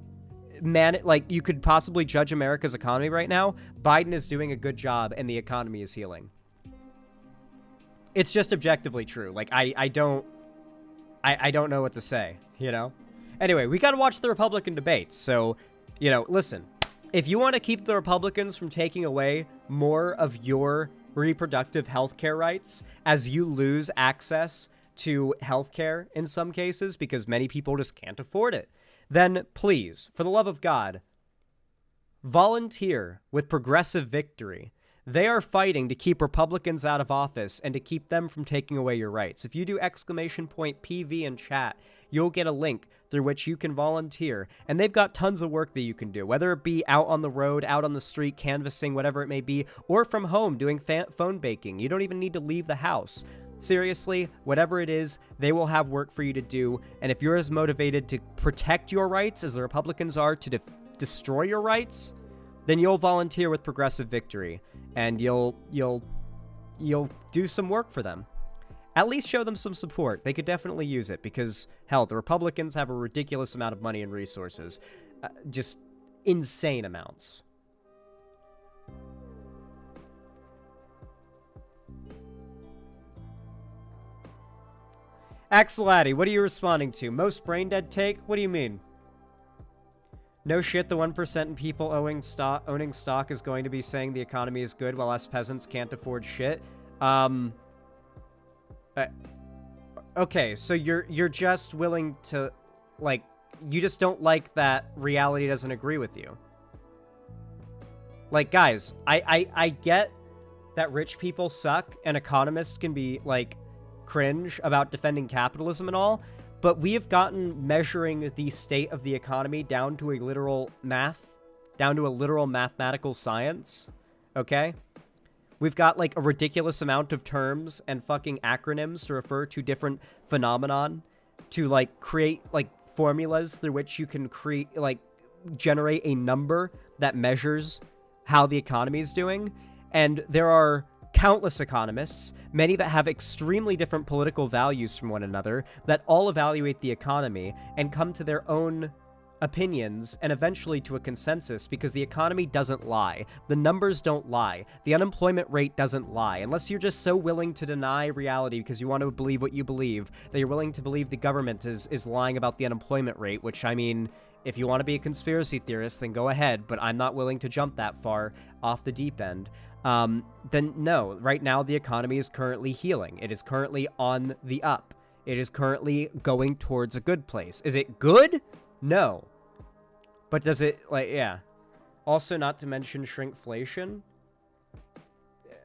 you could possibly judge America's economy right now, Biden is doing a good job and the economy is healing. It's just objectively true. Like, I don't know what to say, you know? Anyway, we gotta watch the Republican debates, so, you know, listen. If you want to keep the Republicans from taking away more of your reproductive health care rights as you lose access to health care in some cases because many people just can't afford it, then please, for the love of God, volunteer with Progressive Victory. They are fighting to keep Republicans out of office and to keep them from taking away your rights. If you do !PV in chat, you'll get a link through which you can volunteer. And they've got tons of work that you can do, whether it be out on the road, out on the street, canvassing, whatever it may be, or from home doing phone baking. You don't even need to leave the house. Seriously, whatever it is, they will have work for you to do, and if you're as motivated to protect your rights as the Republicans are to destroy your rights, then you'll volunteer with Progressive Victory, and you'll do some work for them. At least show them some support. They could definitely use it, because, hell, the Republicans have a ridiculous amount of money and resources. Just insane amounts. Axeladdy, what are you responding to? Most brain-dead take? What do you mean? No shit, the 1% in people owning stock is going to be saying the economy is good while us peasants can't afford shit. Okay, so you're just willing to, like, you just don't like that reality doesn't agree with you. Like, guys, I get that rich people suck and economists can be, like, cringe about defending capitalism and all, but we have gotten measuring the state of the economy down to a literal mathematical science, okay? We've got like a ridiculous amount of terms and fucking acronyms to refer to different phenomenon, to like create like formulas through which you can create like generate a number that measures how the economy is doing. And there are countless economists, many that have extremely different political values from one another, that all evaluate the economy and come to their own opinions and eventually to a consensus, because the economy doesn't lie. The numbers don't lie. The unemployment rate doesn't lie. Unless you're just so willing to deny reality because you want to believe what you believe, that you're willing to believe the government is lying about the unemployment rate, which, I mean, if you want to be a conspiracy theorist, then go ahead, but I'm not willing to jump that far off the deep end. Then no, right now the economy is currently healing. It is currently on the up. It is currently going towards a good place. Is it good? No. But does it, like, yeah. Also, not to mention shrinkflation.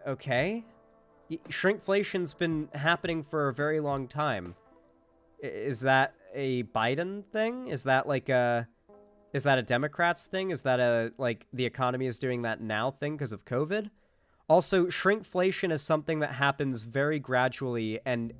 Okay. Shrinkflation's been happening for a very long time. Is that a Biden thing? Is that like a... Is that a Democrats thing? Is that a, like, the economy is doing that now thing because of COVID? Also, shrinkflation is something that happens very gradually and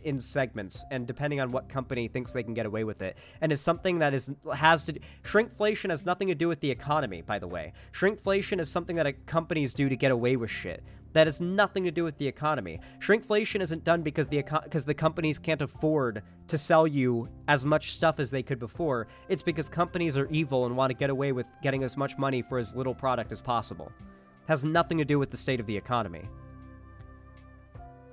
in segments, and depending on what company thinks they can get away with it, and is something that shrinkflation has nothing to do with the economy, by the way. Shrinkflation is something that companies do to get away with shit. That has nothing to do with the economy. Shrinkflation isn't done because the companies can't afford to sell you as much stuff as they could before. It's because companies are evil and want to get away with getting as much money for as little product as possible. It has nothing to do with the state of the economy.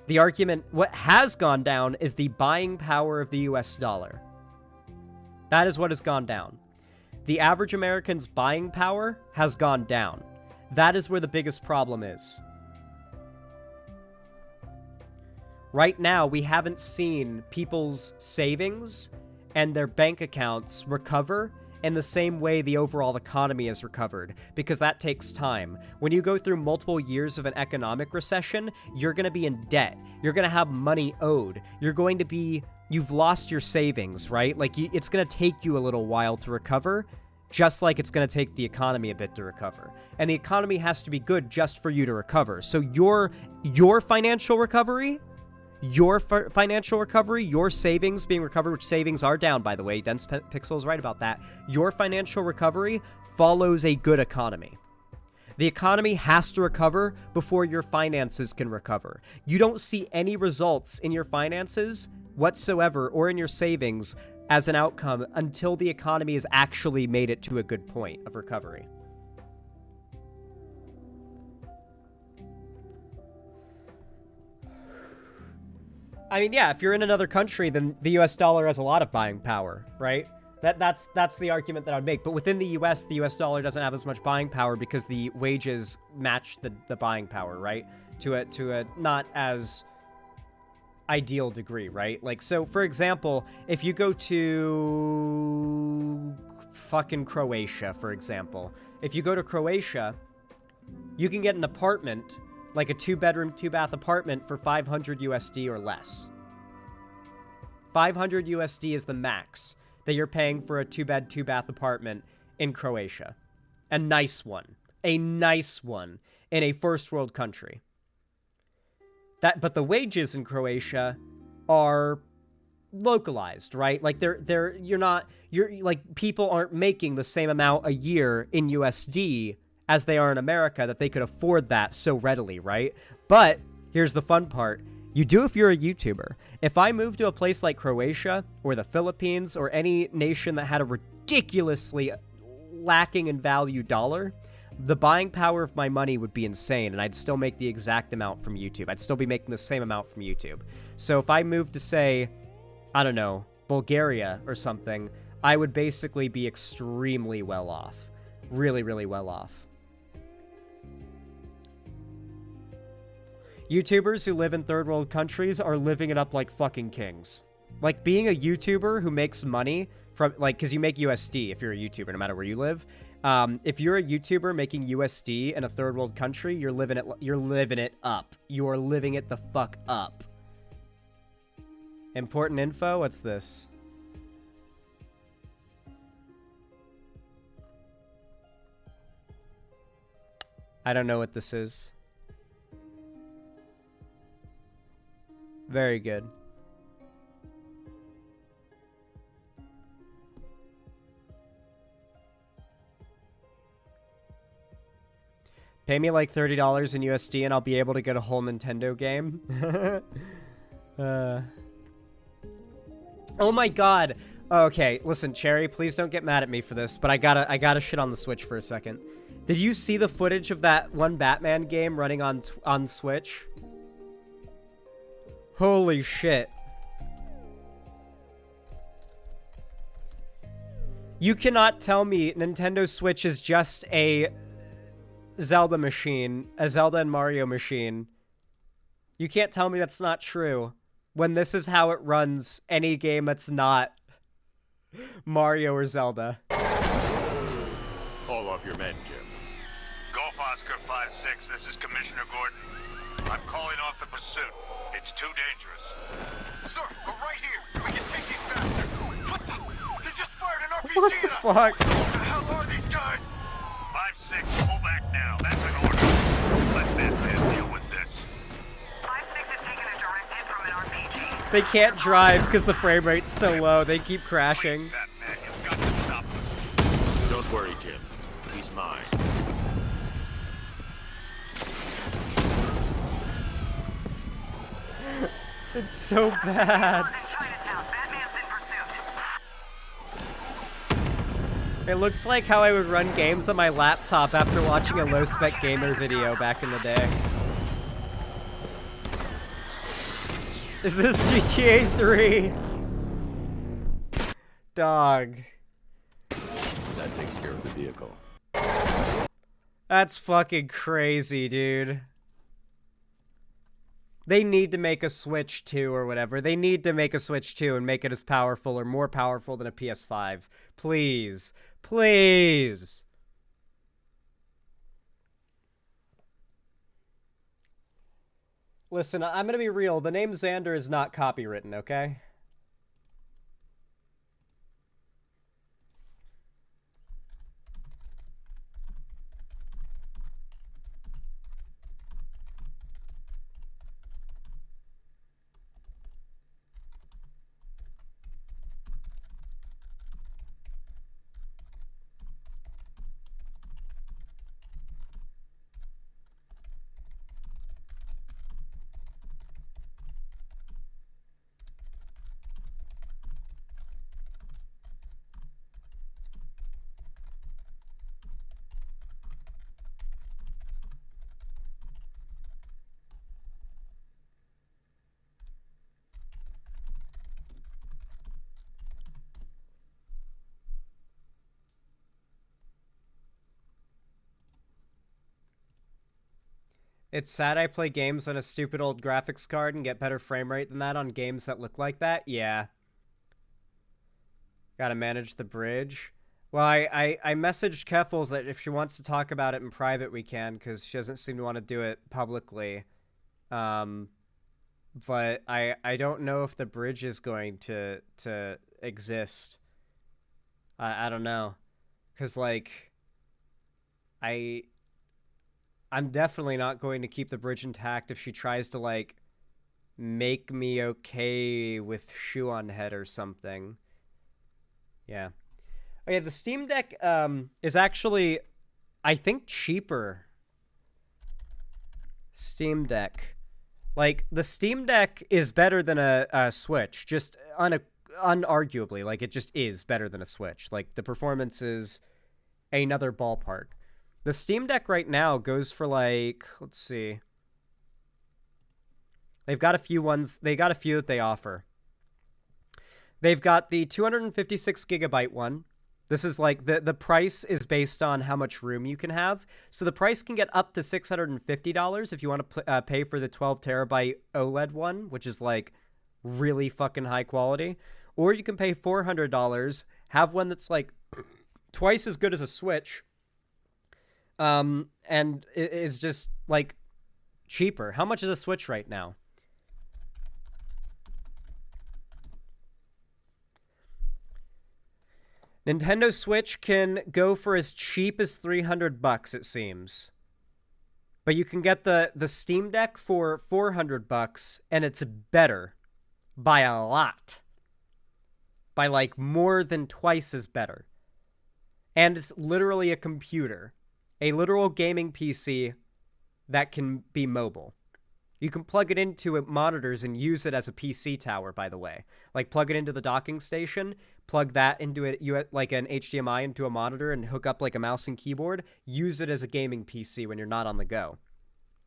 The argument, what has gone down is the buying power of the US dollar. That is what has gone down. The average American's buying power has gone down. That is where the biggest problem is. Right now, we haven't seen people's savings and their bank accounts recover in the same way the overall economy has recovered, because that takes time. When you go through multiple years of an economic recession, you're going to be in debt. You're going to have money owed. You've lost your savings, right? Like, it's going to take you a little while to recover, just like it's going to take the economy a bit to recover. And the economy has to be good just for you to recover. So your financial recovery... Your financial recovery, your savings being recovered, which savings are down, by the way, Dense Pixel is right about that. Your financial recovery follows a good economy. The economy has to recover before your finances can recover. You don't see any results in your finances whatsoever or in your savings as an outcome until the economy has actually made it to a good point of recovery. I mean, yeah, if you're in another country, then the US dollar has a lot of buying power, right? That's the argument that I would make. But within the US dollar doesn't have as much buying power because the wages match the buying power, right? To a not as ideal degree, right? Like, so, for example, if you go to fucking Croatia, for example, if you go to Croatia, you can get an apartment, like a 2-bedroom, 2-bath apartment for 500 USD or less. 500 USD is the max that you're paying for a 2-bed, 2-bath apartment in Croatia. A nice one. A nice one in a first world country. But the wages in Croatia are localized, right? Like people aren't making the same amount a year in USD as they are in America, that they could afford that so readily, right? But here's the fun part. You do if you're a YouTuber. If I moved to a place like Croatia or the Philippines or any nation that had a ridiculously lacking in value dollar, the buying power of my money would be insane, and I'd still make the exact amount from YouTube. I'd still be making the same amount from YouTube. So if I moved to, say, I don't know, Bulgaria or something, I would basically be extremely well off. Really, really well off. YouTubers who live in third world countries are living it up like fucking kings. Like, being a YouTuber who makes money from, like, because you make USD if you're a YouTuber, no matter where you live. If you're a YouTuber making USD in a third world country, you're living it up. You're living it the fuck up. Important info? What's this? I don't know what this is. Very good. Pay me like $30 in USD and I'll be able to get a whole Nintendo game. Oh my god. Okay, listen, Cherry, please don't get mad at me for this, but I gotta shit on the Switch for a second. Did you see the footage of that one Batman game running on Switch? Holy shit. You cannot tell me Nintendo Switch is just a Zelda machine, a Zelda and Mario machine. You can't tell me that's not true when this is how it runs any game that's not Mario or Zelda. Call off your men, Jim. Golf Oscar 5-6, this is Commissioner Gordon. I'm calling off the pursuit. It's too dangerous. Sir, we're right here. We can take these bastards. What the? They just fired an RPG What the at us. fuck? Who the hell are these guys? 5-6, pull back now. That's an order. Let Batman deal with this. 5-6 is taking a direct hit from an RPG. They can't drive because the frame rate's so low. They keep crashing. Batman, you've got to stop them. Don't worry, Jim. He's mine. It's so bad. It looks like how I would run games on my laptop after watching a low-spec gamer video back in the day. Is this GTA 3? Dog. That takes care of the vehicle. That's fucking crazy, dude. They need to make a Switch 2 or whatever. They need to make a Switch 2 and make it as powerful or more powerful than a PS5. Please. Please. Listen, I'm gonna be real. The name Xander is not copywritten, okay? It's sad I play games on a stupid old graphics card and get better frame rate than that on games that look like that. Yeah. Gotta manage the bridge. Well, I messaged Keffels that if she wants to talk about it in private, we can, because she doesn't seem to want to do it publicly. But I don't know if the bridge is going to exist. I don't know. Because, like, I'm definitely not going to keep the bridge intact if she tries to, like, make me okay with shoe on head or something. Yeah. Oh, yeah, the Steam Deck is actually, I think, cheaper. Steam Deck. Like, the Steam Deck is better than a Switch. Just unarguably. Like, it just is better than a Switch. Like, the performance is another ballpark. The Steam Deck right now goes for, like, let's see. They've got a few ones. They got a few that they offer. They've got the 256 gigabyte one. This is like, the price is based on how much room you can have. So the price can get up to $650 if you want to pay for the 12 terabyte OLED one, which is, like, really fucking high quality. Or you can pay $400, have one that's, like, twice as good as a Switch, and it is just, like, cheaper. How much is a Switch right now? Nintendo Switch can go for as cheap as $300, it seems. But you can get the Steam Deck for $400, and it's better by a lot. By like more than twice as better. And it's literally a computer. A literal gaming PC that can be mobile. You can plug it into monitors and use it as a PC tower, by the way. Like, plug it into the docking station, plug that into it, like an HDMI into a monitor, and hook up like a mouse and keyboard. Use it as a gaming PC when you're not on the go.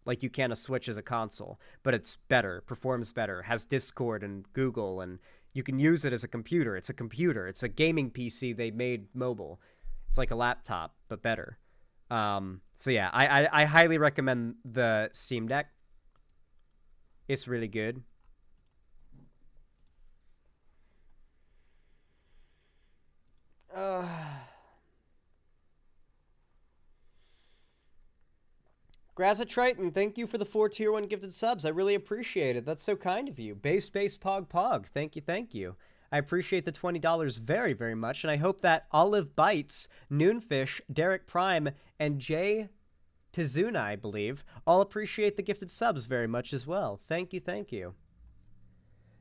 Like you can a Switch as a console. But it's better, performs better, has Discord and Google, and you can use it as a computer. It's a computer. It's a gaming PC they made mobile. It's like a laptop, but better. So yeah, I highly recommend the Steam Deck. It's really good. Grazitriton, thank you for the 4 tier 1 gifted subs. I really appreciate it. That's so kind of you. Base Pog Pog. Thank you, thank you. I appreciate the $20 very, very much, and I hope that Olive Bites, Noonfish, Derek Prime, and Jay Tizuna, I believe, all appreciate the gifted subs very much as well. Thank you, thank you.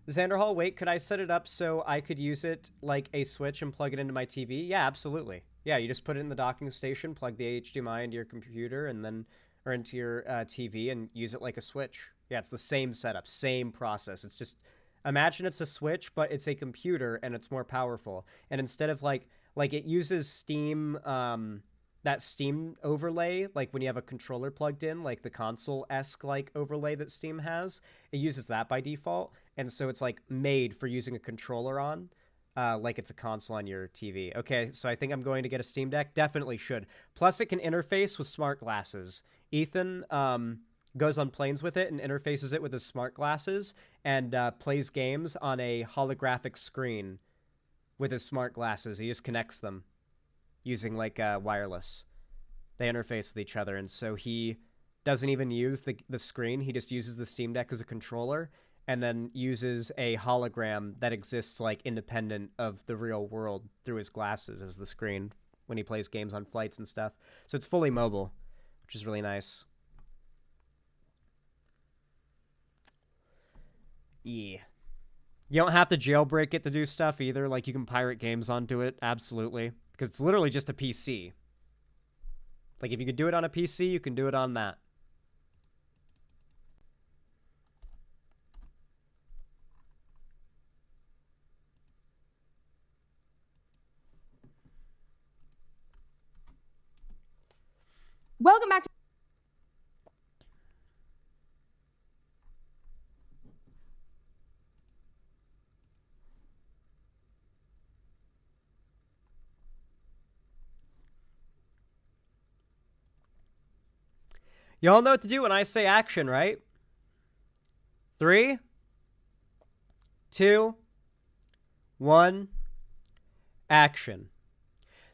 Xander Hall, wait, could I set it up so I could use it like a Switch and plug it into my TV? Yeah, absolutely. Yeah, you just put it in the docking station, plug the HDMI into your computer, and then, or into your TV, and use it like a Switch. Yeah, it's the same setup, same process. It's just, imagine it's a Switch, but it's a computer, and it's more powerful. And instead of like it uses Steam, that Steam overlay, like when you have a controller plugged in, like the console-esque like overlay that Steam has, it uses that by default. And so it's like made for using a controller on, like it's a console on your TV. Okay, so I think I'm going to get a Steam Deck. Definitely should. Plus it can interface with smart glasses. Ethan goes on planes with it and interfaces it with his smart glasses and plays games on a holographic screen with his smart glasses. He just connects them using like wireless. They interface with each other, and so he doesn't even use the screen. He just uses the Steam Deck as a controller and then uses a hologram that exists like independent of the real world through his glasses as the screen when he plays games on flights and stuff. So it's fully mobile, which is really nice. Yeah. You don't have to jailbreak it to do stuff either. Like, you can pirate games onto it, absolutely. Because it's literally just a PC. Like, if you could do it on a PC, you can do it on that. Welcome back to Y'all know what to do when I say action, right? 3, 2, 1, action.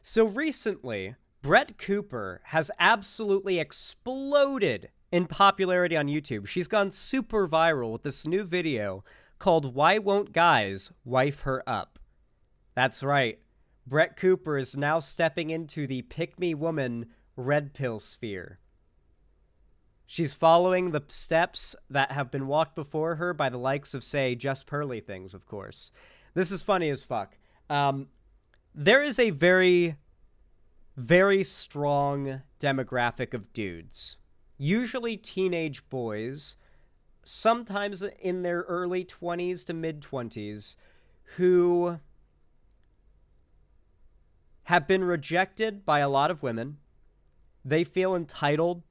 So recently, Brett Cooper has absolutely exploded in popularity on YouTube. She's gone super viral with this new video called Why Won't Guys Wife Her Up? That's right. Brett Cooper is now stepping into the pick-me woman red pill sphere. She's following the steps that have been walked before her by the likes of, say, Just Pearly Things, of course. This is funny as fuck. There is a very, very strong demographic of dudes, usually teenage boys, sometimes in their early 20s to mid-20s, who have been rejected by a lot of women. They feel entitled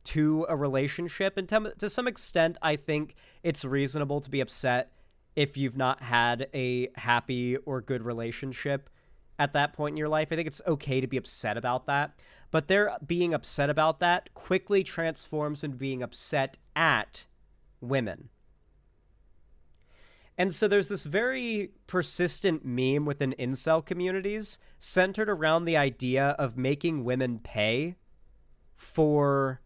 to a relationship, and to some extent, I think it's reasonable to be upset if you've not had a happy or good relationship at that point in your life. I think it's okay to be upset about that, but their being upset about that quickly transforms into being upset at women. And so there's this very persistent meme within incel communities centered around the idea of making women pay for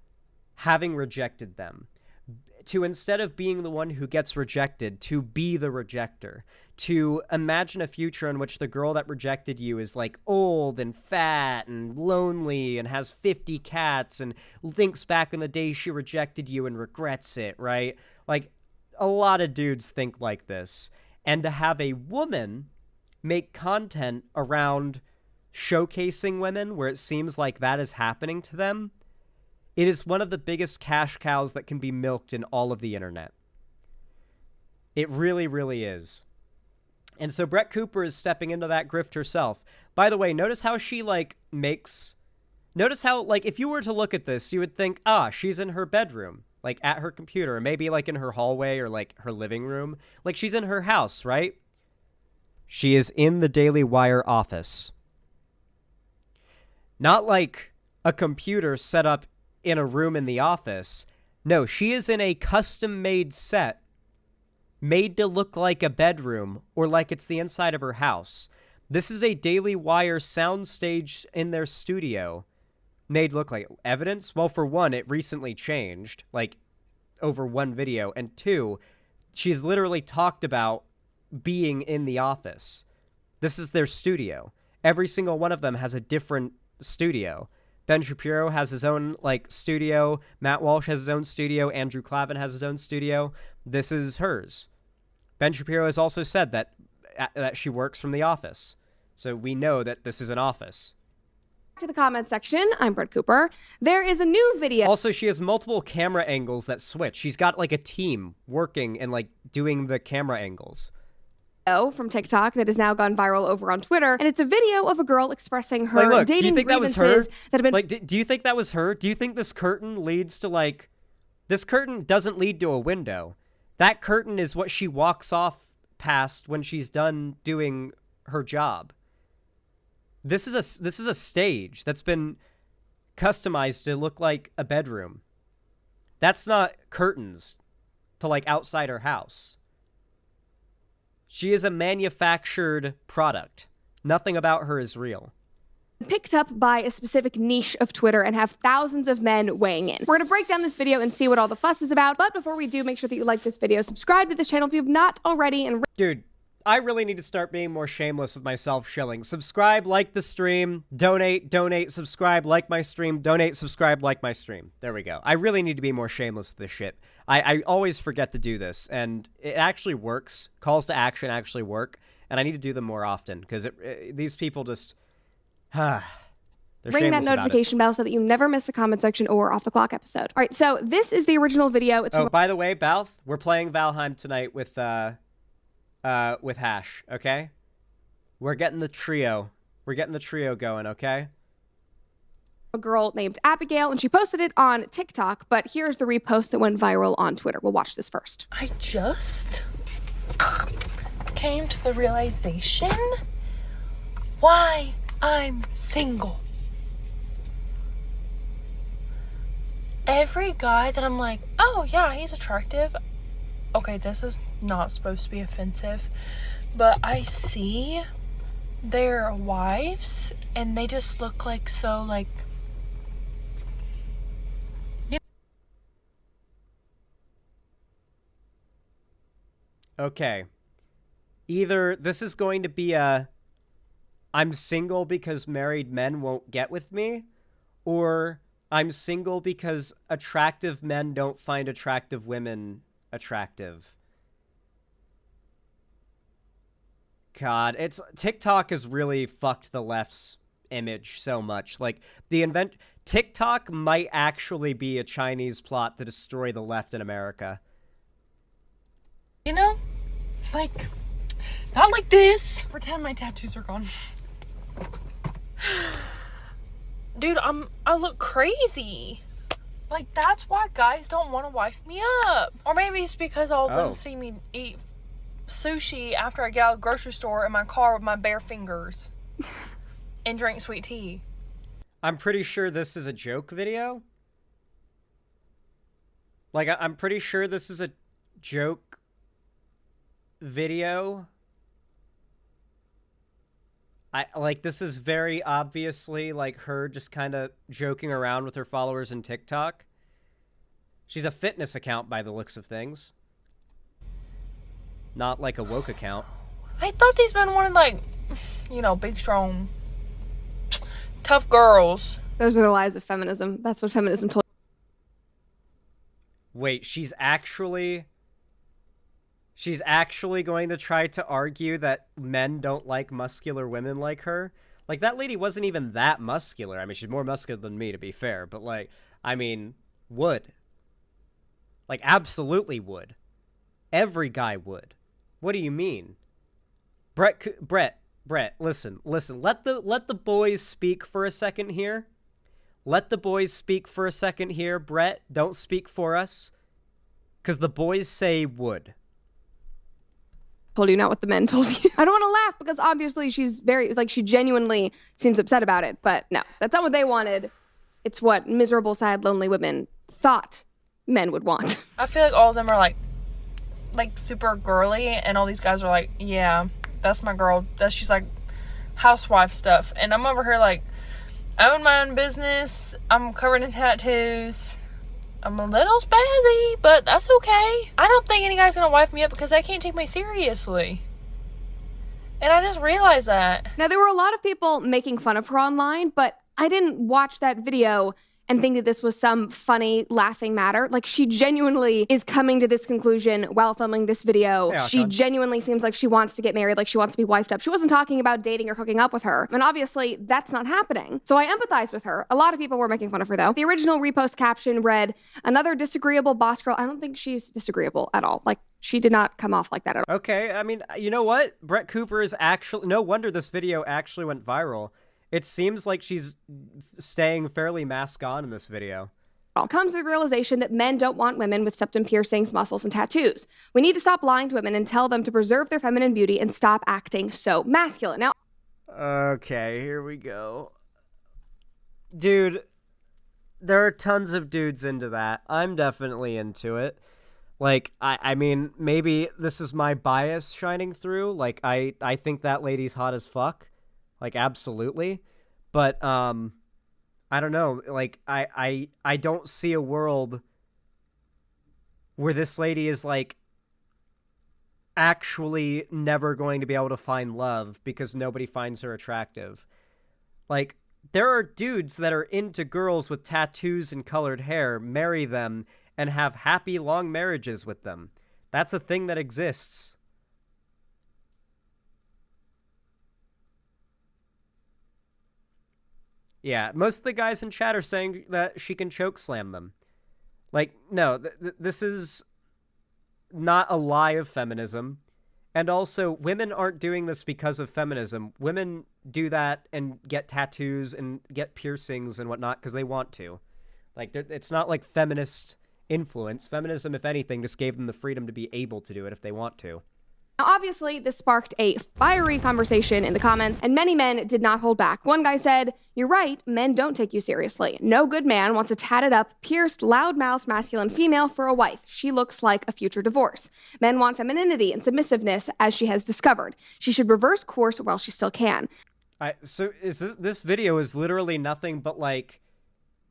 having rejected them, to, instead of being the one who gets rejected, to be the rejector, to imagine a future in which the girl that rejected you is like old and fat and lonely and has 50 cats and thinks back on the day she rejected you and regrets it, right? Like, a lot of dudes think like this. And to have a woman make content around showcasing women where it seems like that is happening to them, it is one of the biggest cash cows that can be milked in all of the internet. It really, really is. And so Brett Cooper is stepping into that grift herself. By the way, notice how she, like, notice how, like, if you were to look at this, you would think, she's in her bedroom, like, at her computer, or maybe, like, in her hallway or, like, her living room. Like, she's in her house, right? She is in the Daily Wire office. Not like a computer set up in a room in the office. No, she is in a custom-made set made to look like a bedroom or like it's the inside of her house. This is a Daily Wire soundstage in their studio made look like evidence. Well, for one, it recently changed, like, over one video. And two, she's literally talked about being in the office. This is their studio. Every single one of them has a different studio. Ben Shapiro has his own, like, studio. Matt Walsh has his own studio. Andrew Clavin has his own studio. This is hers. Ben Shapiro has also said that she works from the office. So we know that this is an office. To the comment section, I'm Brett Cooper. There is a new video. Also, she has multiple camera angles that switch. She's got, like, a team working and, like, doing the camera angles. From TikTok that has now gone viral over on Twitter, and it's a video of a girl expressing her dating grievances that have been. Like, do you think that was her? Do you think this curtain leads to, like, this curtain doesn't lead to a window? That curtain is what she walks off past when she's done doing her job. This is a stage that's been customized to look like a bedroom. That's not curtains to, like, outside her house. She is a manufactured product. Nothing about her is real. Picked up by a specific niche of Twitter and have thousands of men weighing in. We're gonna break down this video and see what all the fuss is about, but before we do, make sure that you like this video, subscribe to this channel if you have not already, and dude, I really need to start being more shameless with my self-shilling. Subscribe, like the stream, donate, subscribe, like my stream, donate, subscribe, like my stream. There we go. I really need to be more shameless with this shit. I always forget to do this, and it actually works. Calls to action actually work, and I need to do them more often, because these people just... ring that notification bell so that you never miss a comment section or off the clock episode. All right, so this is the original video. It's by the way, Balth, we're playing Valheim tonight with Hash, okay? We're getting the trio. We're getting the trio going, okay? A girl named Abigail, and she posted it on TikTok, but here's the repost that went viral on Twitter. We'll watch this first. I just came to the realization why I'm single. Every guy that I'm like, oh yeah, he's attractive. Okay, this is not supposed to be offensive, but I see their wives and they just look like so, like, okay. Either this is going to be a I'm single because married men won't get with me, or I'm single because attractive men don't find attractive women attractive. God, TikTok has really fucked the left's image so much. Like, TikTok might actually be a Chinese plot to destroy the left in America. You know, like, not like this. Pretend my tattoos are gone. Dude, I look crazy. Like, that's why guys don't want to wife me up. Or maybe it's because all of them see me eat sushi after I get out of the grocery store in my car with my bare fingers and drink sweet tea. I'm pretty sure this is a joke video. Like, I'm pretty sure this is a joke video. This is very obviously, like, her just kind of joking around with her followers in TikTok. She's a fitness account by the looks of things. Not like a woke account. I thought these men wanted, like, you know, big, strong, tough girls. Those are the lies of feminism. That's what feminism told you. Wait, she's actually going to try to argue that men don't like muscular women like her? Like, that lady wasn't even that muscular. I mean, she's more muscular than me, to be fair. But, like, I mean, would. Like, absolutely would. Every guy would. What do you mean? Brett, listen. Let the boys speak for a second here. Let the boys speak for a second here. Brett, don't speak for us. Because the boys say would. Told you, not what the men told you. I don't want to laugh because obviously she's very, like, she genuinely seems upset about it. But no, that's not what they wanted. It's what miserable, sad, lonely women thought men would want. I feel like all of them are like super girly, and all these guys are like, yeah, that's my girl. She's like housewife stuff. And I'm over here like, I own my own business. I'm covered in tattoos. I'm a little spazzy, but that's okay. I don't think any guy's gonna wife me up because they can't take me seriously. And I just realized that. Now, there were a lot of people making fun of her online, but I didn't watch that video and think that this was some funny, laughing matter. Like, she genuinely is coming to this conclusion while filming this video. Yeah, she genuinely seems like she wants to get married, like she wants to be wifed up. She wasn't talking about dating or hooking up with her. And obviously, that's not happening. So I empathize with her. A lot of people were making fun of her, though. The original repost caption read, "Another disagreeable boss girl." I don't think she's disagreeable at all. Like, she did not come off like that at all. Okay, I mean, you know what? Brett Cooper is actually... No wonder this video actually went viral. It seems like she's staying fairly mask on in this video. Comes the realization that men don't want women with septum piercings, muscles, and tattoos. We need to stop lying to women and tell them to preserve their feminine beauty and stop acting so masculine. Now, okay, here we go. Dude, there are tons of dudes into that. I'm definitely into it. Like, I mean, maybe this is my bias shining through. Like, I think that lady's hot as fuck. Like, absolutely. But, I don't know. Like, I don't see a world where this lady is, like, actually never going to be able to find love because nobody finds her attractive. Like, there are dudes that are into girls with tattoos and colored hair, marry them, and have happy, long marriages with them. That's a thing that exists. Yeah, most of the guys in chat are saying that she can choke slam them. Like, no, this is not a lie of feminism. And also, women aren't doing this because of feminism. Women do that and get tattoos and get piercings and whatnot because they want to. Like, it's not like feminist influence. Feminism, if anything, just gave them the freedom to be able to do it if they want to. Now, obviously, this sparked a fiery conversation in the comments, and many men did not hold back. One guy said, "You're right, men don't take you seriously. No good man wants a tatted up, pierced, loud-mouthed, masculine female for a wife. She looks like a future divorce. Men want femininity and submissiveness, as she has discovered. She should reverse course while she still can." So is this video is literally nothing but, like,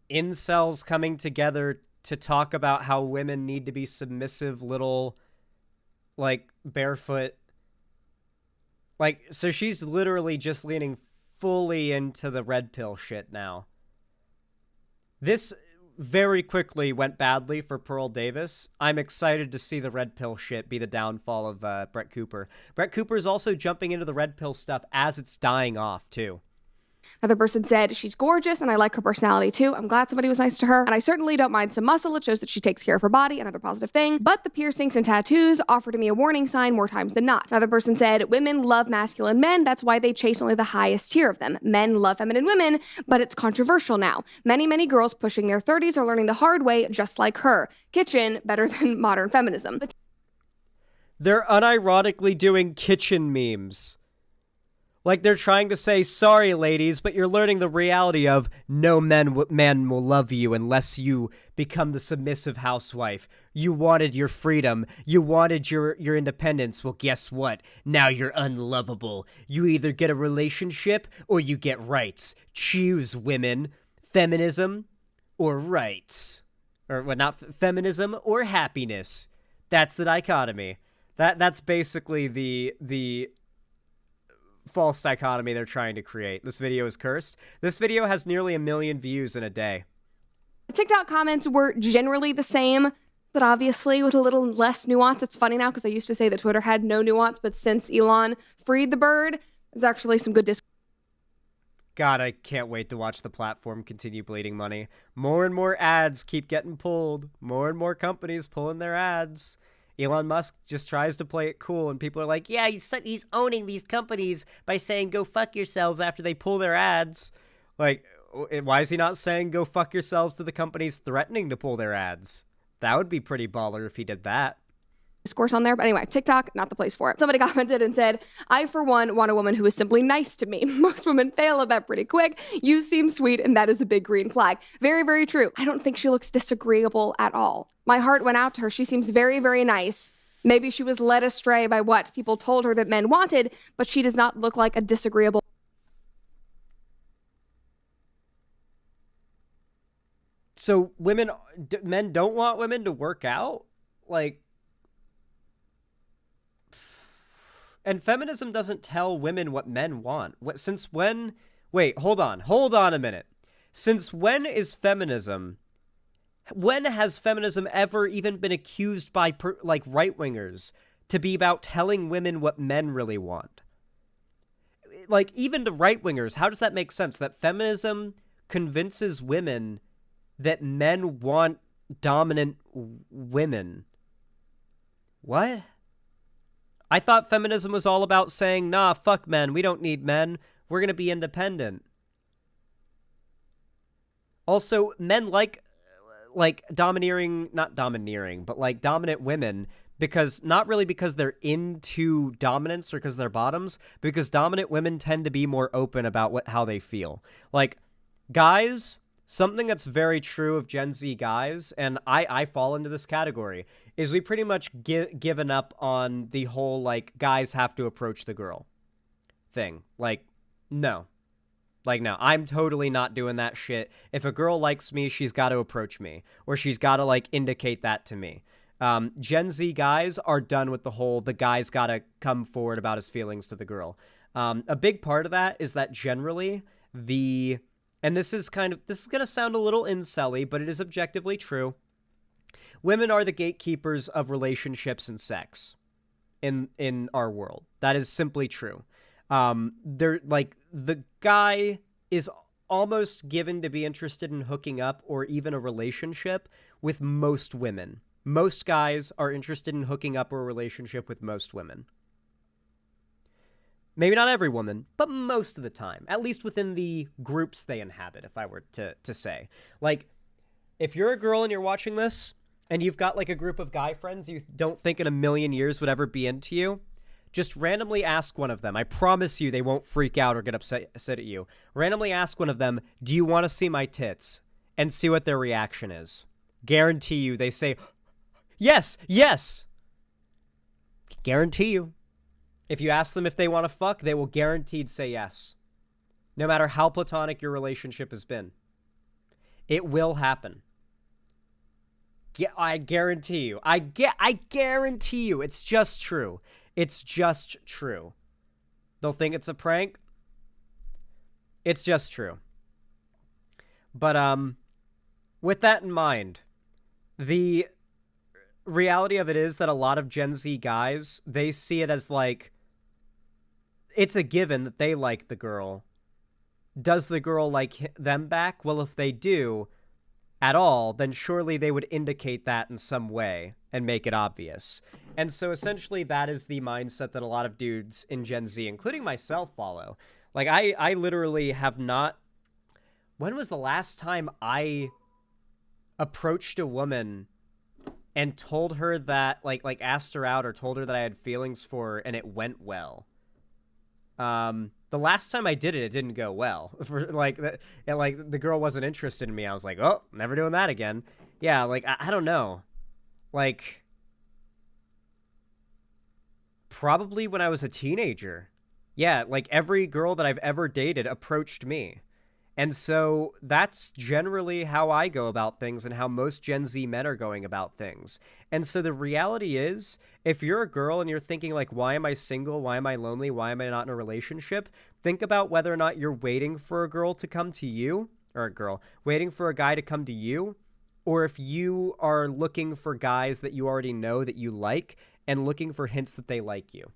incels coming together to talk about how women need to be submissive little... like, barefoot. Like, so she's literally just leaning fully into the red pill shit now. This very quickly went badly for Pearl Davis. I'm excited to see the red pill shit be the downfall of Brett Cooper. Brett Cooper is also jumping into the red pill stuff as it's dying off, too. Another person said, "She's gorgeous and I like her personality too. I'm glad somebody was nice to her. And I certainly don't mind some muscle. It shows that she takes care of her body, another positive thing. But the piercings and tattoos offer to me a warning sign more times than not." Another person said, "Women love masculine men. That's why they chase only the highest tier of them. Men love feminine women, but it's controversial now. Many girls pushing their 30s are learning the hard way, just like her. Kitchen better than modern feminism." They're unironically doing kitchen memes. Like, they're trying to say, sorry, ladies, but you're learning the reality of no man will love you unless you become the submissive housewife. You wanted your freedom. You wanted your independence. Well, guess what? Now you're unlovable. You either get a relationship or you get rights. Choose, women. Feminism or rights. Or, well, not feminism or happiness. That's the dichotomy. That's basically the false dichotomy they're trying to create. This video is cursed. This video has nearly 1 million views in a day. TikTok comments were generally the same, but obviously with a little less nuance. It's funny now because I used to say that Twitter had no nuance, but since Elon freed the bird, there's actually some good discourse. God, I can't wait to watch the platform continue bleeding money. More and more ads keep getting pulled. More and more companies pulling their ads. Elon Musk just tries to play it cool, and people are like, yeah, he's owning these companies by saying go fuck yourselves after they pull their ads. Like, why is he not saying go fuck yourselves to the companies threatening to pull their ads? That would be pretty baller if he did that. Discourse on there, but anyway, TikTok, not the place for it. Somebody commented and said, I, for one, want a woman who is simply nice to me. Most women fail at that pretty quick. You seem sweet, and that is a big green flag. Very, very true. I don't think she looks disagreeable at all. My heart went out to her. She seems very, very nice. Maybe she was led astray by what people told her that men wanted, but she does not look like a disagreeable. So men don't want women to work out? Like, and feminism doesn't tell women what men want. Since when? Wait, hold on a minute. Since when is feminism? When has feminism ever even been accused by like right-wingers to be about telling women what men really want? Like, even to right-wingers, how does that make sense? That feminism convinces women that men want dominant women. What? I thought feminism was all about saying, nah, fuck men, we don't need men, we're gonna be independent. Also, men like domineering, not domineering, but like dominant women, because not really because they're into dominance or because they're bottoms, because dominant women tend to be more open about how they feel. Like, guys, something that's very true of Gen Z guys, and I fall into this category, is we pretty much given up on the whole, like, guys have to approach the girl thing. Like, no. Like, no, I'm totally not doing that shit. If a girl likes me, she's got to approach me, or she's got to, like, indicate that to me. Gen Z guys are done with the whole, the guy's got to come forward about his feelings to the girl. A big part of that is that generally and this is going to sound a little incel-y, but it is objectively true. Women are the gatekeepers of relationships and sex in our world. That is simply true. They're like, the guy is almost given to be interested in hooking up or even a relationship with most women. Most guys are interested in hooking up or a relationship with most women. Maybe not every woman, but most of the time, at least within the groups they inhabit, if I were to say. Like, if you're a girl and you're watching this, and you've got, like, a group of guy friends you don't think in a million years would ever be into you, just randomly ask one of them. I promise you they won't freak out or get upset at you. Randomly ask one of them, do you want to see my tits? And see what their reaction is. Guarantee you they say, yes, yes! Guarantee you. If you ask them if they want to fuck, they will guaranteed say yes. No matter how platonic your relationship has been. It will happen. I guarantee you. I guarantee you. It's just true. It's just true. They'll think it's a prank. It's just true. But, with that in mind, the reality of it is that a lot of Gen Z guys, they see it as like, it's a given that they like the girl. Does the girl like them back? Well, if they do at all, then surely they would indicate that in some way and make it obvious. And so essentially that is the mindset that a lot of dudes in Gen Z, including myself, follow. Like, I literally have not... When was the last time I approached a woman and told her that, like asked her out or told her that I had feelings for her and it went well? The last time I did it, it didn't go well. The girl wasn't interested in me. I was like, oh, never doing that again. Yeah, like, I don't know. Like, probably when I was a teenager. Yeah, like, every girl that I've ever dated approached me. And so that's generally how I go about things and how most Gen Z men are going about things. And so the reality is, if you're a girl and you're thinking like, why am I single? Why am I lonely? Why am I not in a relationship? Think about whether or not you're waiting for a girl to come to you, or a girl, waiting for a guy to come to you, or if you are looking for guys that you already know that you like and looking for hints that they like you.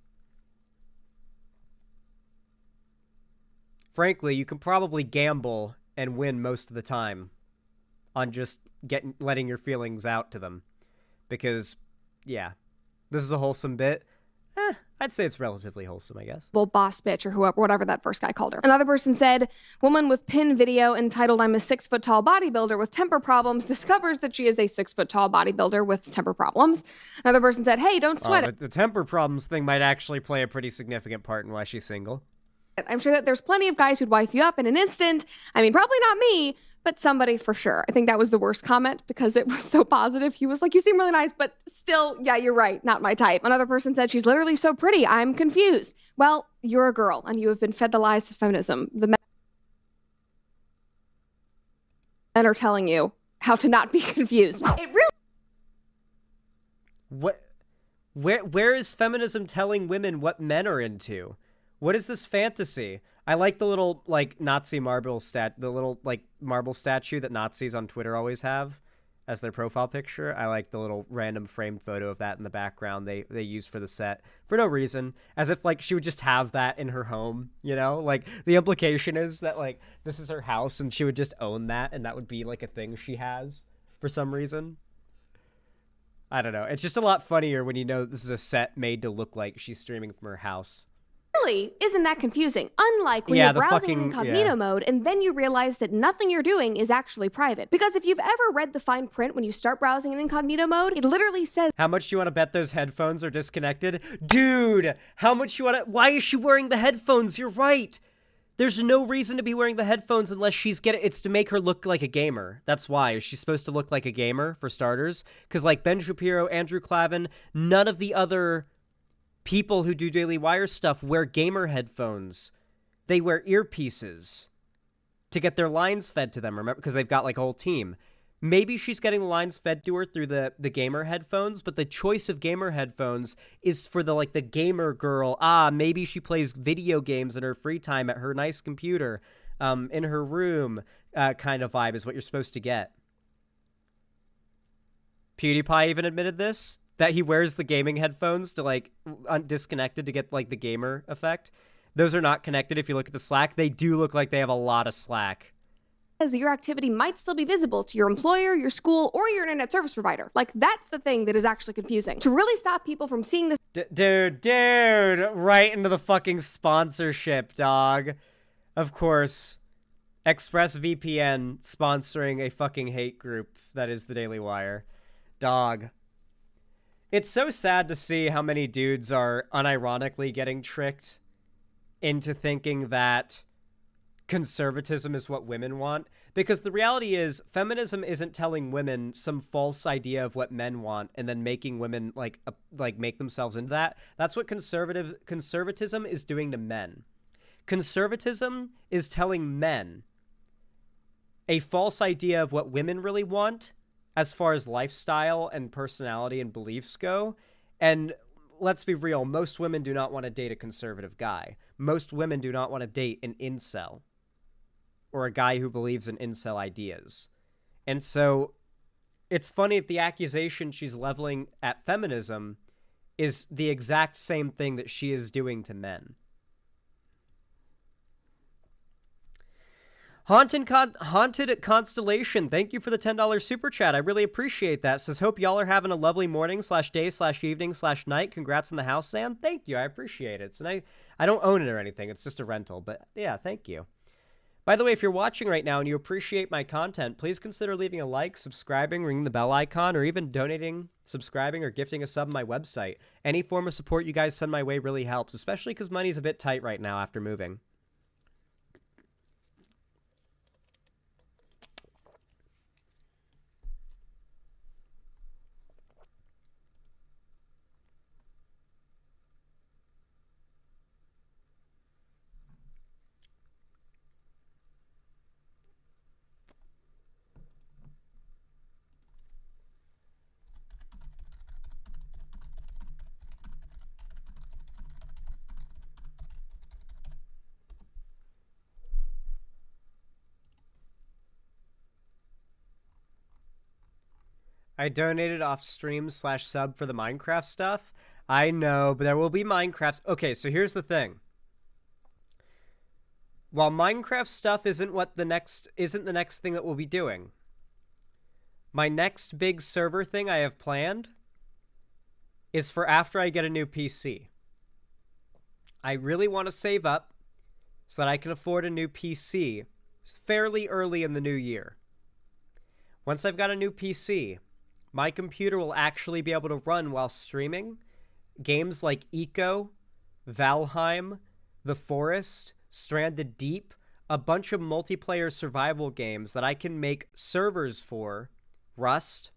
Frankly, you can probably gamble and win most of the time on just letting your feelings out to them. Because, yeah, this is a wholesome bit. I'd say it's relatively wholesome, I guess. Well, boss bitch or whoever, whatever that first guy called her. Another person said, woman with pin video entitled I'm a 6 foot tall bodybuilder with temper problems discovers that she is a 6 foot tall bodybuilder with temper problems. Another person said, hey, don't sweat it. The temper problems thing might actually play a pretty significant part in why she's single. I'm sure that there's plenty of guys who'd wife you up in an instant. I mean, probably not me, but somebody for sure. I think that was the worst comment because it was so positive. He was like, you seem really nice, but still, yeah, you're right. Not my type. Another person said, she's literally so pretty. I'm confused. Well, you're a girl and you have been fed the lies of feminism. The men are telling you how to not be confused. It really... Where is feminism telling women what men are into? What is this fantasy? I like the little, like, Nazi marble marble statue that Nazis on Twitter always have as their profile picture. I like the little random framed photo of that in the background they use for the set for no reason, as if, like, she would just have that in her home, you know? Like, the implication is that, like, this is her house and she would just own that and that would be, like, a thing she has for some reason. I don't know. It's just a lot funnier when you know this is a set made to look like she's streaming from her house. Really isn't that confusing, unlike when you're browsing in incognito mode and then you realize that nothing you're doing is actually private. Because if you've ever read the fine print when you start browsing in incognito mode, it literally says, how much do you want to bet those headphones are disconnected? Dude, how much you want to... Why is she wearing the headphones? You're right. There's no reason to be wearing the headphones unless she's it's to make her look like a gamer. That's why. She's supposed to look like a gamer, for starters. Because like Ben Shapiro, Andrew Clavin, none of the other people who do Daily Wire stuff wear gamer headphones. They wear earpieces to get their lines fed to them, remember? Because they've got like a whole team. Maybe she's getting the lines fed to her through the gamer headphones, but the choice of gamer headphones is for the the gamer girl. Maybe she plays video games in her free time at her nice computer, in her room, kind of vibe is what you're supposed to get. PewDiePie even admitted this, that he wears the gaming headphones to disconnected to get the gamer effect. Those are not connected. If you look at the Slack, they do look like they have a lot of Slack. As your activity might still be visible to your employer, your school, or your internet service provider. That's the thing that is actually confusing. To really stop people from seeing this... Dude, right into the fucking sponsorship, dog. Of course, ExpressVPN sponsoring a fucking hate group that is the Daily Wire. Dog. It's so sad to see how many dudes are unironically getting tricked into thinking that conservatism is what women want, because the reality is feminism isn't telling women some false idea of what men want and then making women make themselves into that. That's what conservatism is doing to men. Conservatism is telling men a false idea of what women really want as far as lifestyle and personality and beliefs go. And let's be real, most women do not want to date a conservative guy. Most women do not want to date an incel or a guy who believes in incel ideas. And so it's funny that the accusation she's leveling at feminism is the exact same thing that she is doing to men. Haunted Constellation, thank you for the $10 super chat. I really appreciate that. Says, hope y'all are having a lovely morning /day /evening /night. Congrats on the house, Sam. Thank you. I appreciate it. And I don't own it or anything. It's just a rental. But yeah, thank you. By the way, if you're watching right now and you appreciate my content, please consider leaving a like, subscribing, ringing the bell icon, or even donating, subscribing, or gifting a sub on my website. Any form of support you guys send my way really helps, especially because money's a bit tight right now after moving. I donated off stream /sub for the Minecraft stuff. I know, but there will be Minecraft. Okay, so here's the thing. While Minecraft stuff isn't the next thing that we'll be doing, my next big server thing I have planned is for after I get a new PC. I really want to save up so that I can afford a new PC fairly early in the new year. Once I've got a new PC, my computer will actually be able to run while streaming games like Eco, Valheim, The Forest, Stranded Deep, a bunch of multiplayer survival games that I can make servers for, Rust,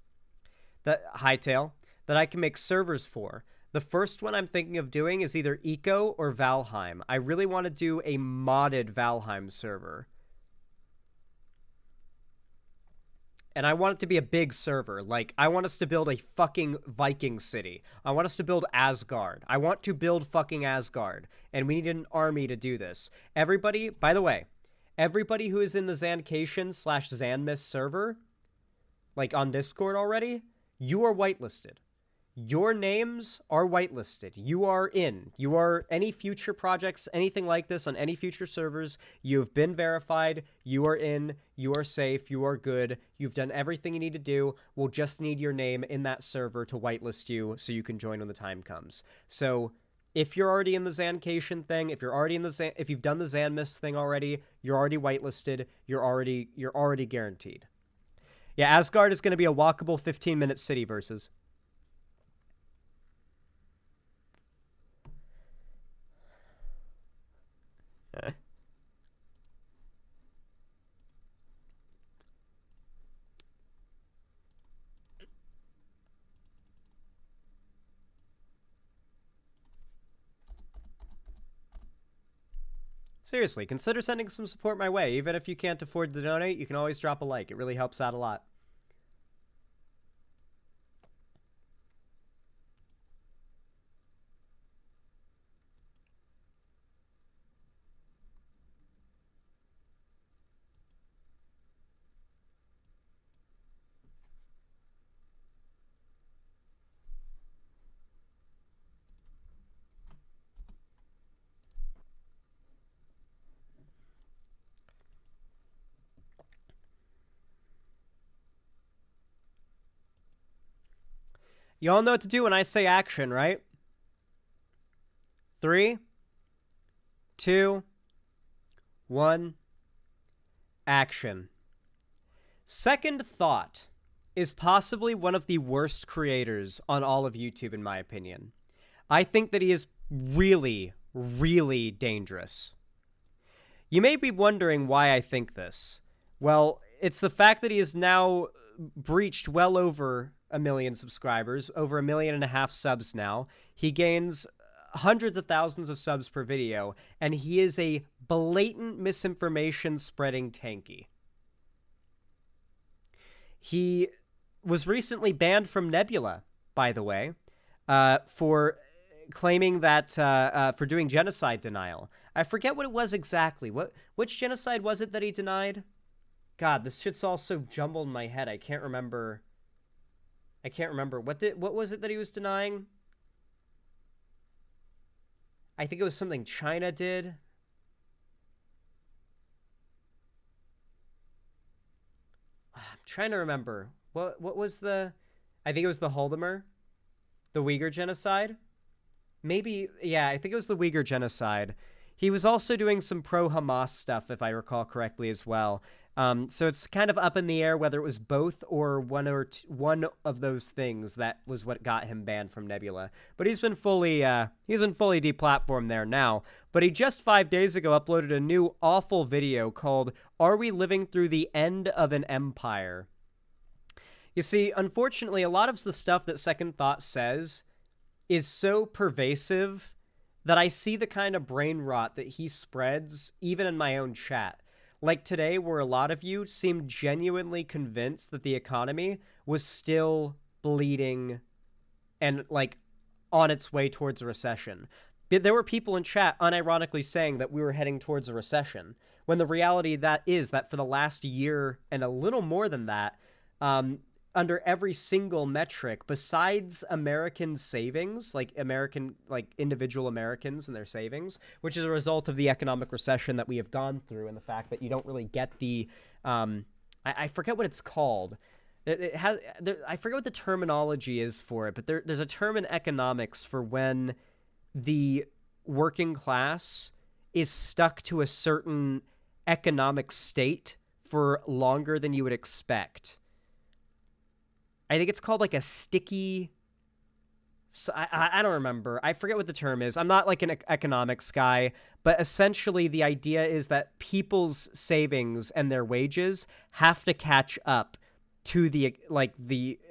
Hytale, that I can make servers for. The first one I'm thinking of doing is either Eco or Valheim. I really want to do a modded Valheim server. And I want it to be a big server. Like, I want us to build a fucking Viking city. I want us to build Asgard. I want to build fucking Asgard. And we need an army to do this. Everybody, by the way, everybody who is in the Zancation /Zanmis server, like on Discord already, you are whitelisted. Your names are whitelisted. You are in. You are any future projects, anything like this on any future servers. You have been verified. You are in. You are safe. You are good. You've done everything you need to do. We'll just need your name in that server to whitelist you so you can join when the time comes. So if you're already in the Zancation thing, if you've done the Zanmis thing already, you're already whitelisted. You're already guaranteed. Yeah, Asgard is going to be a walkable 15-minute city versus. Seriously, consider sending some support my way. Even if you can't afford to donate, you can always drop a like. It really helps out a lot. You all know what to do when I say action, right? 3, 2, 1, action. Second Thought is possibly one of the worst creators on all of YouTube, in my opinion. I think that he is really, really dangerous. You may be wondering why I think this. Well, it's the fact that he has now breached well over 1 million subscribers, over 1.5 million subs now. He gains hundreds of thousands of subs per video, and he is a blatant misinformation spreading tanky. He was recently banned from Nebula, by the way, for claiming that, for doing genocide denial. I forget what it was exactly. Which genocide was it that he denied? God, this shit's all so jumbled in my head. I can't remember. What was it that he was denying? I think it was something China did. I'm trying to remember. What was the... I think it was the Holodomor? The Uyghur genocide? Maybe, yeah, I think it was the Uyghur genocide. He was also doing some pro-Hamas stuff, if I recall correctly, as well. So it's kind of up in the air whether it was both or one of those things that was what got him banned from Nebula. But he's been fully deplatformed there now. But he just 5 days ago uploaded a new awful video called "Are We Living Through the End of an Empire?" You see, unfortunately, a lot of the stuff that Second Thought says is so pervasive that I see the kind of brain rot that he spreads even in my own chat. Like today, where a lot of you seemed genuinely convinced that the economy was still bleeding and, like, on its way towards a recession. There were people in chat unironically saying that we were heading towards a recession, when the reality that is that for the last year and a little more than that, under every single metric besides American savings, like individual Americans and their savings, which is a result of the economic recession that we have gone through and the fact that you don't really get the, I forget what it's called. I forget what the terminology is for it, but there's a term in economics for when the working class is stuck to a certain economic state for longer than you would expect. I think it's called like a sticky... I don't remember. I forget what the term is. I'm not like an economics guy, but essentially the idea is that people's savings and their wages have to catch up to the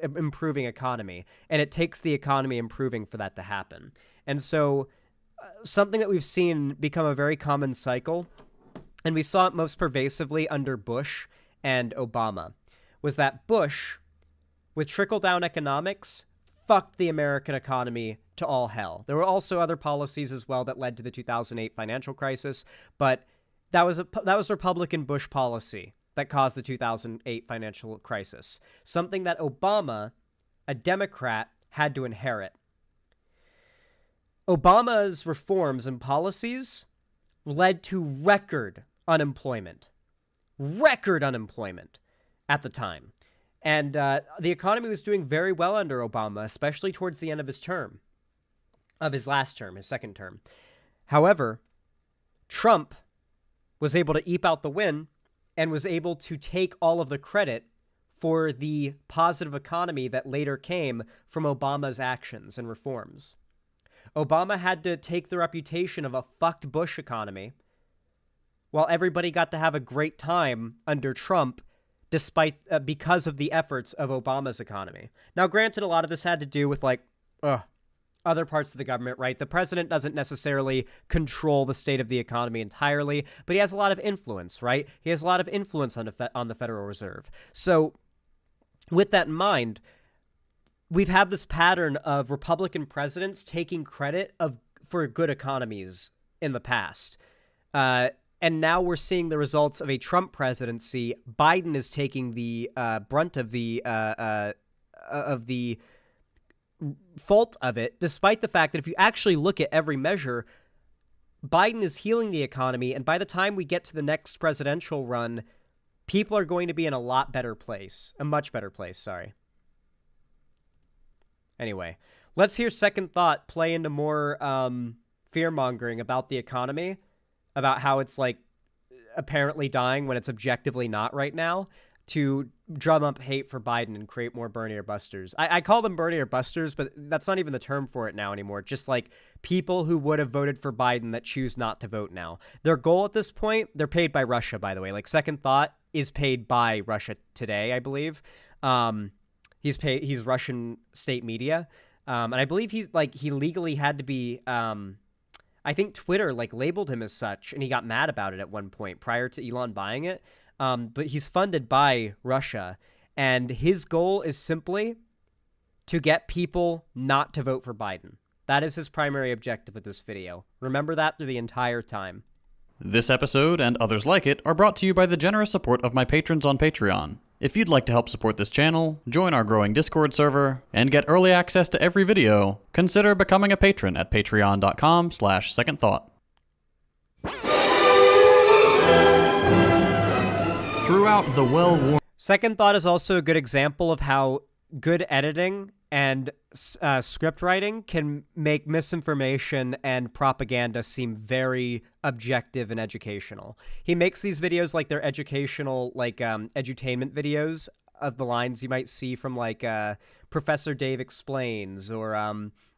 improving economy, and it takes the economy improving for that to happen. And so something that we've seen become a very common cycle, and we saw it most pervasively under Bush and Obama, was that Bush, with trickle-down economics, fucked the American economy to all hell. There were also other policies as well that led to the 2008 financial crisis, but that was Republican Bush policy that caused the 2008 financial crisis, something that Obama, a Democrat, had to inherit. Obama's reforms and policies led to record unemployment at the time. And the economy was doing very well under Obama, especially towards the end of his term, of his last term, his second term. However, Trump was able to eke out the win and was able to take all of the credit for the positive economy that later came from Obama's actions and reforms. Obama had to take the reputation of a fucked Bush economy, while everybody got to have a great time under Trump because of the efforts of Obama's economy. Now, granted, a lot of this had to do with other parts of the government, right? The president doesn't necessarily control the state of the economy entirely, but he has a lot of influence, right? He has a lot of influence on the Federal Reserve. So with that in mind, we've had this pattern of Republican presidents taking credit for good economies in the past. And now we're seeing the results of a Trump presidency. Biden is taking the brunt of the fault of it, despite the fact that if you actually look at every measure, Biden is healing the economy, and by the time we get to the next presidential run, people are going to be in a much better place, sorry. Anyway, let's hear Second Thought play into more fear-mongering about the economy, about how it's like apparently dying when it's objectively not right now, to drum up hate for Biden and create more Bernie or Busters. I call them Bernie or Busters, but that's not even the term for it now anymore. Just like people who would have voted for Biden that choose not to vote now. Their goal at this point, they're paid by Russia, by the way. Like Second Thought is paid by Russia Today, I believe. He's Russian state media. And I believe he legally had to be, I think Twitter labeled him as such, and he got mad about it at one point prior to Elon buying it. But he's funded by Russia, and his goal is simply to get people not to vote for Biden. That is his primary objective with this video. Remember that through the entire time. This episode and others like it are brought to you by the generous support of my patrons on Patreon. If you'd like to help support this channel, join our growing Discord server, and get early access to every video, consider becoming a patron at patreon.com/secondthought. Throughout the well-worn... Second Thought is also a good example of how good editing and script writing can make misinformation and propaganda seem very objective and educational. He makes these videos like they're educational, edutainment videos of the lines you might see from Professor Dave Explains or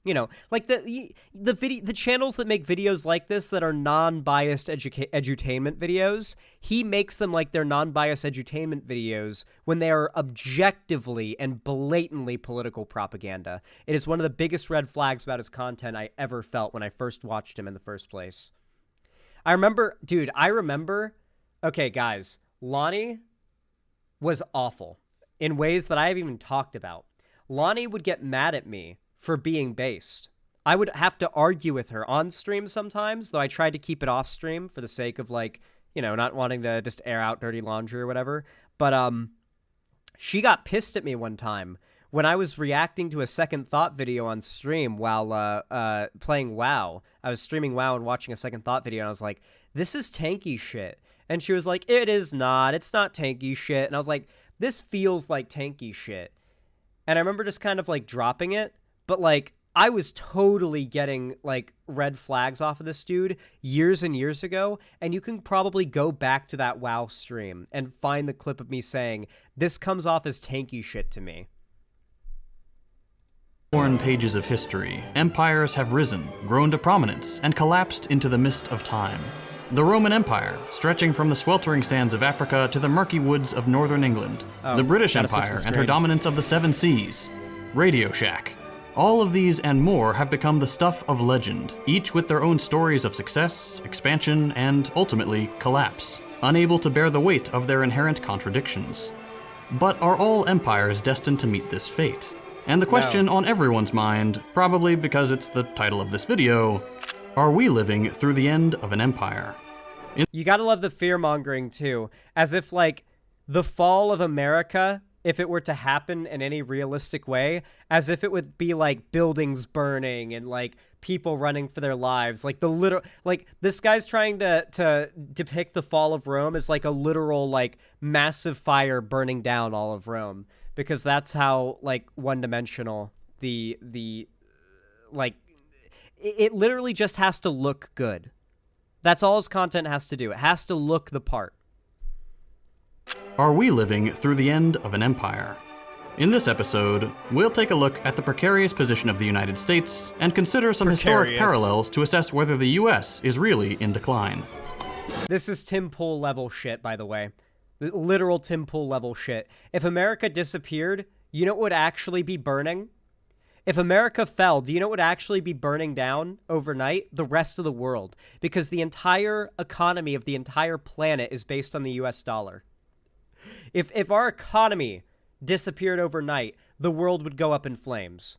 the channels that make videos like this that are non-biased edutainment videos. He makes them like they're non-biased edutainment videos when they are objectively and blatantly political propaganda. It is one of the biggest red flags about his content I ever felt when I first watched him in the first place. I remember, okay guys, Lonnie was awful in ways that I haven't even talked about. Lonnie would get mad at me for being based. I would have to argue with her on stream sometimes, though I tried to keep it off stream for the sake of not wanting to just air out dirty laundry or whatever. But she got pissed at me one time when I was reacting to a Second Thought video on stream while playing WoW. I was streaming WoW and watching a Second Thought video, and I was like, this is tanky shit. And she was like, it is not. It's not tanky shit. And I was like, this feels like tanky shit. And I remember just kind of, like, dropping it. But, like, I was totally getting, like, red flags off of this dude years and years ago. And you can probably go back to that WoW stream and find the clip of me saying, this comes off as tanky shit to me. Worn pages of history, empires have risen, grown to prominence, and collapsed into the mist of time. The Roman Empire, stretching from the sweltering sands of Africa to the murky woods of northern England. The British Empire and her dominance of the Seven Seas. Radio Shack. All of these and more have become the stuff of legend, each with their own stories of success, expansion, and, ultimately, collapse, unable to bear the weight of their inherent contradictions. But are all empires destined to meet this fate? And the question on everyone's mind, probably because it's the title of this video, are we living through the end of an empire? You gotta love the fear-mongering, too. As if, like, the fall of America, if it were to happen in any realistic way, as if it would be, like, buildings burning and, like, people running for their lives. Like, the literal... Like, this guy's trying to depict the fall of Rome as, like, a literal, like, massive fire burning down all of Rome. Because that's how, like, one-dimensional the like... It literally just has to look good. That's all his content has to do. It has to look the part. Are we living through the end of an empire? In this episode, we'll take a look at the precarious position of the United States and consider some historic parallels to assess whether the US is really in decline. This is Tim Pool level shit, by the way. Literal Tim Pool level shit. If America disappeared, you know what would actually be burning? If America fell, do you know what would actually be burning down overnight? The rest of the world. Because the entire economy of the entire planet is based on the US dollar. If our economy disappeared overnight, the world would go up in flames.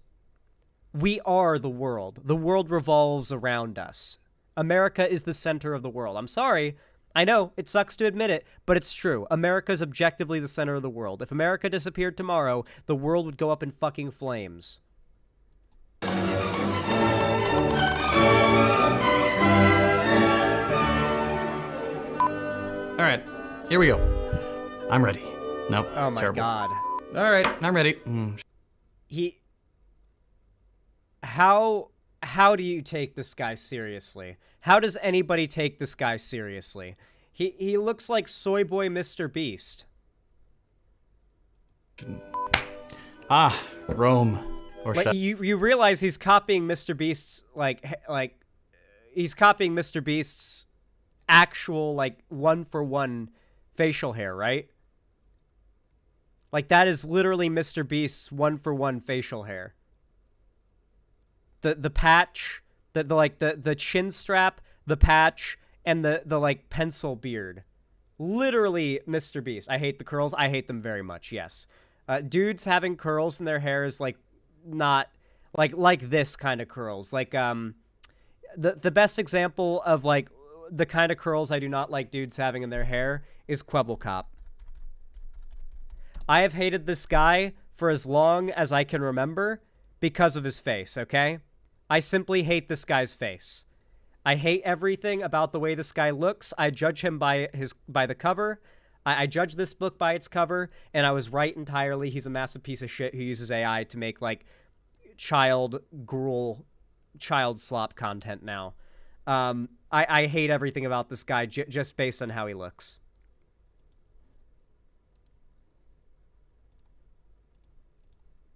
We are the world. The world revolves around us. America is the center of the world. I'm sorry. I know, it sucks to admit it, but it's true. America is objectively the center of the world. If America disappeared tomorrow, the world would go up in fucking flames. Alright, here we go. I'm ready. Nope, oh my terrible. God. Alright, I'm ready. How do you take this guy seriously? How does anybody take this guy seriously? He looks like Soy Boy Mr. Beast. Ah, Rome. Or like you realize he's copying Mr. Beast's like he's copying Mr. Beast's actual like one-for-one facial hair, right? Like that is literally Mr. Beast's one-for-one facial hair. The patch, the chin strap, the patch, and the like pencil beard. Literally Mr. Beast. I hate the curls. I hate them very much. Yes. Dudes having curls in their hair is like not like this kind of curls. Like the best example of like the kind of curls I do not like dudes having in their hair is Quebblecop. I have hated this guy for as long as I can remember because of his face, okay? I simply hate this guy's face. I hate everything about the way this guy looks. I judge him by the cover. I judge this book by its cover, and I was right entirely. He's a massive piece of shit who uses AI to make, like, child slop content now. I hate everything about this guy just based on how he looks.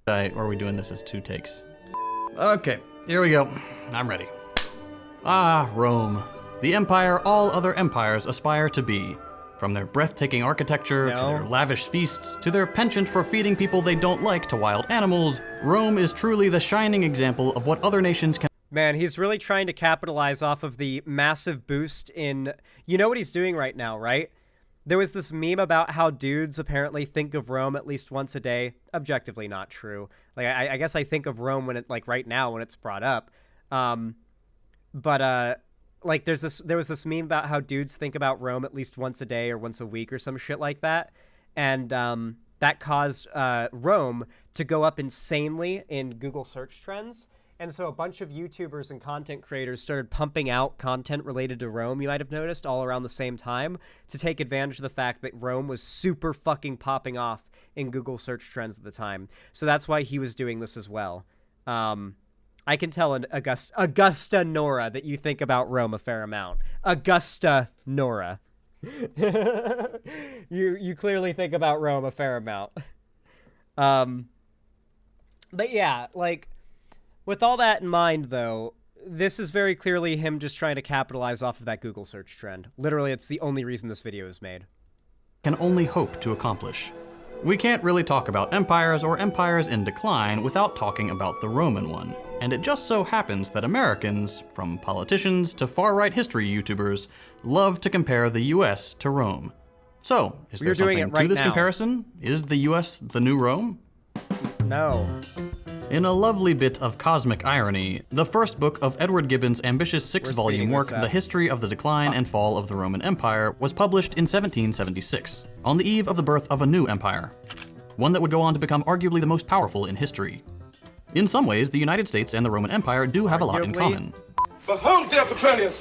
Or are we doing this as 2 takes? Okay, here we go. I'm ready. Ah, Rome. The empire all other empires aspire to be. From their breathtaking architecture, to their lavish feasts, to their penchant for feeding people they don't like to wild animals, Rome is truly the shining example of what other nations can... Man, he's really trying to capitalize off of the massive boost in... You know what he's doing right now, right? There was this meme about how dudes apparently think of Rome at least once a day. Objectively not true. Like, I guess I think of Rome when it, like, right now when it's brought up. Like, there was this meme about how dudes think about Rome at least once a day or once a week or some shit like that. And that caused Rome to go up insanely in Google search trends. And so a bunch of YouTubers and content creators started pumping out content related to Rome, you might have noticed, all around the same time to take advantage of the fact that Rome was super fucking popping off in Google search trends at the time. So that's why he was doing this as well. I can tell an Augusta Nora that you think about Rome a fair amount. Augusta Nora. You clearly think about Rome a fair amount. But yeah, like, with all that in mind, though, this is very clearly him just trying to capitalize off of that Google search trend. Literally, it's the only reason this video is made. Can only hope to accomplish. We can't really talk about empires or empires in decline without talking about the Roman one. And it just so happens that Americans, from politicians to far-right history YouTubers, love to compare the US to Rome. So, is there something to this comparison? Is the US the new Rome? No. In a lovely bit of cosmic irony, the first book of Edward Gibbon's ambitious 6-volume work, The History of the Decline and Fall of the Roman Empire, was published in 1776, on the eve of the birth of a new empire, one that would go on to become arguably the most powerful in history. In some ways, the United States and the Roman Empire do have a lot in common. Behold, dear Petronius,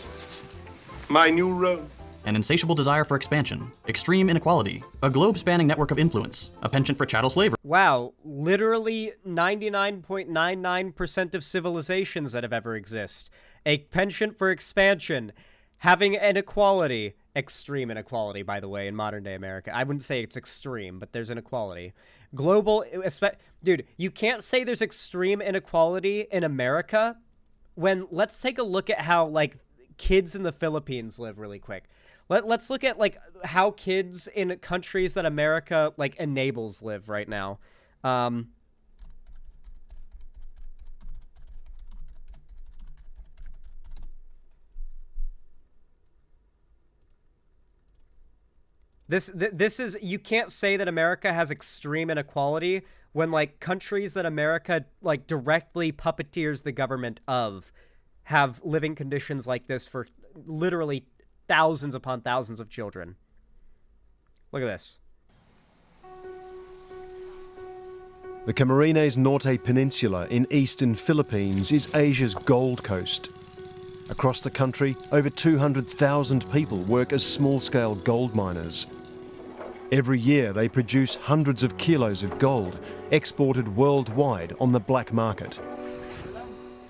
my new Rome. An insatiable desire for expansion, extreme inequality, a globe-spanning network of influence, a penchant for chattel slavery. Wow, literally 99.99% of civilizations that have ever existed. A penchant for expansion, having inequality, extreme inequality, by the way, in modern-day America. I wouldn't say it's extreme, but there's inequality. Global, dude, you can't say there's extreme inequality in America when, let's take a look at how, like, kids in the Philippines live really quick. Let's look at, like, how kids in countries that America, like, enables live right now. This is, you can't say that America has extreme inequality when, like, countries that America, like, directly puppeteers the government of have living conditions like this for literally thousands upon thousands of children. Look at this. The Camarines Norte Peninsula in eastern Philippines is Asia's Gold Coast. Across the country, over 200,000 people work as small-scale gold miners. Every year, they produce hundreds of kilos of gold, exported worldwide on the black market.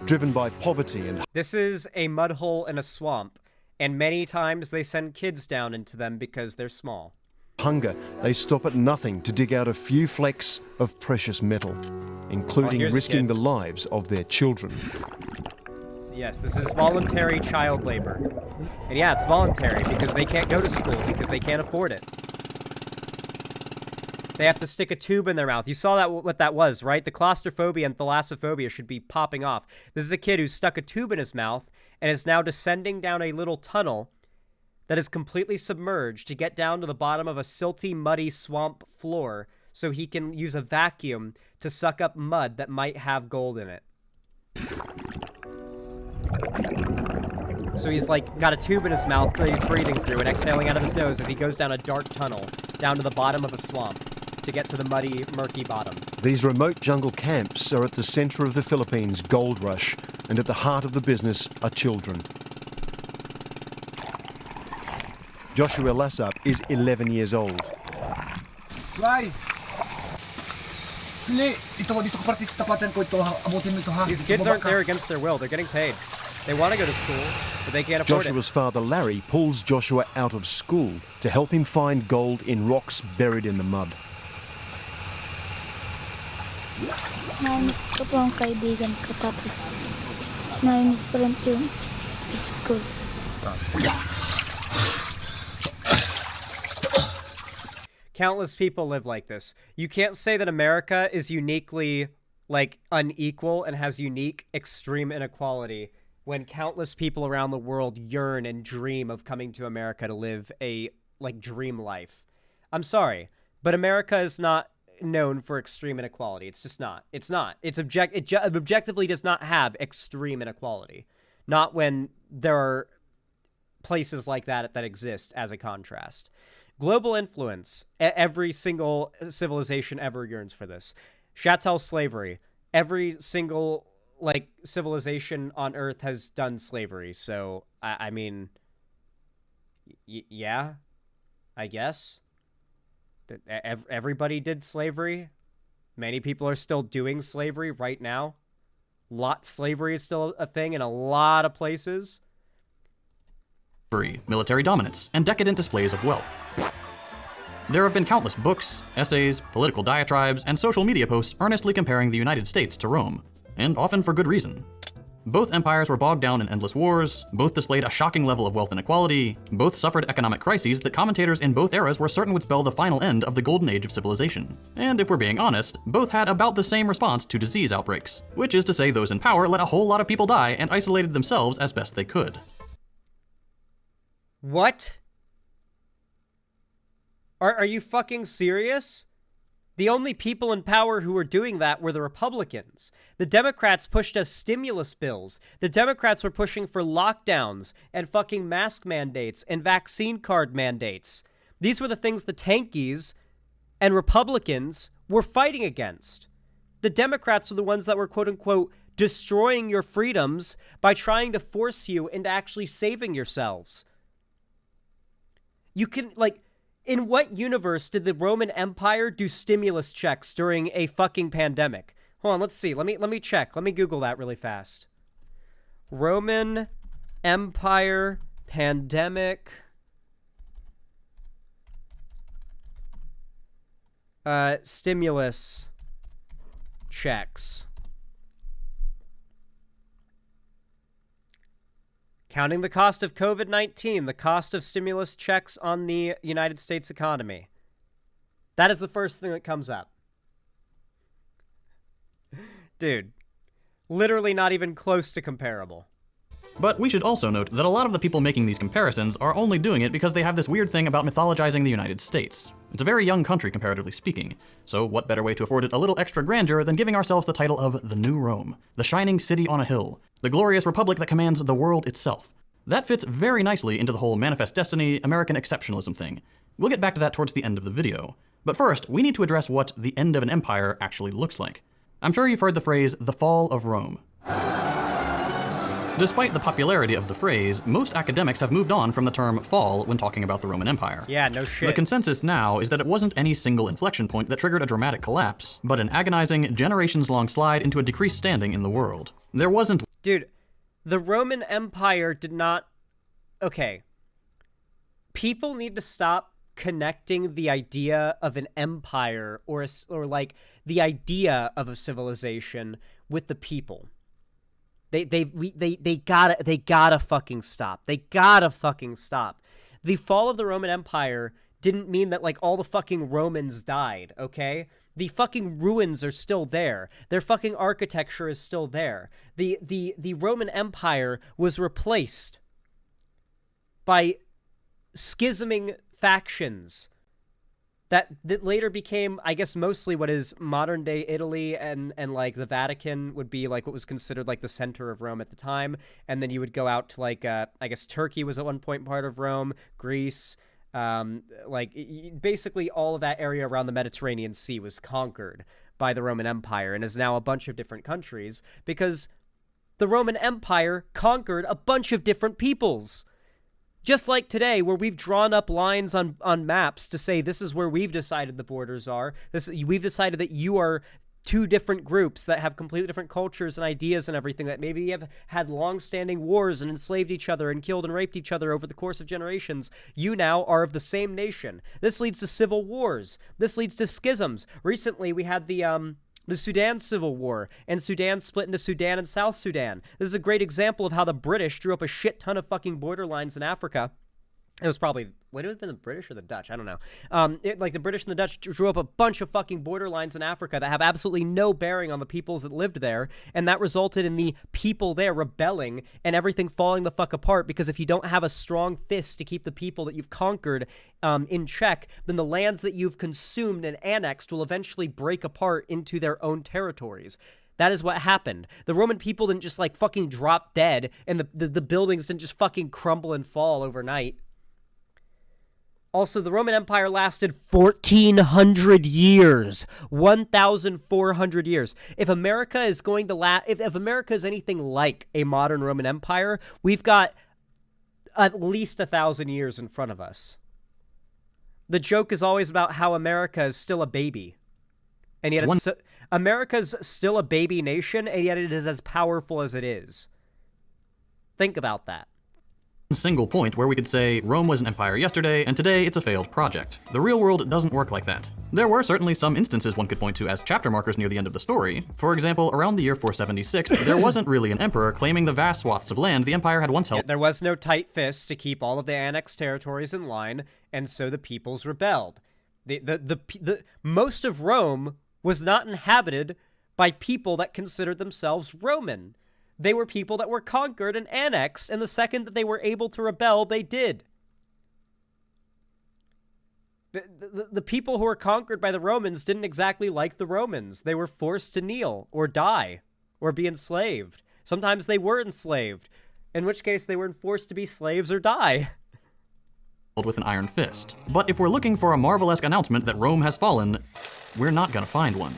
Driven by poverty and... This is a mud hole in a swamp, and many times they send kids down into them because they're small. Hunger, they stop at nothing to dig out a few flecks of precious metal, including risking the lives of their children. Yes, this is voluntary child labor. And yeah, it's voluntary because they can't go to school because they can't afford it. They have to stick a tube in their mouth. You saw that what that was, right? The claustrophobia and thalassophobia should be popping off. This is a kid who stuck a tube in his mouth and is now descending down a little tunnel that is completely submerged to get down to the bottom of a silty, muddy swamp floor so he can use a vacuum to suck up mud that might have gold in it. So he's like got a tube in his mouth that he's breathing through and exhaling out of his nose as he goes down a dark tunnel down to the bottom of a swamp to get to the muddy, murky bottom. These remote jungle camps are at the center of the Philippines' gold rush, and at the heart of the business are children. Joshua Lasap is 11 years old. These kids aren't there against their will. They're getting paid. They want to go to school, but they can't afford Joshua's father, Larry, pulls Joshua out of school to help him find gold in rocks buried in the mud. Namiss ko po ang kaibigan ko, tapos namiss ko rin po yung school. Countless people live like this. You can't say that America is uniquely, like, unequal and has unique extreme inequality when countless people around the world yearn and dream of coming to America to live a, like, dream life. I'm sorry, but America is not known for extreme inequality. It's just not. It's not. It objectively does not have extreme inequality. Not when there are places like that exist as a contrast. Global influence. Every single civilization ever yearns for this. Chattel slavery. Every single, like, civilization on Earth has done slavery. So, I mean, yeah, I guess. Everybody did slavery. Many people are still doing slavery right now. Slavery is still a thing in a lot of places. Military dominance, and decadent displays of wealth. There have been countless books, essays, political diatribes, and social media posts earnestly comparing the United States to Rome, and often for good reason. Both empires were bogged down in endless wars, both displayed a shocking level of wealth inequality, both suffered economic crises that commentators in both eras were certain would spell the final end of the golden age of civilization. And if we're being honest, both had about the same response to disease outbreaks, which is to say those in power let a whole lot of people die and isolated themselves as best they could. What? Are you fucking serious? The only people in power who were doing that were the Republicans. The Democrats pushed us stimulus bills. The Democrats were pushing for lockdowns and fucking mask mandates and vaccine card mandates. These were the things the tankies and Republicans were fighting against. The Democrats were the ones that were, quote unquote, destroying your freedoms by trying to force you into actually saving yourselves. You can, like, in what universe did the Roman Empire do stimulus checks during a fucking pandemic? Hold on, let's see. Let me check. Let me Google that really fast. Roman Empire pandemic. Stimulus checks. Counting the cost of COVID-19, the cost of stimulus checks on the United States economy. That is the first thing that comes up. Dude, literally not even close to comparable. But we should also note that a lot of the people making these comparisons are only doing it because they have this weird thing about mythologizing the United States. It's a very young country, comparatively speaking, so what better way to afford it a little extra grandeur than giving ourselves the title of the New Rome, the shining city on a hill, the glorious republic that commands the world itself. That fits very nicely into the whole manifest destiny, American exceptionalism thing. We'll get back to that towards the end of the video. But first, we need to address what the end of an empire actually looks like. I'm sure you've heard the phrase, the fall of Rome. Despite the popularity of the phrase, most academics have moved on from the term fall when talking about the Roman Empire. Yeah, no shit. The consensus now is that it wasn't any single inflection point that triggered a dramatic collapse, but an agonizing, generations-long slide into a decreased standing in the world. There wasn't... Dude, the Roman Empire did not... Okay. People need to stop connecting the idea of an empire or like the idea of a civilization with the people. They gotta fucking stop. They gotta fucking stop. The fall of the Roman Empire didn't mean that, like, all the fucking Romans died, okay? The fucking ruins are still there. Their fucking architecture is still there. The Roman Empire was replaced by schisming factions that later became, I guess, mostly what is modern day Italy, and like the Vatican would be like what was considered like the center of Rome at the time. And then you would go out to like, I guess Turkey was at one point part of Rome, Greece, like basically all of that area around the Mediterranean Sea was conquered by the Roman Empire and is now a bunch of different countries because the Roman Empire conquered a bunch of different peoples. Just like today, where we've drawn up lines on maps to say this is where we've decided the borders are. We've decided that you are two different groups that have completely different cultures and ideas and everything that maybe have had long-standing wars and enslaved each other and killed and raped each other over the course of generations. You now are of the same nation. This leads to civil wars. This leads to schisms. Recently, we had the Sudan Civil War, and Sudan split into Sudan and South Sudan. This is a great example of how the British drew up a shit ton of fucking border lines in Africa. It was probably, would it have been the British or the Dutch? I don't know. Like the British and the Dutch drew up a bunch of fucking border lines in Africa that have absolutely no bearing on the peoples that lived there, and that resulted in the people there rebelling and everything falling the fuck apart, because if you don't have a strong fist to keep the people that you've conquered in check, then the lands that you've consumed and annexed will eventually break apart into their own territories. That is what happened. The Roman people didn't just like fucking drop dead, and the buildings didn't just fucking crumble and fall overnight. Also, the Roman Empire lasted 1,400 years. 1,400 years. If America is going to if America is anything like a modern Roman Empire, we've got at least 1,000 years in front of us. The joke is always about how America is still a baby. And yet America's still a baby nation, and yet it is as powerful as it is. Think about that. Single point where we could say Rome was an empire yesterday and today it's a failed project. The real world doesn't work like that. There were certainly some instances one could point to as chapter markers near the end of the story. For example, around the year 476, there wasn't really an emperor claiming the vast swaths of land the empire had once held. Yeah, there was no tight fist to keep all of the annexed territories in line, and so the peoples rebelled. The most of Rome was not inhabited by people that considered themselves Roman. They were people that were conquered and annexed, and the second that they were able to rebel, they did. The people who were conquered by the Romans didn't exactly like the Romans. They were forced to kneel or die or be enslaved. Sometimes they were enslaved, in which case they were forced to be slaves or die. With an iron fist. But if we're looking for a Marvel-esque announcement that Rome has fallen, we're not gonna find one.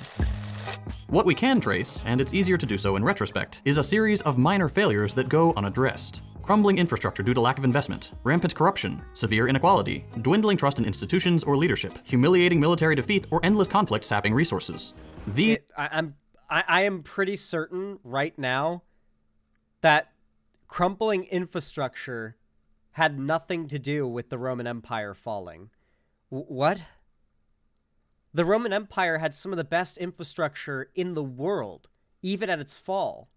What we can trace, and it's easier to do so in retrospect, is a series of minor failures that go unaddressed. Crumbling infrastructure due to lack of investment, rampant corruption, severe inequality, dwindling trust in institutions or leadership, humiliating military defeat, or endless conflict sapping resources. I am pretty certain right now that crumbling infrastructure had nothing to do with the Roman Empire falling. What? The Roman Empire had some of the best infrastructure in the world, even at its fall.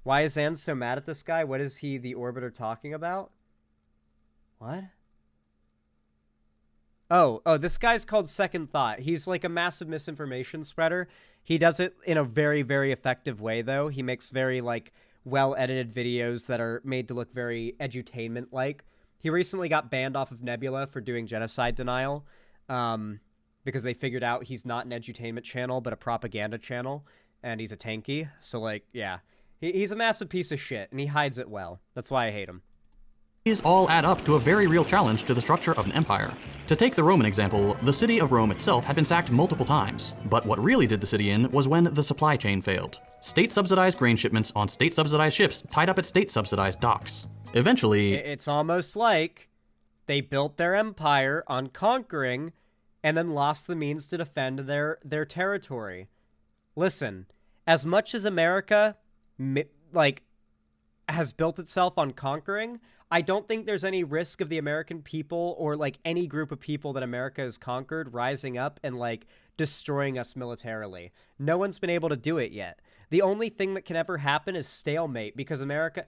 Why is Zan so mad at this guy? What is he, the Orbiter, talking about? What? Oh, this guy's called Second Thought. He's like a massive misinformation spreader. He does it in a very, very effective way, though. He makes very, like, well-edited videos that are made to look very edutainment-like. He recently got banned off of Nebula for doing genocide denial. Because they figured out he's not an edutainment channel, but a propaganda channel, and he's a tanky. So, like, yeah. He's a massive piece of shit, and he hides it well. That's why I hate him. These all add up to a very real challenge to the structure of an empire. To take the Roman example, the city of Rome itself had been sacked multiple times, but what really did the city in was when the supply chain failed. State-subsidized grain shipments on state-subsidized ships tied up at state-subsidized docks. Eventually... It's almost like they built their empire on conquering and then lost the means to defend their territory. Listen, as much as America, has built itself on conquering, I don't think there's any risk of the American people or, like, any group of people that America has conquered rising up and, like, destroying us militarily. No one's been able to do it yet. The only thing that can ever happen is stalemate, because America...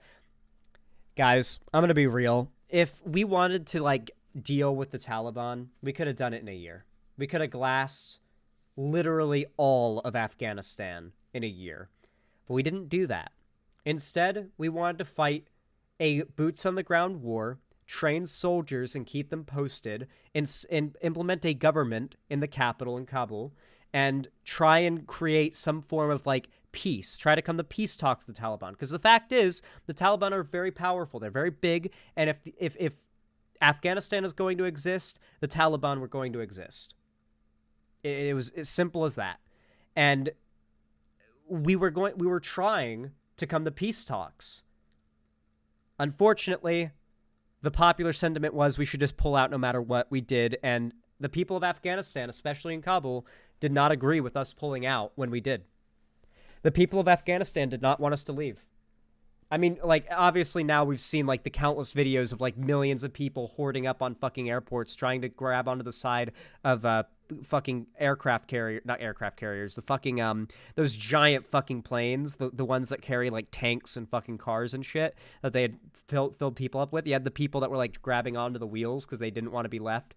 Guys, I'm gonna be real. If we wanted to, like, deal with the Taliban, we could have done it in a year. We could have glassed literally all of Afghanistan in a year. But we didn't do that. Instead, we wanted to fight a boots-on-the-ground war, train soldiers and keep them posted, and implement a government in the capital in Kabul, and try and create some form of, like, peace. Try to come to peace talks with the Taliban. Because the fact is, the Taliban are very powerful. They're very big, and if Afghanistan is going to exist, the Taliban were going to exist. It was as simple as that. And we were trying to come to peace talks. Unfortunately, the popular sentiment was we should just pull out no matter what we did, and the people of Afghanistan, especially in Kabul, did not agree with us pulling out when we did. The people of Afghanistan did not want us to leave. I mean, like, obviously now we've seen, like, the countless videos of, like, millions of people hoarding up on fucking airports, trying to grab onto the side of fucking not aircraft carriers, the fucking, those giant fucking planes, the ones that carry, like, tanks and fucking cars and shit that they had filled people up with. You had the people that were, like, grabbing onto the wheels because they didn't want to be left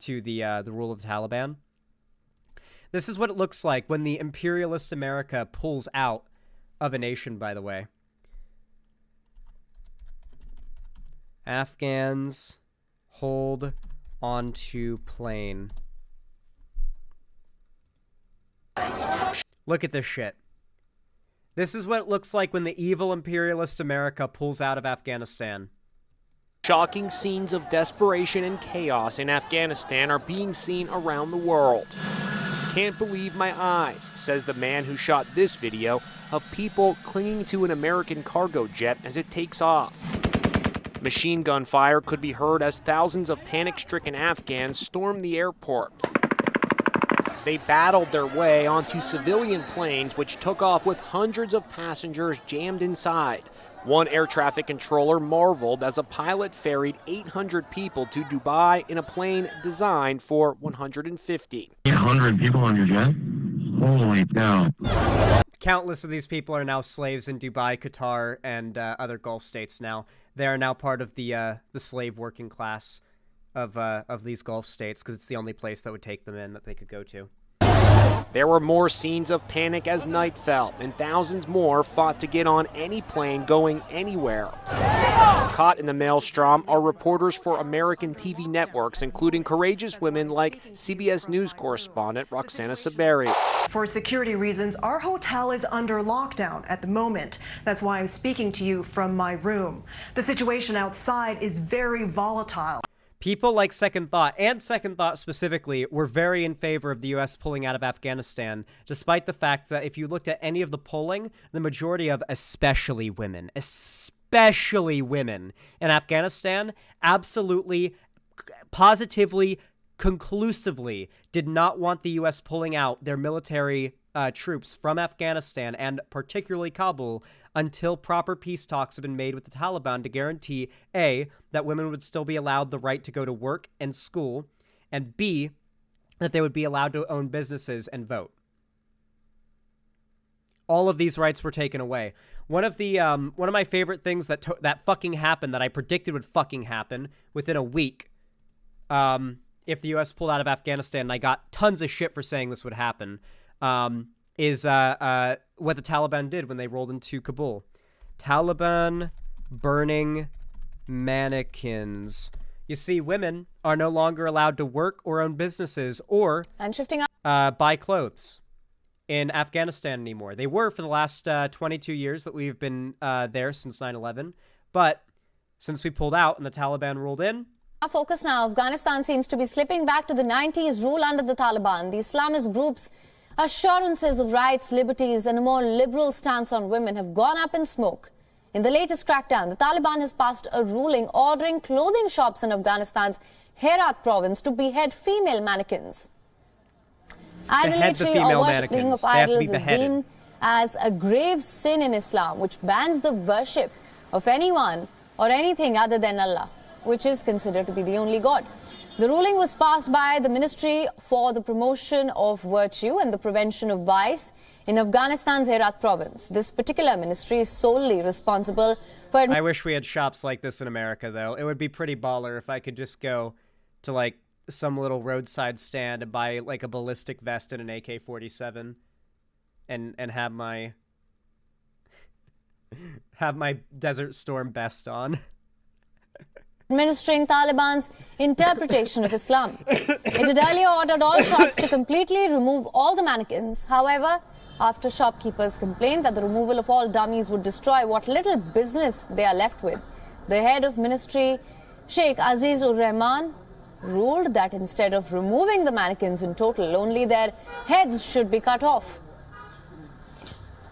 to the rule of the Taliban. This is what it looks like when the imperialist America pulls out of a nation, by the way. Afghans hold onto plane. Look at this shit. This is what it looks like when the evil imperialist America pulls out of Afghanistan. Shocking scenes of desperation and chaos in Afghanistan are being seen around the world. Can't believe my eyes, says the man who shot this video of people clinging to an American cargo jet as it takes off. Machine gun fire could be heard as thousands of panic-stricken Afghans stormed the airport. They battled their way onto civilian planes which took off with hundreds of passengers jammed inside. One air traffic controller marveled as a pilot ferried 800 people to Dubai in a plane designed for 150. 800 people on your jet? Holy cow. Countless of these people are now slaves in Dubai, Qatar, and other Gulf states now. They are now part of the slave working class of these Gulf states because it's the only place that would take them in that they could go to. There were more scenes of panic as night fell, and thousands more fought to get on any plane going anywhere. Caught in the maelstrom are reporters for American TV networks, including courageous women like CBS News correspondent Roxana Saberi. For security reasons, our hotel is under lockdown at the moment. That's why I'm speaking to you from my room. The situation outside is very volatile. People like Second Thought, and Second Thought specifically, were very in favor of the U.S. pulling out of Afghanistan, despite the fact that if you looked at any of the polling, the majority of especially women in Afghanistan absolutely, positively, conclusively did not want the U.S. pulling out their military troops from Afghanistan, and particularly Kabul, until proper peace talks have been made with the Taliban to guarantee, A, that women would still be allowed the right to go to work and school, and B, that they would be allowed to own businesses and vote. All of these rights were taken away. One of my favorite things that fucking happened, that I predicted would fucking happen within a week, if the U.S. pulled out of Afghanistan, and I got tons of shit for saying this would happen, is what the Taliban did when they rolled into Kabul. Taliban burning mannequins. You see, women are no longer allowed to work or own businesses or buy clothes in Afghanistan anymore. They were for the last 22 years that we've been there since 9/11, but since we pulled out and the Taliban ruled in. Our focus now, Afghanistan seems to be slipping back to the 90s rule under the Taliban. The Islamist groups' assurances of rights, liberties, and a more liberal stance on women have gone up in smoke. In the latest crackdown, the Taliban has passed a ruling ordering clothing shops in Afghanistan's Herat province to behead female mannequins. Idolatry or worshipping of idols is deemed as a grave sin in Islam, which bans the worship of anyone or anything other than Allah, which is considered to be the only God. The ruling was passed by the Ministry for the Promotion of Virtue and the Prevention of Vice in Afghanistan's Herat province. This particular ministry is solely responsible for... I wish we had shops like this in America, though. It would be pretty baller if I could just go to, like, some little roadside stand and buy, like, a ballistic vest and an AK-47 and have my... have my Desert Storm vest on. Administering Taliban's interpretation of Islam. It had earlier ordered all shops to completely remove all the mannequins. However, after shopkeepers complained that the removal of all dummies would destroy what little business they are left with, the head of ministry, Sheikh Aziz-ur-Rahman, ruled that instead of removing the mannequins in total, only their heads should be cut off.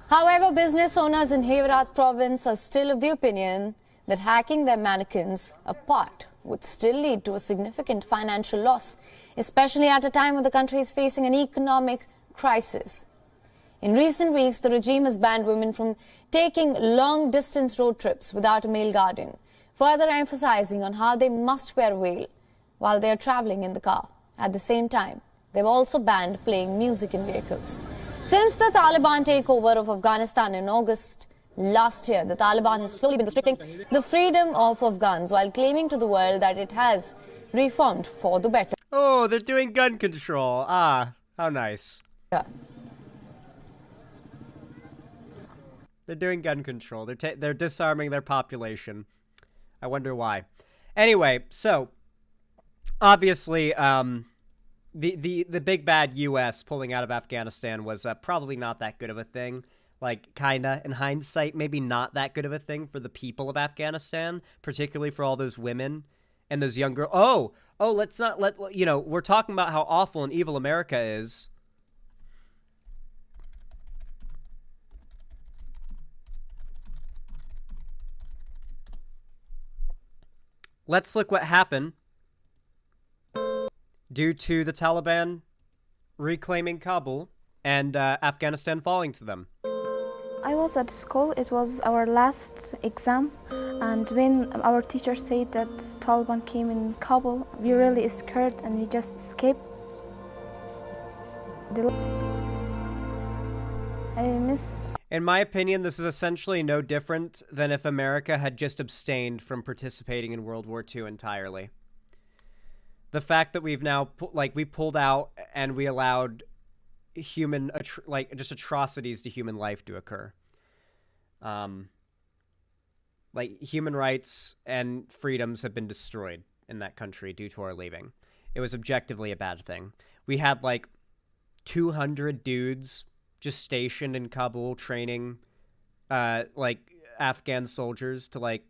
However, business owners in Herat province are still of the opinion that hacking their mannequins apart would still lead to a significant financial loss, especially at a time when the country is facing an economic crisis. In recent weeks, the regime has banned women from taking long-distance road trips without a male guardian, further emphasizing on how they must wear a veil while they are traveling in the car. At the same time, they've also banned playing music in vehicles. Since the Taliban takeover of Afghanistan in August last year, the Taliban has slowly been restricting the freedom of Afghans while claiming to the world that it has reformed for the better. Oh, they're doing gun control. Ah, how nice. Yeah. They're doing gun control. They're disarming their population. I wonder why. Anyway, so obviously, the big bad U.S. pulling out of Afghanistan was probably not that good of a thing. Like, kinda, in hindsight, maybe not that good of a thing for the people of Afghanistan, particularly for all those women and those young girls. Let's not you know, we're talking about how awful and evil America is. Let's look what happened due to the Taliban reclaiming Kabul and Afghanistan falling to them. I was at school, it was our last exam, and when our teacher said that Taliban came in Kabul, we really scared and we just escaped. I miss... In my opinion, this is essentially no different than if America had just abstained from participating in World War II entirely. The fact that we've now, we pulled out and we allowed just atrocities to human life to occur. Human rights and freedoms have been destroyed in that country due to our leaving. It was objectively a bad thing. We had 200 dudes just stationed in Kabul training Afghan soldiers to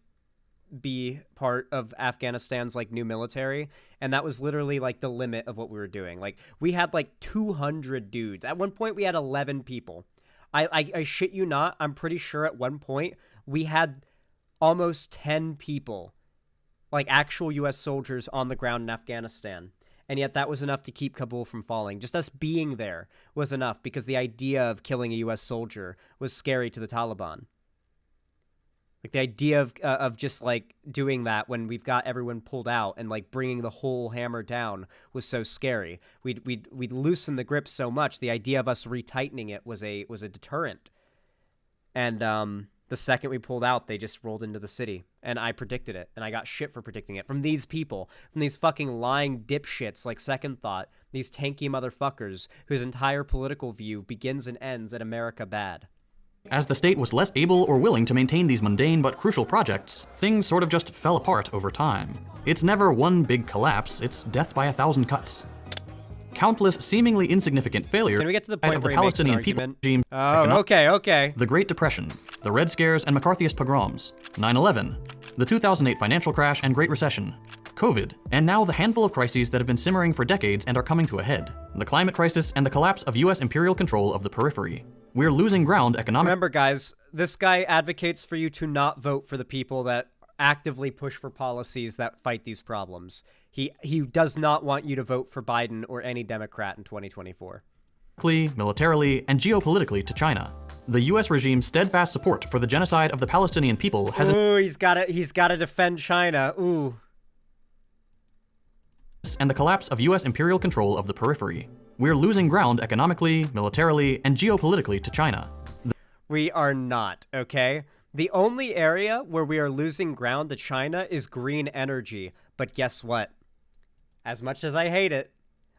be part of Afghanistan's new military, and that was literally the limit of what we were doing. We had 200 dudes. At one point we had 11 people. I shit you not, I'm pretty sure at one point we had almost 10 people, actual US soldiers on the ground in Afghanistan. And yet that was enough to keep Kabul from falling. Just us being there was enough, because the idea of killing a US soldier was scary to the Taliban. The idea of just doing that when we've got everyone pulled out and bringing the whole hammer down was so scary. We'd loosen the grip so much. The idea of us retightening it was a deterrent. And the second we pulled out, they just rolled into the city, and I predicted it, and I got shit for predicting it from these people, from these fucking lying dipshits like Second Thought, these tanky motherfuckers whose entire political view begins and ends at America bad. As the state was less able or willing to maintain these mundane but crucial projects, things sort of just fell apart over time. It's never one big collapse, it's death by 1,000 cuts. Countless seemingly insignificant failures Can we get to the point of where the he makes an Palestinian people argument? regime. Okay. The Great Depression, the Red Scares and McCarthyist pogroms, 9/11, the 2008 financial crash and Great Recession, COVID, and now the handful of crises that have been simmering for decades and are coming to a head. The climate crisis and the collapse of US imperial control of the periphery. We're losing ground economically. Remember, guys, this guy advocates for you to not vote for the people that actively push for policies that fight these problems. He does not want you to vote for Biden or any Democrat in 2024. Militarily, and geopolitically to China. The US regime's steadfast support for the genocide of the Palestinian people has... Ooh, he's gotta defend China. Ooh. And the collapse of US imperial control of the periphery. We're losing ground economically, militarily, and geopolitically to China. We are not, okay? The only area where we are losing ground to China is green energy. But guess what? As much as I hate it,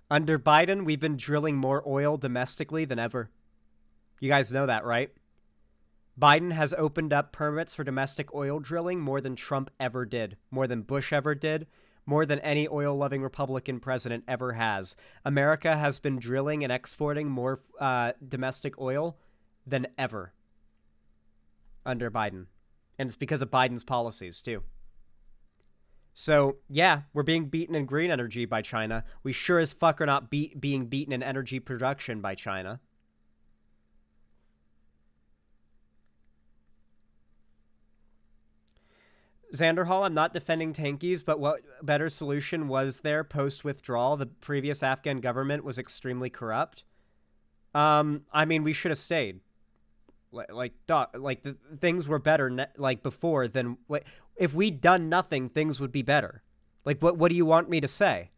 under Biden, we've been drilling more oil domestically than ever. You guys know that, right? Biden has opened up permits for domestic oil drilling more than Trump ever did, more than Bush ever did, more than any oil-loving Republican president ever has. America has been drilling and exporting more domestic oil than ever under Biden. And it's because of Biden's policies, too. So, yeah, we're being beaten in green energy by China. We sure as fuck are not being beaten in energy production by China. Xanderhall, I'm not defending tankies, but what better solution was there post-withdrawal? The previous Afghan government was extremely corrupt. I mean, we should have stayed. The things were better before than if we'd done nothing, things would be better. What do you want me to say?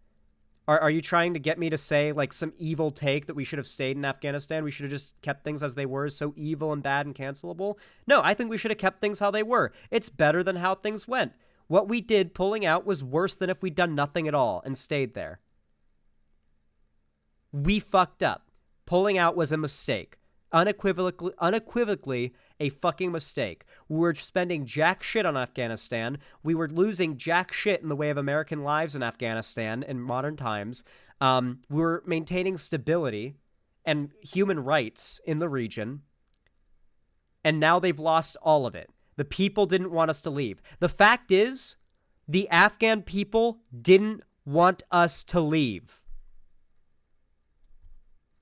Are you trying to get me to say some evil take that we should have stayed in Afghanistan? We should have just kept things as they were, so evil and bad and cancelable? No, I think we should have kept things how they were. It's better than how things went. What we did pulling out was worse than if we'd done nothing at all and stayed there. We fucked up. Pulling out was a mistake. Unequivocally a fucking mistake. We were spending jack shit on Afghanistan. We were losing jack shit in the way of American lives in Afghanistan in modern times. We were maintaining stability and human rights in the region. and now they've lost all of it. The people didn't want us to leave. The fact is, the Afghan people didn't want us to leave.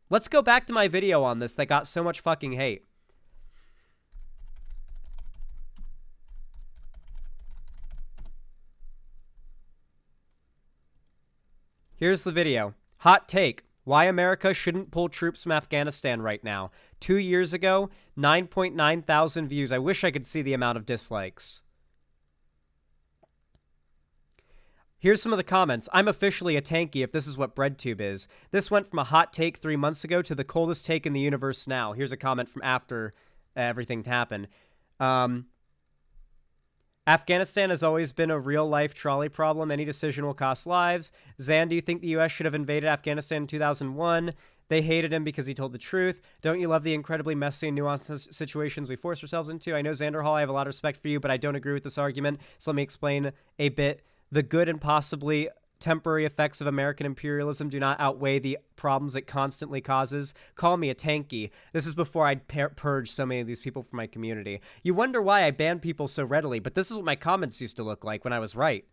Let's go back to my video on this that got so much fucking hate. Here's the video. Hot take. Why America shouldn't pull troops from Afghanistan right now. 2 years ago, 9.9 thousand views. I wish I could see the amount of dislikes. Here's some of the comments. I'm officially a tanky if this is what BreadTube is. This went from a hot take 3 months ago to the coldest take in the universe now. Here's a comment from after everything happened. Afghanistan has always been a real-life trolley problem. Any decision will cost lives. Zan, do you think the U.S. should have invaded Afghanistan in 2001? They hated him because he told the truth. Don't you love the incredibly messy and nuanced situations we force ourselves into? I know, Xander Hall, I have a lot of respect for you, but I don't agree with this argument, so let me explain a bit. The good and possibly temporary effects of American imperialism do not outweigh the problems it constantly causes. Call me a tanky. This is before I'd purge so many of these people from my community. You wonder why I ban people so readily, but this is what my comments used to look like when I was right.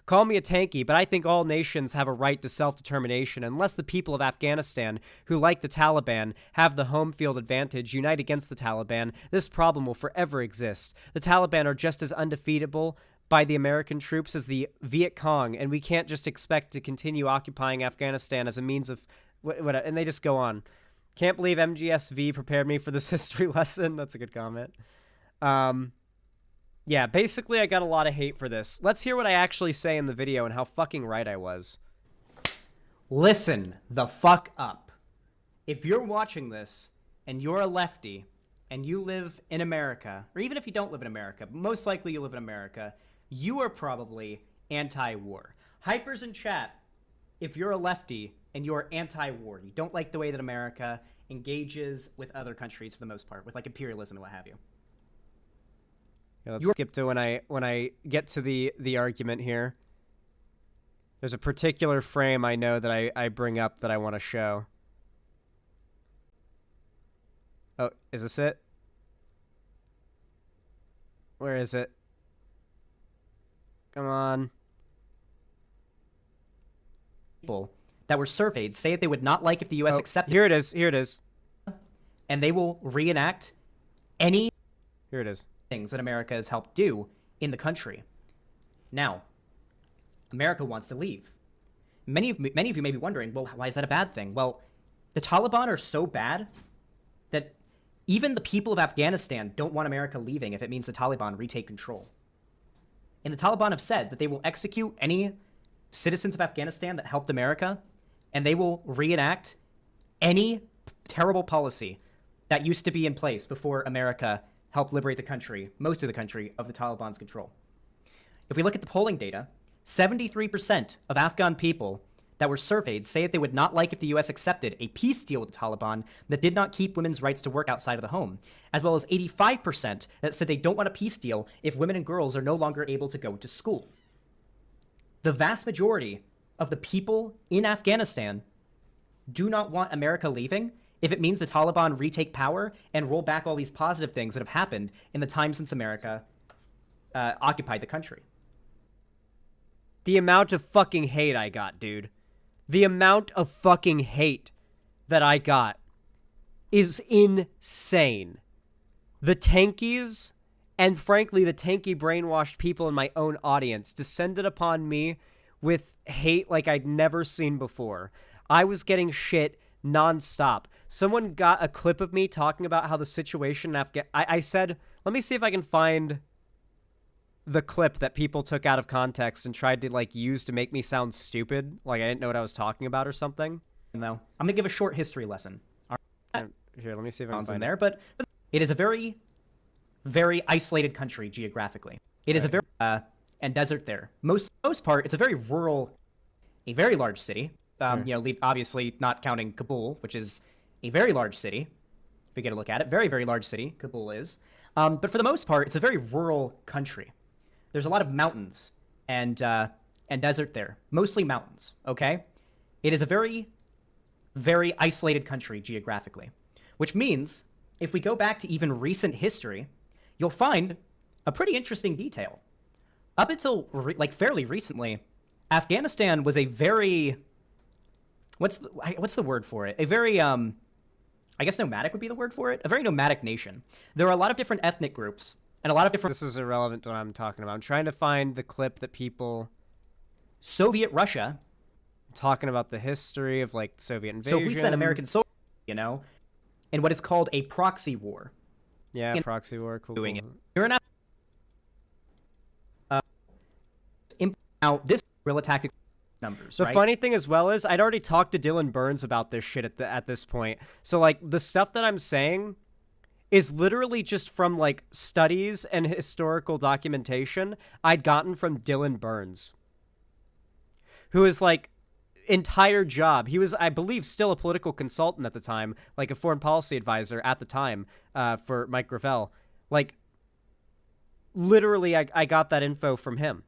Call me a tanky, but I think all nations have a right to self-determination unless the people of Afghanistan, who like the Taliban, have the home field advantage, unite against the Taliban. This problem will forever exist. The Taliban are just as undefeatable by the American troops as the Viet Cong, and we can't just expect to continue occupying Afghanistan as a means of... and they just go on. Can't believe MGSV prepared me for this history lesson. That's a good comment. Yeah, basically I got a lot of hate for this. Let's hear what I actually say in the video and how fucking right I was. Listen the fuck up. If you're watching this and you're a lefty and you live in America, or even if you don't live in America, but most likely you live in America, you are probably anti-war. Hypers in chat, if you're a lefty and you're anti-war, you don't like the way that America engages with other countries for the most part, with like imperialism and what have you. Yeah, let's skip to when I get to the argument here. There's a particular frame I know that I bring up that I want to show. Oh, is this it? Where is it? Come on. People that were surveyed say they would not like if the U.S. accepted... Here it is. Here it is. And they will reenact any... Here it is. ...things that America has helped do in the country. Now, America wants to leave. Many of you may be wondering, well, why is that a bad thing? Well, the Taliban are so bad that even the people of Afghanistan don't want America leaving if it means the Taliban retake control. And the Taliban have said that they will execute any citizens of Afghanistan that helped America, and they will reenact any terrible policy that used to be in place before America helped liberate the country, most of the country, of the Taliban's control. If we look at the polling data, 73% of Afghan people that were surveyed say that they would not like if the U.S. accepted a peace deal with the Taliban that did not keep women's rights to work outside of the home, as well as 85% that said they don't want a peace deal if women and girls are no longer able to go to school. The vast majority of the people in Afghanistan do not want America leaving if it means the Taliban retake power and roll back all these positive things that have happened in the time since America occupied the country. The amount of fucking hate I got, dude. The amount of fucking hate that I got is insane. The tankies, and frankly the tanky brainwashed people in my own audience, descended upon me with hate like I'd never seen before. I was getting shit nonstop. Someone got a clip of me talking about how the situation in Afghanistan... I said, let me see if I can find the clip that people took out of context and tried to like use to make me sound stupid, like I didn't know what I was talking about or something. No, I'm gonna give a short history lesson. Here, let me see if I can find it. But it is a very, very isolated country geographically. It is a very and desert there. Most part, it's a very rural, a very large city. You know, obviously not counting Kabul, which is a very large city. If we get a look at it, very, very large city, Kabul is. But for the most part, it's a very rural country. There's a lot of mountains and desert there, mostly mountains, okay? It is a very, very isolated country geographically, which means if we go back to even recent history, you'll find a pretty interesting detail. Up until like fairly recently, Afghanistan was a very what's the word for it? A very I guess nomadic would be the word for it. A very nomadic nation. There are a lot of different ethnic groups and a lot of different. This is irrelevant to what I'm talking about. I'm trying to find the clip that people. Soviet Russia. Talking about the history of like Soviet invasion. So if we send American soldiers, you know, in what is called a proxy war. Yeah, proxy war. Cool. Doing it. You're an now this guerrilla tactics numbers. The right? funny thing as well is I'd already talked to Dylan Burns about this shit at this point. So like the stuff that I'm saying is literally just from like studies and historical documentation I'd gotten from Dylan Burns, who is like entire job. He was, I believe, still a political consultant at the time, like a foreign policy advisor at the time for Mike Gravel. Like literally I got that info from him.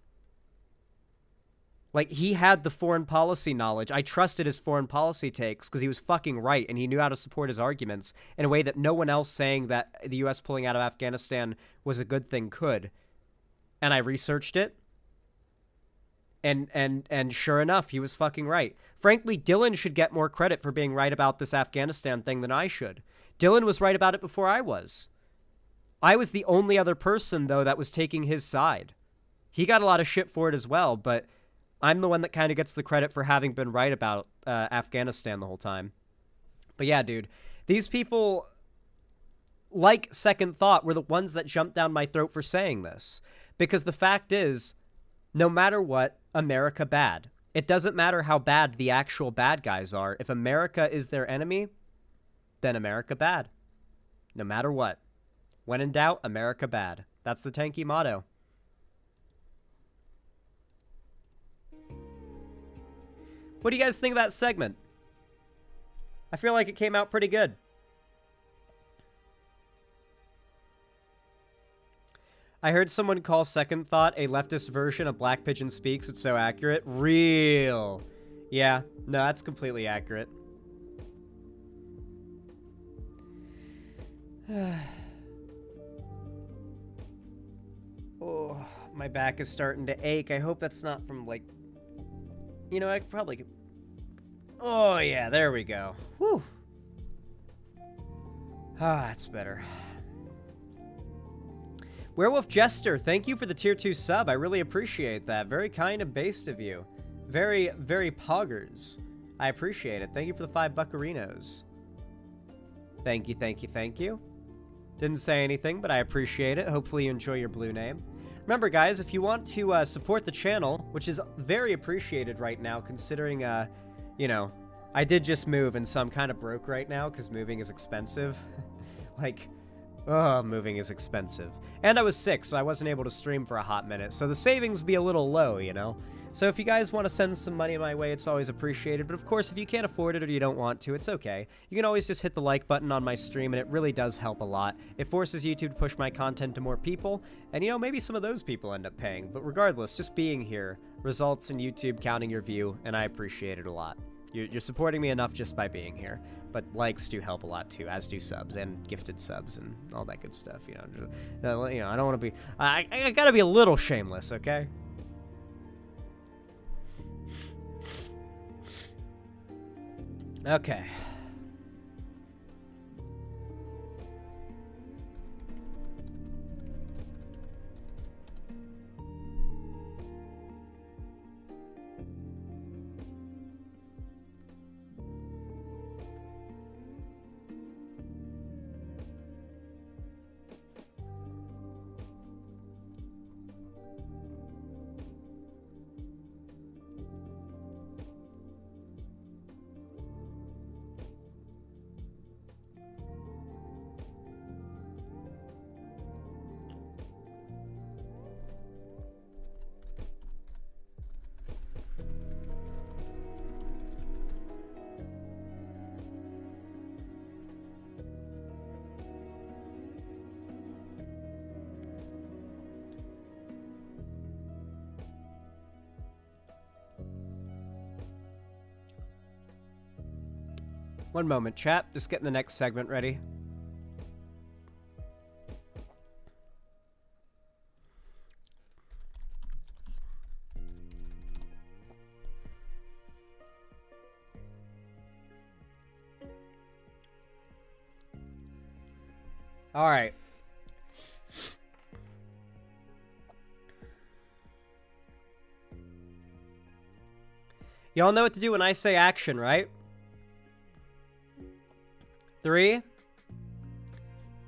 Like, he had the foreign policy knowledge. I trusted his foreign policy takes because he was fucking right, and he knew how to support his arguments in a way that no one else saying that the U.S. pulling out of Afghanistan was a good thing could. And I researched it, and sure enough, he was fucking right. Frankly, Dylan should get more credit for being right about this Afghanistan thing than I should. Dylan was right about it before I was. I was the only other person, though, that was taking his side. He got a lot of shit for it as well, but I'm the one that kind of gets the credit for having been right about Afghanistan the whole time. But yeah, dude, these people, like Second Thought, were the ones that jumped down my throat for saying this. Because the fact is, no matter what, America bad. It doesn't matter how bad the actual bad guys are. If America is their enemy, then America bad. No matter what. When in doubt, America bad. That's the tanky motto. What do you guys think of that segment? I feel like it came out pretty good. I heard someone call Second Thought a leftist version of Black Pigeon Speaks. It's so accurate. Real. Yeah, no, that's completely accurate. Oh, my back is starting to ache. I hope that's not from, like... You know, I probably could... Oh, yeah, there we go. Whew. Ah, that's better. Werewolf Jester, thank you for the tier 2 sub. I really appreciate that. Very kind and based of you. Very, very poggers. I appreciate it. Thank you for the 5 buccarinos. Thank you, thank you, thank you. Didn't say anything, but I appreciate it. Hopefully you enjoy your blue name. Remember, guys, if you want to support the channel, which is very appreciated right now, considering, you know, I did just move, and so I'm kind of broke right now because moving is expensive. Like, oh, moving is expensive. And I was sick, so I wasn't able to stream for a hot minute, so the savings be a little low, you know? So if you guys want to send some money my way, it's always appreciated. But of course, if you can't afford it or you don't want to, it's okay. You can always just hit the like button on my stream, and it really does help a lot. It forces YouTube to push my content to more people, and you know, maybe some of those people end up paying. But regardless, just being here results in YouTube counting your view, and I appreciate it a lot. You're supporting me enough just by being here. But likes do help a lot too, as do subs and gifted subs and all that good stuff. You know, I don't want to be. I gotta be a little shameless, okay? Okay. One moment, chat. Just getting the next segment ready. All right. Y'all know what to do when I say action, right? 3,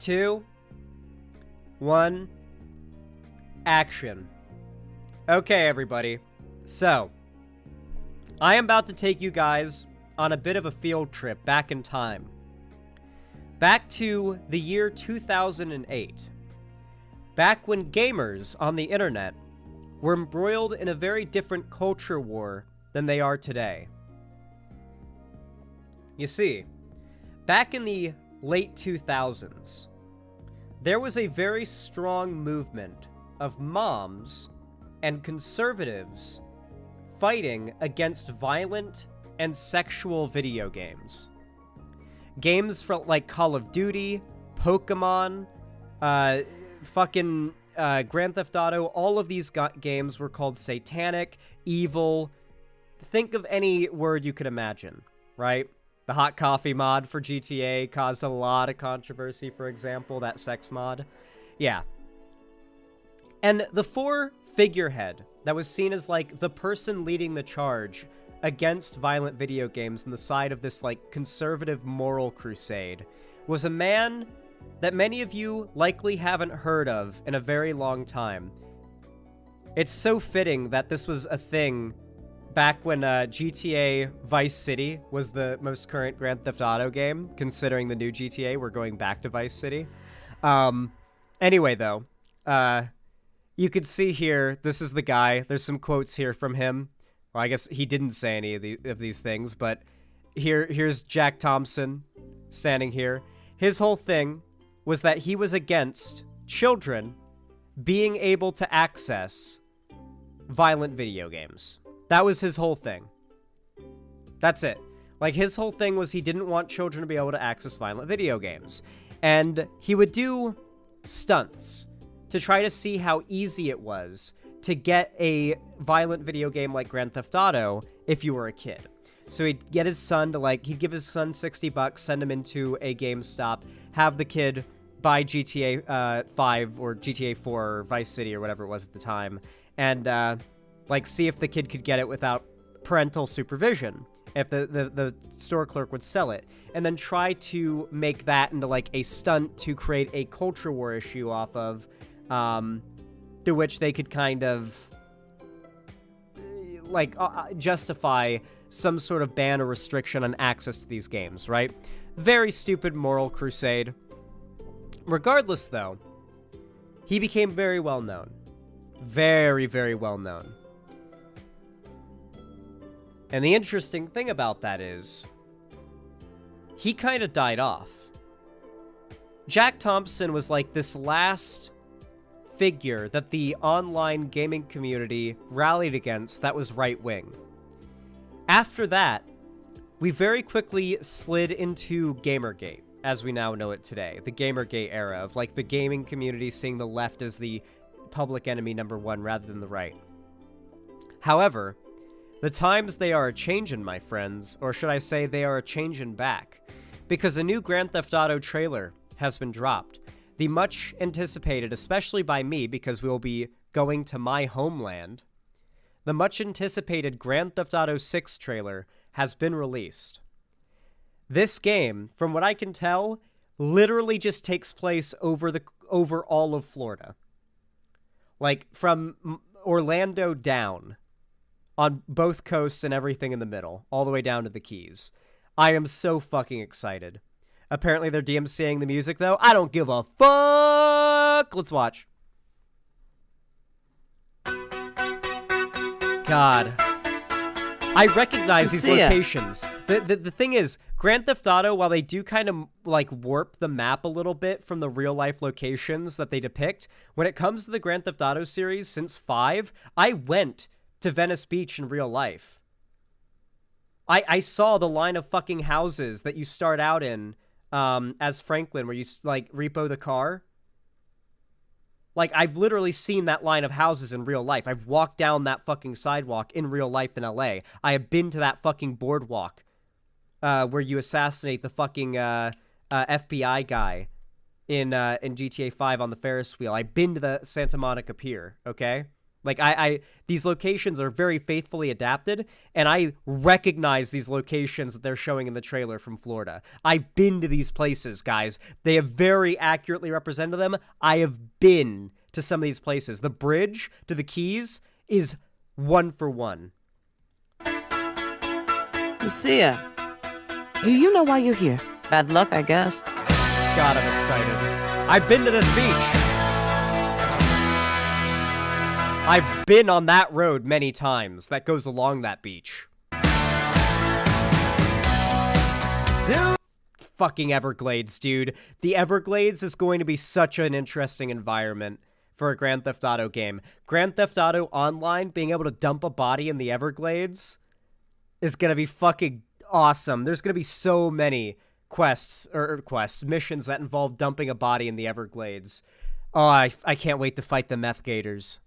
2, 1, action. Okay, everybody. So, I am about to take you guys on a bit of a field trip back in time. Back to the year 2008. Back when gamers on the internet were embroiled in a very different culture war than they are today. You see, back in the late 2000s, there was a very strong movement of moms and conservatives fighting against violent and sexual video games. Games for like Call of Duty, Pokemon, Grand Theft Auto, all of these games were called satanic, evil. Think of any word you could imagine, right? The hot coffee mod for GTA caused a lot of controversy, for example, that sex mod. Yeah. And the figurehead that was seen as like the person leading the charge against violent video games on the side of this like conservative moral crusade was a man that many of you likely haven't heard of in a very long time. It's so fitting that this was a thing back when GTA Vice City was the most current Grand Theft Auto game, considering the new GTA, we're going back to Vice City. Anyway, though, you could see here, this is the guy. There's some quotes here from him. Well, I guess he didn't say any of these things, but here's Jack Thompson standing here. His whole thing was that he was against children being able to access violent video games. That was his whole thing. That's it. Like, his whole thing was he didn't want children to be able to access violent video games. And he would do stunts to try to see how easy it was to get a violent video game like Grand Theft Auto if you were a kid. So he'd get his son to, like, he'd give his son $60, send him into a GameStop, have the kid buy GTA 5 or GTA 4 or Vice City or whatever it was at the time, and, like, see if the kid could get it without parental supervision, if the store clerk would sell it, and then try to make that into, like, a stunt to create a culture war issue off of, through which they could kind of, like, justify some sort of ban or restriction on access to these games, right? Very stupid moral crusade. Regardless, though, he became very well known. Very, very well known. And the interesting thing about that is, he kind of died off. Jack Thompson was like this last figure that the online gaming community rallied against that was right-wing. After that, we very quickly slid into Gamergate, as we now know it today. The Gamergate era of, like, the gaming community seeing the left as the public enemy #1 rather than the right. However, the times they are a-changin', my friends, or should I say they are a-changin' back, because a new Grand Theft Auto trailer has been dropped. The much anticipated, especially by me, because we will be going to my homeland, the much anticipated Grand Theft Auto 6 trailer has been released. This game, from what I can tell, literally just takes place over all of Florida. Like, from Orlando down, on both coasts and everything in the middle, all the way down to the Keys. I am so fucking excited. Apparently they're DMCing the music, though. I don't give a fuck! Let's watch. God. I recognize these locations. The thing is, Grand Theft Auto, while they do kind of, like, warp the map a little bit from the real-life locations that they depict, when it comes to the Grand Theft Auto series since 5, I went to Venice Beach in real life. I saw the line of fucking houses that you start out in as Franklin, where you, like, repo the car. Like, I've literally seen that line of houses in real life. I've walked down that fucking sidewalk in real life in LA. I have been to that fucking boardwalk where you assassinate the fucking FBI guy in GTA 5 on the Ferris wheel. I've been to the Santa Monica Pier, okay? Like, these locations are very faithfully adapted, and I recognize these locations that they're showing in the trailer from Florida. I've been to these places, guys. They have very accurately represented them. I have been to some of these places. The bridge to the Keys is 1 for 1. Lucia, do you know why you're here? Bad luck, I guess. God, I'm excited. I've been to this beach. I've been on that road many times that goes along that beach. Fucking Everglades, dude. The Everglades is going to be such an interesting environment for a Grand Theft Auto game. Grand Theft Auto Online, being able to dump a body in the Everglades is going to be fucking awesome. There's going to be so many missions that involve dumping a body in the Everglades. Oh, I can't wait to fight the meth gators.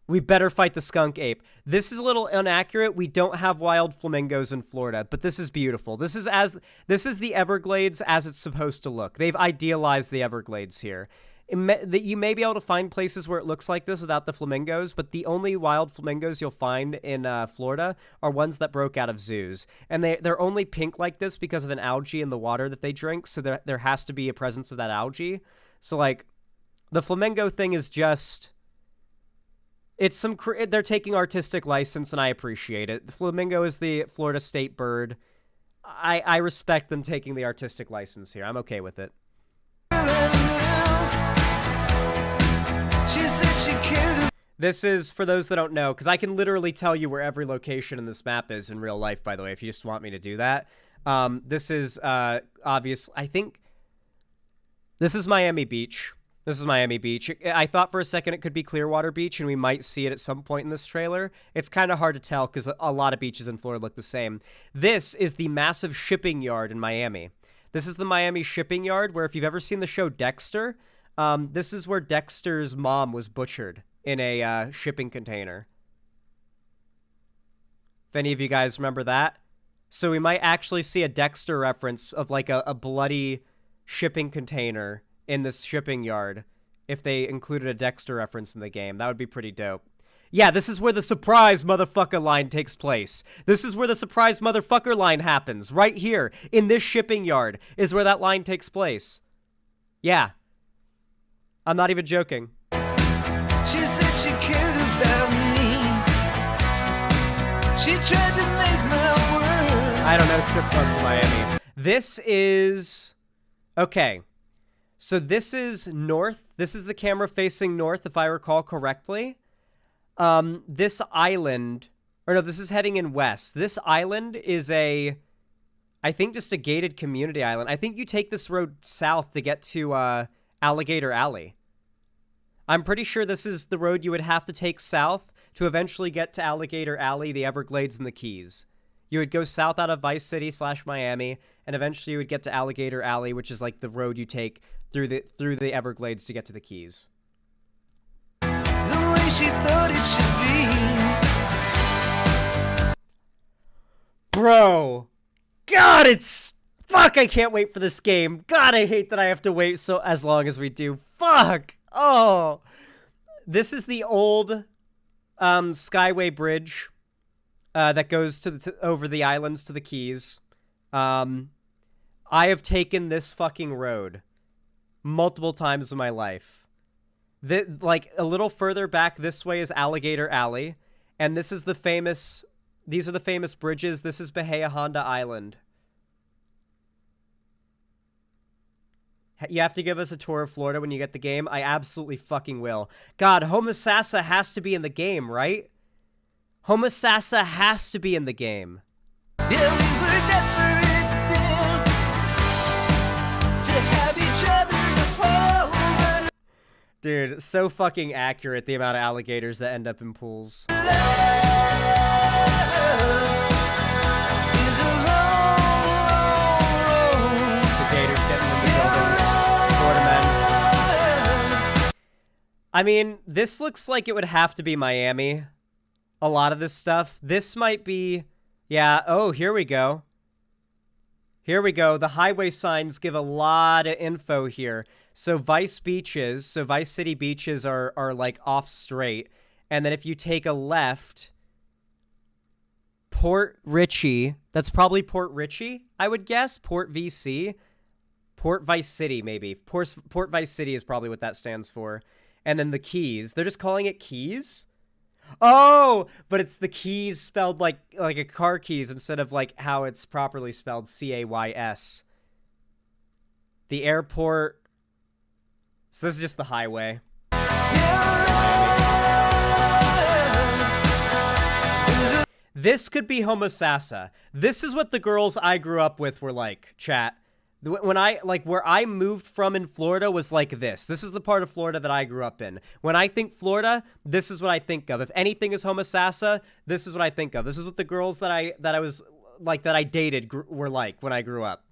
We better fight the skunk ape. This is a little inaccurate. We don't have wild flamingos in Florida, but this is beautiful. This is the Everglades as it's supposed to look. They've idealized the Everglades here. You may be able to find places where it looks like this without the flamingos, but the only wild flamingos you'll find in Florida are ones that broke out of zoos. And they're only pink like this because of an algae in the water that they drink, so there has to be a presence of that algae. So, like, the flamingo thing is just... they're taking artistic license, and I appreciate it. The flamingo is the Florida state bird. I respect them taking the artistic license here. I'm okay with it. This is, for those that don't know, because I can literally tell you where every location in this map is in real life, by the way, if you just want me to do that. This is obvious. I think this is Miami Beach. This is Miami Beach. I thought for a second it could be Clearwater Beach, and we might see it at some point in this trailer. It's kind of hard to tell because a lot of beaches in Florida look the same. This is the massive shipping yard in Miami. This is the Miami shipping yard where, if you've ever seen the show Dexter, this is where Dexter's mom was butchered in a shipping container. If any of you guys remember that. So we might actually see a Dexter reference of like a bloody shipping container in this shipping yard if they included a Dexter reference in the game. That would be pretty dope. Yeah, this is where the surprise motherfucker line takes place. This is where the surprise motherfucker line happens. Right here, in this shipping yard, is where that line takes place. Yeah. I'm not even joking. She said she cared about me. She tried to make my world. I don't know strip clubs in Miami. This is... Okay. So this is north. This is the camera facing north, if I recall correctly. This island... Or no, this is heading in west. This island is I think just a gated community island. I think you take this road south to get to Alligator Alley. I'm pretty sure this is the road you would have to take south to eventually get to Alligator Alley, the Everglades, and the Keys. You would go south out of Vice City / Miami, and eventually you would get to Alligator Alley, which is like the road you take through the Everglades to get to the Keys. The way she thought it should be. Bro! God, it's... Fuck, I can't wait for this game. God, I hate that I have to wait as long as we do. Fuck! Oh! This is the old Skyway Bridge that goes over the islands to the Keys. I have taken this fucking road multiple times in my life. Like, a little further back this way is Alligator Alley, and this is the famous... These are the famous bridges. This is Bahia Honda Island. You have to give us a tour of Florida when you get the game. I absolutely fucking will. God, Homosassa has to be in the game, right? Homosassa has to be in the game. Yeah, we were desperate then to have each other to hold. Dude, so fucking accurate, the amount of alligators that end up in pools. I mean, this looks like it would have to be Miami. A lot of this stuff. This might be... Yeah, oh, here we go. Here we go. The highway signs give a lot of info here. So Vice City beaches are like off straight. And then if you take a left, Port Richey, that's probably Port Richey, I would guess. Port VC. Port Vice City, maybe. Port Vice City is probably what that stands for. And then the Keys. They're just calling it Keys? Oh, but it's the Keys spelled like a car keys instead of like how it's properly spelled, C-A-Y-S. The airport. So this is just the highway. This could be Homosassa. This is what the girls I grew up with were like, chat. When where I moved from in Florida was like this. This is the part of Florida that I grew up in. When I think Florida, this is what I think of. If anything is Homosassa, this is what I think of. This is what the girls that I dated were like when I grew up.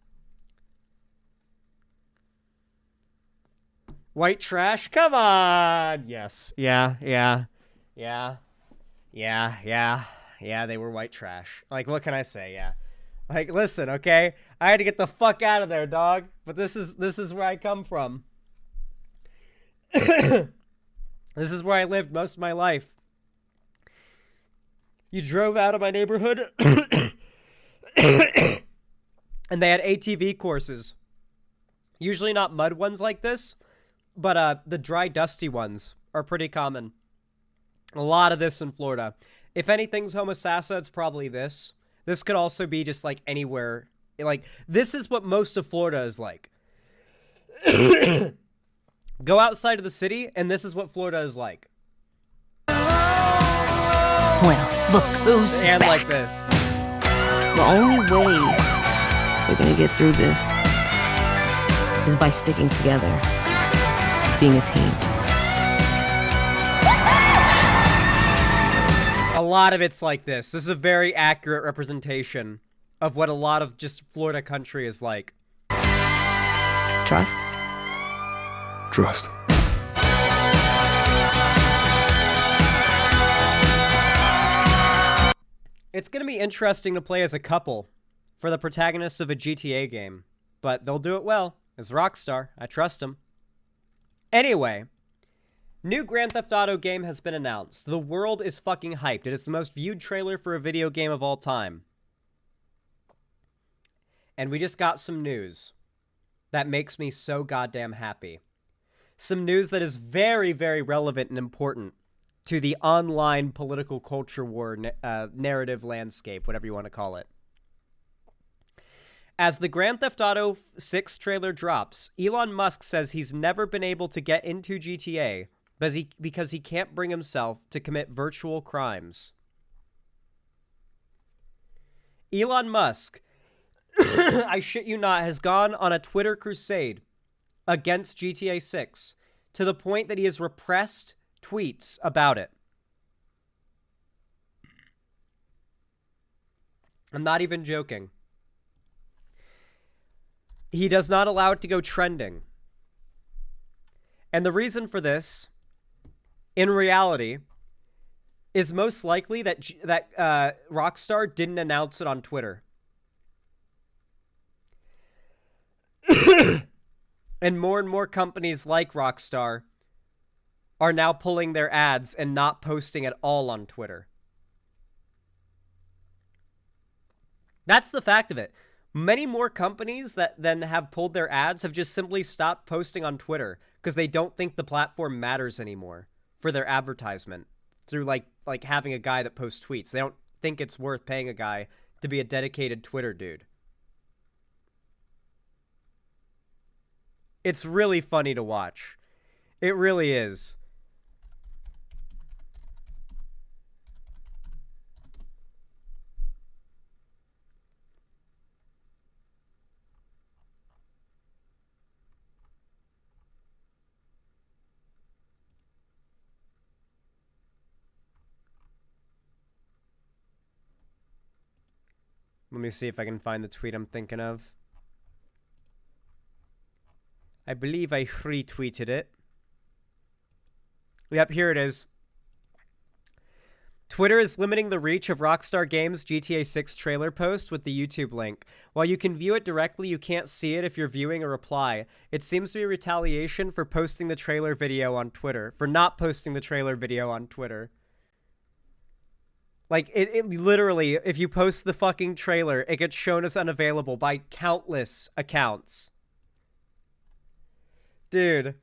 White trash? Come on! Yes. Yeah, they were white trash. Like, what can I say? Yeah. Like, listen, okay? I had to get the fuck out of there, dog. But this is where I come from. This is where I lived most of my life. You drove out of my neighborhood, and they had ATV courses. Usually not mud ones like this, but the dry, dusty ones are pretty common. A lot of this in Florida. If anything's Homosassa, it's probably this. This could also be just like anywhere. Like, this is what most of Florida is like. Go outside of the city, and this is what Florida is like. Well, look who's and back. Like this. The only way we're gonna get through this is by sticking together, being a team. A lot of it's like this. This is a very accurate representation of what a lot of just Florida country is like. Trust? Trust. It's going to be interesting to play as a couple for the protagonists of a GTA game, but they'll do it well. As Rockstar, I trust them. Anyway, new Grand Theft Auto game has been announced. The world is fucking hyped. It is the most viewed trailer for a video game of all time. And we just got some news that makes me so goddamn happy. Some news that is very, very relevant and important to the online political culture war narrative landscape, whatever you want to call it. As the Grand Theft Auto 6 trailer drops, Elon Musk says he's never been able to get into GTA because he can't bring himself to commit virtual crimes. Elon Musk, I shit you not, has gone on a Twitter crusade against GTA 6 to the point that he has repressed tweets about it. I'm not even joking. He does not allow it to go trending. And the reason for this, in reality, is most likely that Rockstar didn't announce it on Twitter. And more companies like Rockstar are now pulling their ads and not posting at all on Twitter. That's the fact of it. Many more companies that then have pulled their ads have just simply stopped posting on Twitter because they don't think the platform matters anymore for their advertisement through like having a guy that posts tweets. They don't think it's worth paying a guy to be a dedicated Twitter dude. It's really funny to watch. It really is. Let me see if I can find the tweet I'm thinking of. I believe I retweeted it. Yep, here it is. Twitter is limiting the reach of Rockstar Games' GTA 6 trailer post with the YouTube link. While you can view it directly, you can't see it if you're viewing a reply. It seems to be retaliation for posting the trailer video on Twitter, for not posting the trailer video on Twitter. Like, it literally, if you post the fucking trailer, it gets shown as unavailable by countless accounts. Dude.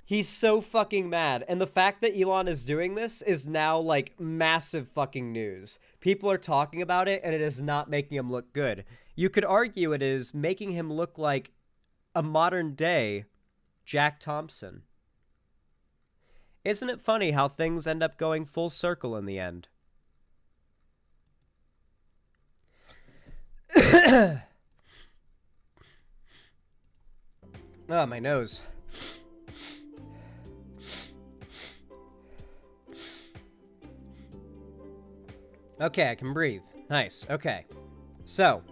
He's so fucking mad. And the fact that Elon is doing this is now, like, massive fucking news. People are talking about it, and it is not making him look good. You could argue it is making him look like a modern-day Jack Thompson. Isn't it funny how things end up going full circle in the end? Oh, my nose. Okay, I can breathe. Nice. Okay. So,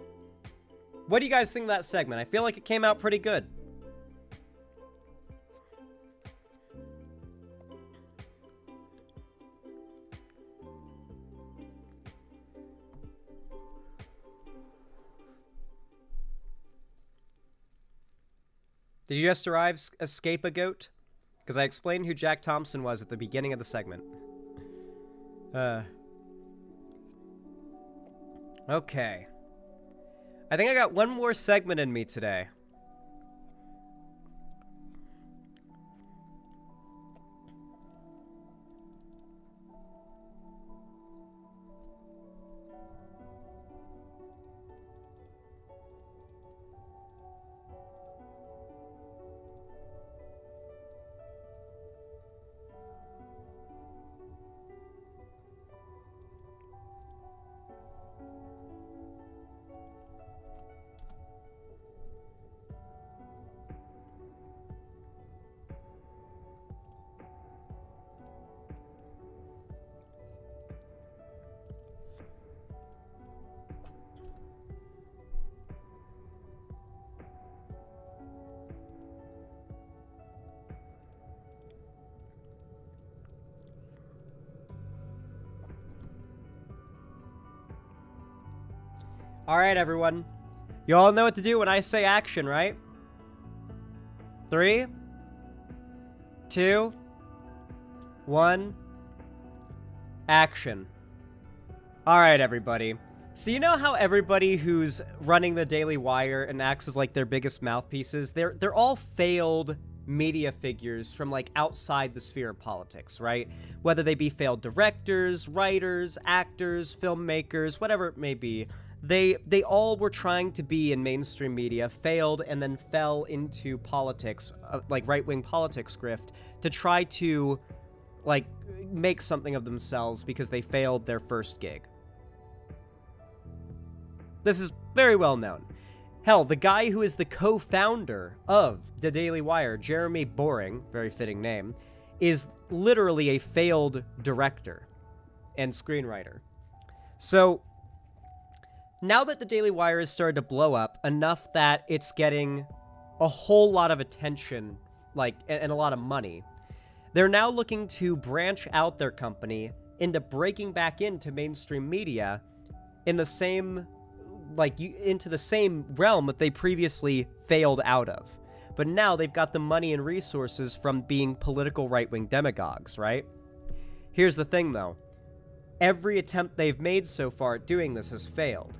what do you guys think of that segment? I feel like it came out pretty good. Did you just escape a goat? Because I explained who Jack Thompson was at the beginning of the segment. Okay. I think I got one more segment in me today. Alright, everyone. You all know what to do when I say action, right? 3, 2, 1, action. Alright, everybody. So you know how everybody who's running the Daily Wire and acts as like their biggest mouthpieces, they're all failed media figures from like outside the sphere of politics, right? Whether they be failed directors, writers, actors, filmmakers, whatever it may be. They all were trying to be in mainstream media, failed, and then fell into politics, like right-wing politics grift, to try to, like, make something of themselves because they failed their first gig. This is very well known. Hell, the guy who is the co-founder of the Daily Wire, Jeremy Boring, very fitting name, is literally a failed director and screenwriter. So now that the Daily Wire has started to blow up enough that it's getting a whole lot of attention, like, and a lot of money, they're now looking to branch out their company into breaking back into mainstream media in the same, like, into the same realm that they previously failed out of. But now they've got the money and resources from being political right-wing demagogues, right? Here's the thing, though. Every attempt they've made so far at doing this has failed.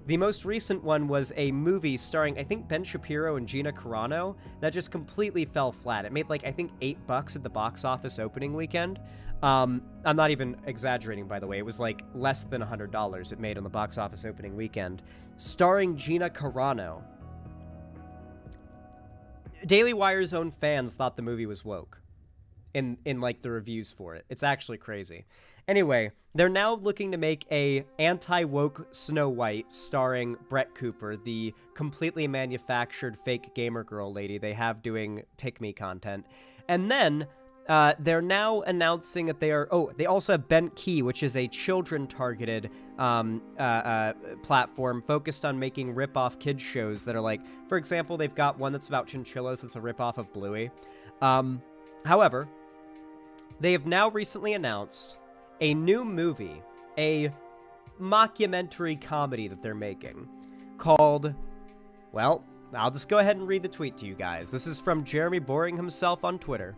The most recent one was a movie starring, I think, Ben Shapiro and Gina Carano that just completely fell flat. It made, like, I think $8 at the box office opening weekend. I'm not even exaggerating, by the way. It was, like, less than $100 it made on the box office opening weekend. Starring Gina Carano. Daily Wire's own fans thought the movie was woke in like, the reviews for it. It's actually crazy. Anyway, they're now looking to make a anti-woke Snow White starring Brett Cooper, the completely manufactured fake gamer girl lady they have doing pick-me content. And then they're now announcing that they are... Oh, they also have Bent Key, which is a children-targeted platform focused on making rip-off kids shows that are like... For example, they've got one that's about chinchillas that's a rip-off of Bluey. However, they have now recently announced a new movie, a mockumentary comedy that they're making called, well, I'll just go ahead and read the tweet to you guys. This is from Jeremy Boring himself on Twitter.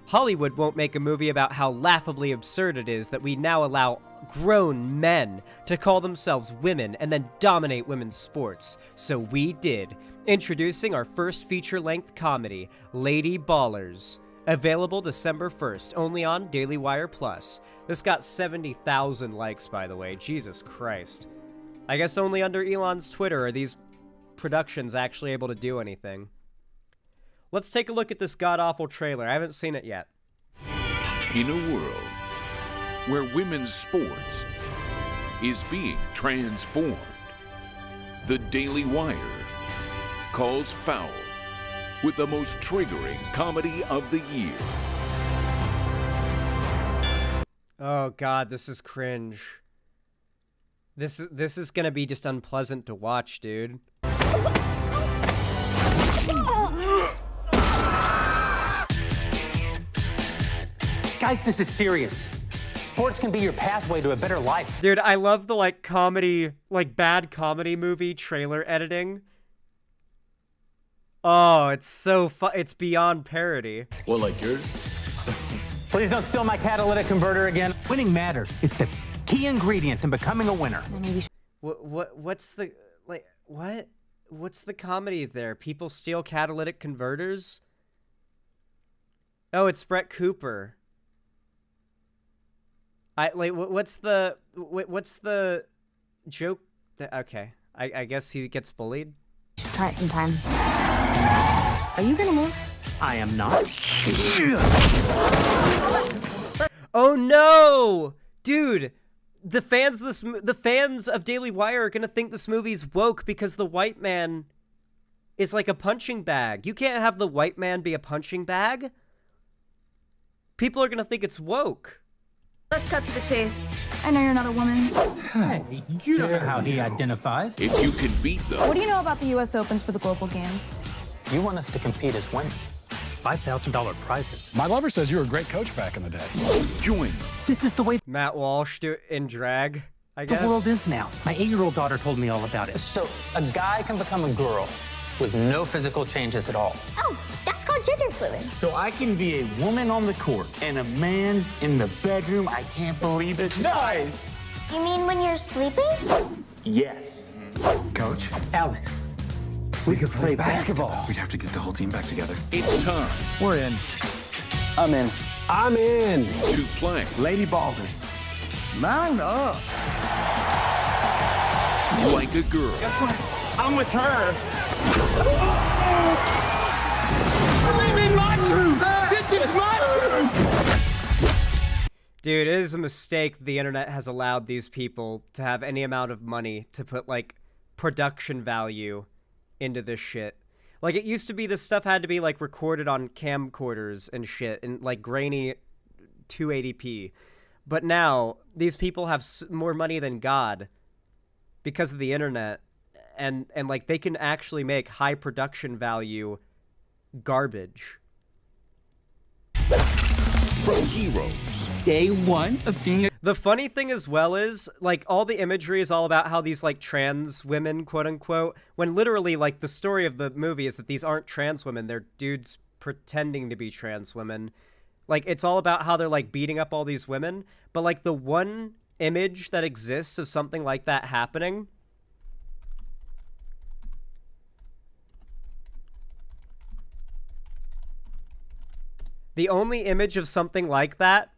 Hollywood won't make a movie about how laughably absurd it is that we now allow grown men to call themselves women and then dominate women's sports. So we did. Introducing our first feature-length comedy, Lady Ballers. Available December 1st, only on Daily Wire Plus. This got 70,000 likes, by the way. Jesus Christ. I guess only under Elon's Twitter are these productions actually able to do anything. Let's take a look at this god-awful trailer. I haven't seen it yet. In a world where women's sports is being transformed, the Daily Wire calls foul with the most triggering comedy of the year. Oh god, this is cringe. This is gonna be just unpleasant to watch, dude. Guys, this is serious. Sports can be your pathway to a better life. Dude, I love the, like, comedy, like, bad comedy movie trailer editing. Oh, it's so it's beyond parody. Well, like yours? Please don't steal my catalytic converter again. Winning matters. It's the key ingredient in becoming a winner. What's the, like, what? What's the comedy there? People steal catalytic converters? Oh, it's Brett Cooper. What's the joke? Okay, I guess he gets bullied. Try it sometime. Are you gonna move? I am not. Oh no, dude! The fans of Daily Wire are gonna think this movie's woke because the white man is like a punching bag. You can't have the white man be a punching bag. People are gonna think it's woke. Let's cut to the chase. I know you're not a woman. Hey, you don't know how he identifies. If you can beat them, What do you know about the U.S. Opens for the Global Games? You want us to compete as women. $5,000 prizes. My lover says you were a great coach back in the day. join This is the way Matt Walsh in drag, I guess. the world is now. My 8-year-old daughter told me all about it. So a guy can become a girl with no physical changes at all. Oh, that's called gender fluid. So I can be a woman on the court and a man in the bedroom. I can't believe it. Nice! You mean when you're sleeping? Yes. Coach? Alex. We could play basketball. We'd have to get the whole team back together. it's time We're in. I'm in. I'm in. to play Lady Balders. Mount up. like a girl. That's right. I'm with her. Believe in my truth. This is my truth. Dude, it is a mistake the internet has allowed these people to have any amount of money to put, like, production value into this shit. Like, it used to be this stuff had to be, like, recorded on camcorders and shit in, like, grainy 280p. But now, these people have more money than God because of the internet. And like, they can actually make high production value garbage. Pro heroes. Day one of being a... The funny thing as well is, like, all the imagery is all about how these, like, trans women, quote-unquote, when literally, like, the story of the movie is that these aren't trans women, they're dudes pretending to be trans women. Like, it's all about how they're, like, beating up all these women, but, like, the one image that exists of something like that happening... The only image of something like that,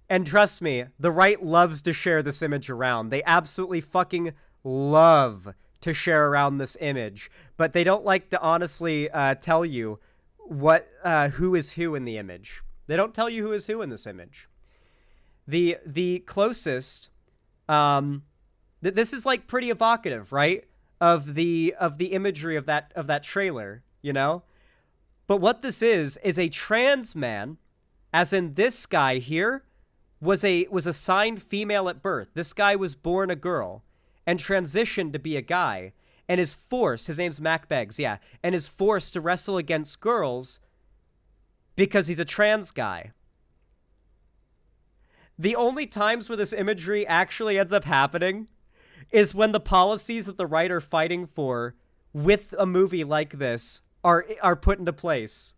and trust me, the right loves to share this image around. They absolutely fucking love to share around this image, but they don't like to honestly tell you who is who in the image. They don't tell you who is who in this image. The closest, this is like pretty evocative, right? Of the imagery of that trailer, you know? But what this is a trans man, as in this guy here, was assigned female at birth. This guy was born a girl and transitioned to be a guy and is forced, his name's Mac Beggs, yeah, and is forced to wrestle against girls because he's a trans guy. the only times where this imagery actually ends up happening is when the policies that the right are fighting for with a movie like this are put into place.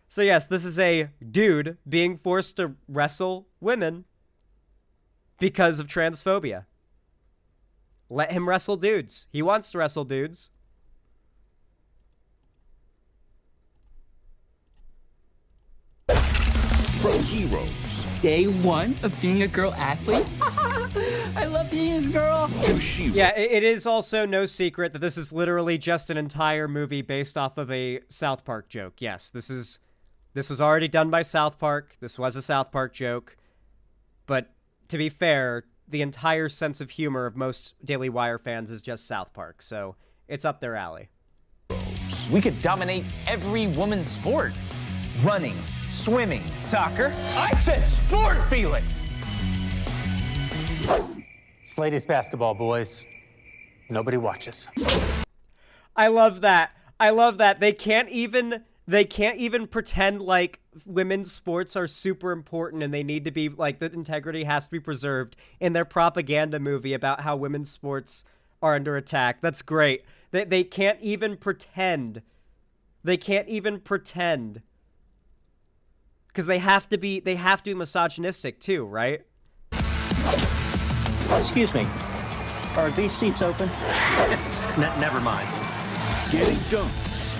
So yes, this is a dude being forced to wrestle women because of transphobia. Let him wrestle dudes. He wants to wrestle dudes. From heroes Day one of being a girl athlete. I love being a girl. to sheep. Yeah, it is also no secret that this is literally just an entire movie based off of a South Park joke. Yes, this was already done by South Park. This was a South Park joke. But to be fair, the entire sense of humor of most Daily Wire fans is just South Park, so it's up their alley. We could dominate every woman's sport. Running, swimming, soccer. I said sport, Felix! It's ladies basketball, boys. Nobody watches. I love that. I love that. They can't even pretend like women's sports are super important and they need to be, like, the integrity has to be preserved in their propaganda movie about how women's sports are under attack. That's great. They can't even pretend. They can't even pretend. Because they have to be misogynistic too, right? Excuse me. Are these seats open? Never mind. Getting dunks.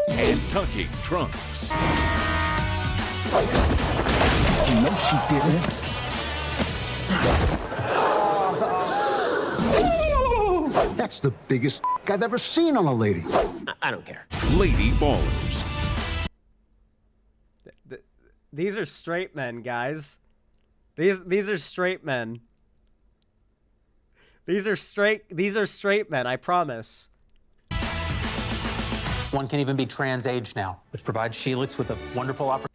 And tucking trunks. No, she didn't. That's the biggest I've ever seen on a lady. I don't care. Lady ballers. These are straight men, guys. These are straight men. These are straight men, I promise. One can even be trans age now, which provides Sheelix with a wonderful opportunity.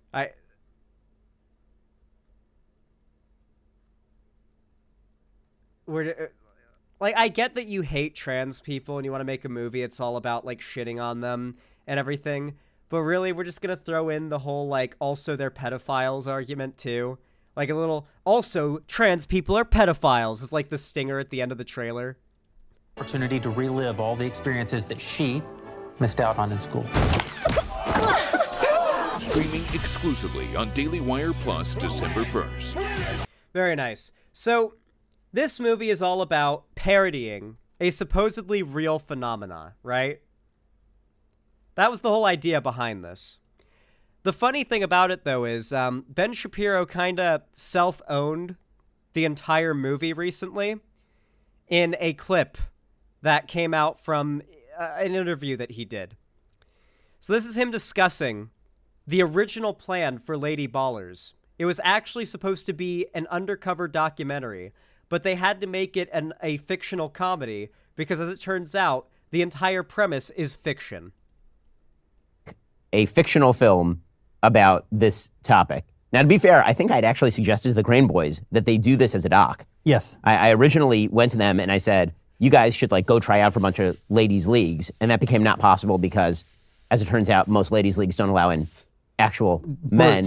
I get that you hate trans people and you want to make a movie. It's all about, like, shitting on them and everything. But really, we're just going to throw in the whole, like, also they're pedophiles argument, too. Like, a little, also, trans people are pedophiles is like the stinger at the end of the trailer. Opportunity to relive all the experiences that she missed out on in school. Streaming exclusively on Daily Wire Plus December 1st. Very nice. So, this movie is all about parodying a supposedly real phenomena, right? That was the whole idea behind this. The funny thing about it, though, is Ben Shapiro kind of self-owned the entire movie recently in a clip that came out from an interview that he did. So this is him discussing the original plan for Lady Ballers. It was actually supposed to be an undercover documentary, but they had to make it a fictional comedy because, as it turns out, the entire premise is fiction. A fictional film about this topic. Now, to be fair, I think I'd actually suggested to the Crane Boys that they do this as a doc. Yes. I originally went to them and I said, you guys should, like, go try out for a bunch of ladies' leagues. And that became not possible because, as it turns out, most ladies' leagues don't allow in actual men.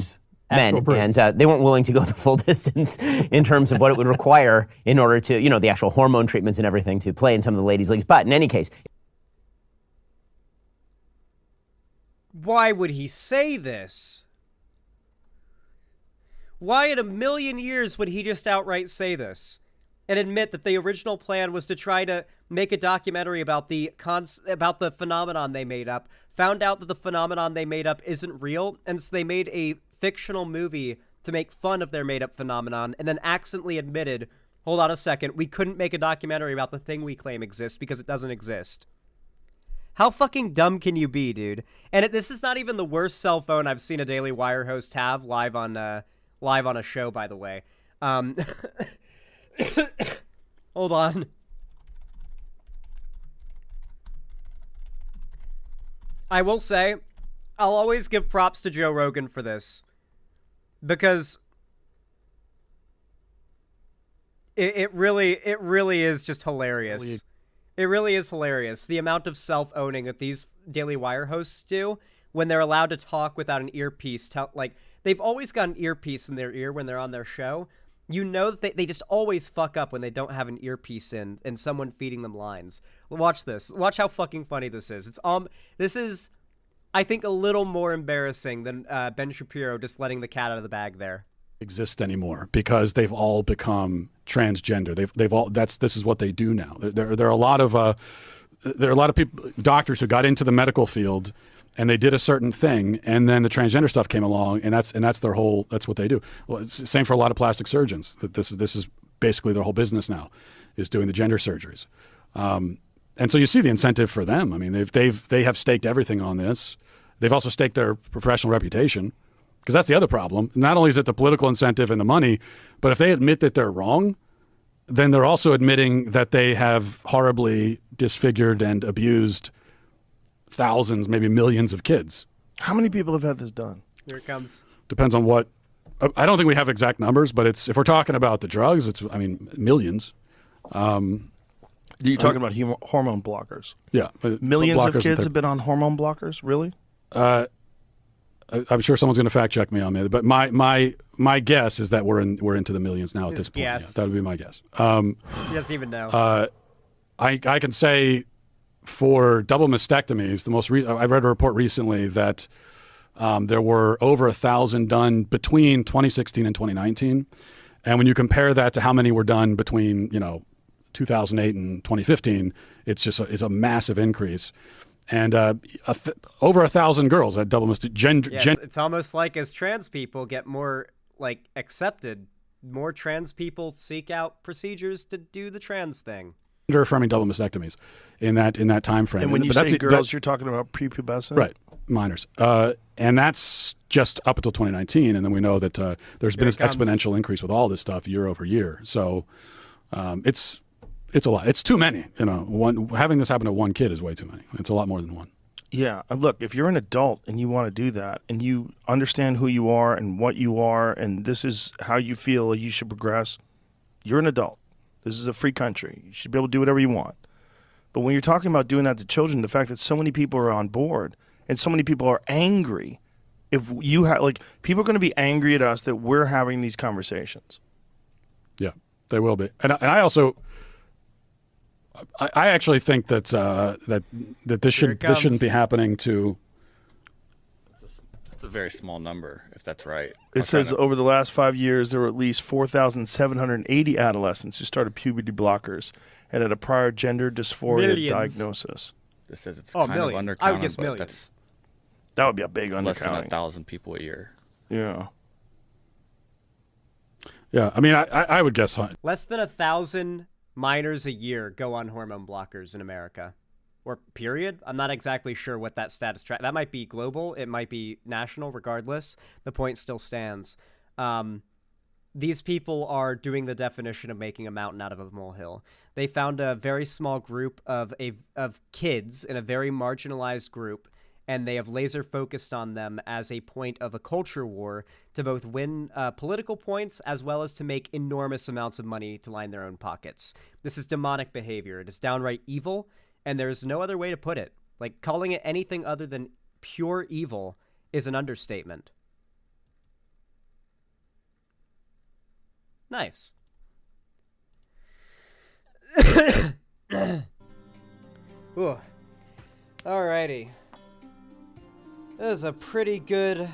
And they weren't willing to go the full distance in terms of what it would require in order to, you know, the actual hormone treatments and everything to play in some of the ladies' leagues. But in any case. Why would he say this? Why in a million years would he just outright say this and admit that the original plan was to try to make a documentary about the phenomenon they made up, found out that the phenomenon they made up isn't real, and so they made a fictional movie to make fun of their made-up phenomenon, and then accidentally admitted, hold on a second, we couldn't make a documentary about the thing we claim exists because it doesn't exist. How fucking dumb can you be, dude? And this is not even the worst cell phone I've seen a Daily Wire host have live on a show, by the way. Hold on. I will say, I'll always give props to Joe Rogan for this. Because it really is just hilarious. It really is hilarious. The amount of self-owning that these Daily Wire hosts do when they're allowed to talk without an earpiece. Like, they've always got an earpiece in their ear when they're on their show. You know that they just always fuck up when they don't have an earpiece in and someone feeding them lines. Watch this. Watch how fucking funny this is. This is, I think, a little more embarrassing than Ben Shapiro just letting the cat out of the bag there. Exist anymore because they've all become transgender. They've all this is what they do now. There are a lot of people, doctors who got into the medical field and they did a certain thing, and then the transgender stuff came along, and that's their whole, that's what they do. Well, it's the same for a lot of plastic surgeons. That this is basically their whole business now, is doing the gender surgeries. And so you see the incentive for them. I mean, they have staked everything on this. They've also staked their professional reputation, because that's the other problem. Not only is it the political incentive and the money, but if they admit that they're wrong, then they're also admitting that they have horribly disfigured and abused thousands, maybe millions of kids. How many people have had this done? Here it comes. Depends on what. I don't think we have exact numbers, but it's, if we're talking about the drugs, it's, I mean, millions. You're talking about hormone blockers. Yeah. Millions of kids have been on hormone blockers? Really? I'm sure someone's going to fact check me on that, but my guess is that we're into the millions now at this point. Yeah, that would be my guess. He doesn't even know. I can say for double mastectomies, I read a report recently that there were over 1,000 done between 2016 and 2019, and when you compare that to how many were done between 2008 and 2015, it's a massive increase. And over 1,000 girls had double mastectomy. It's almost like as trans people get more accepted, more trans people seek out procedures to do the trans thing. Gender-affirming double mastectomies in that time frame. And when you say girls, you're talking about prepubescent? Right, minors. And that's just up until 2019, and then we know that there's been this exponential increase with all this stuff year over year. So it's a lot. It's too many. Having this happen to one kid is way too many. It's a lot more than one. Yeah. Look, if you're an adult and you want to do that and you understand who you are and what you are and this is how you feel you should progress, you're an adult. This is a free country. You should be able to do whatever you want. But when you're talking about doing that to children, the fact that so many people are on board and so many people are angry, if you have, people are going to be angry at us that we're having these conversations. Yeah, they will be. And I also, I actually think that this shouldn't be happening to. It's a very small number, if that's right. It says over the last 5 years, there were at least 4,780 adolescents who started puberty blockers and had a prior gender dysphoria diagnosis. This says it's kind of undercounted. I would guess millions. That would be a big undercounting. Less than 1,000 people a year. Yeah. Yeah, I mean, I would guess less than 1,000 minors a year go on hormone blockers in America. Or period. I'm not exactly sure what that status that might be global. It might be national. Regardless, the point still stands. These people are doing the definition of making a mountain out of a molehill. They found a very small group of kids in a very marginalized group, and they have laser focused on them as a point of a culture war to both win political points as well as to make enormous amounts of money to line their own pockets. This is demonic behavior. It is downright evil. And there's no other way to put it. Calling it anything other than pure evil is an understatement. Nice. Ooh. Alrighty. That was a pretty good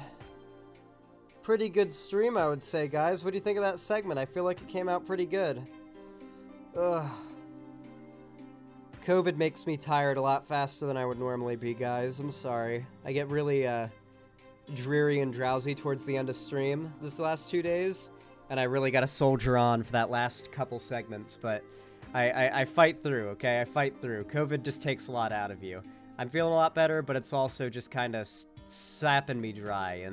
stream, I would say, guys. What do you think of that segment? I feel like it came out pretty good. Ugh. COVID makes me tired a lot faster than I would normally be, guys. I'm sorry. I get really dreary and drowsy towards the end of stream this last 2 days, and I really got to soldier on for that last couple segments, but I fight through, okay? I fight through. COVID just takes a lot out of you. I'm feeling a lot better, but it's also just kind of sapping me dry,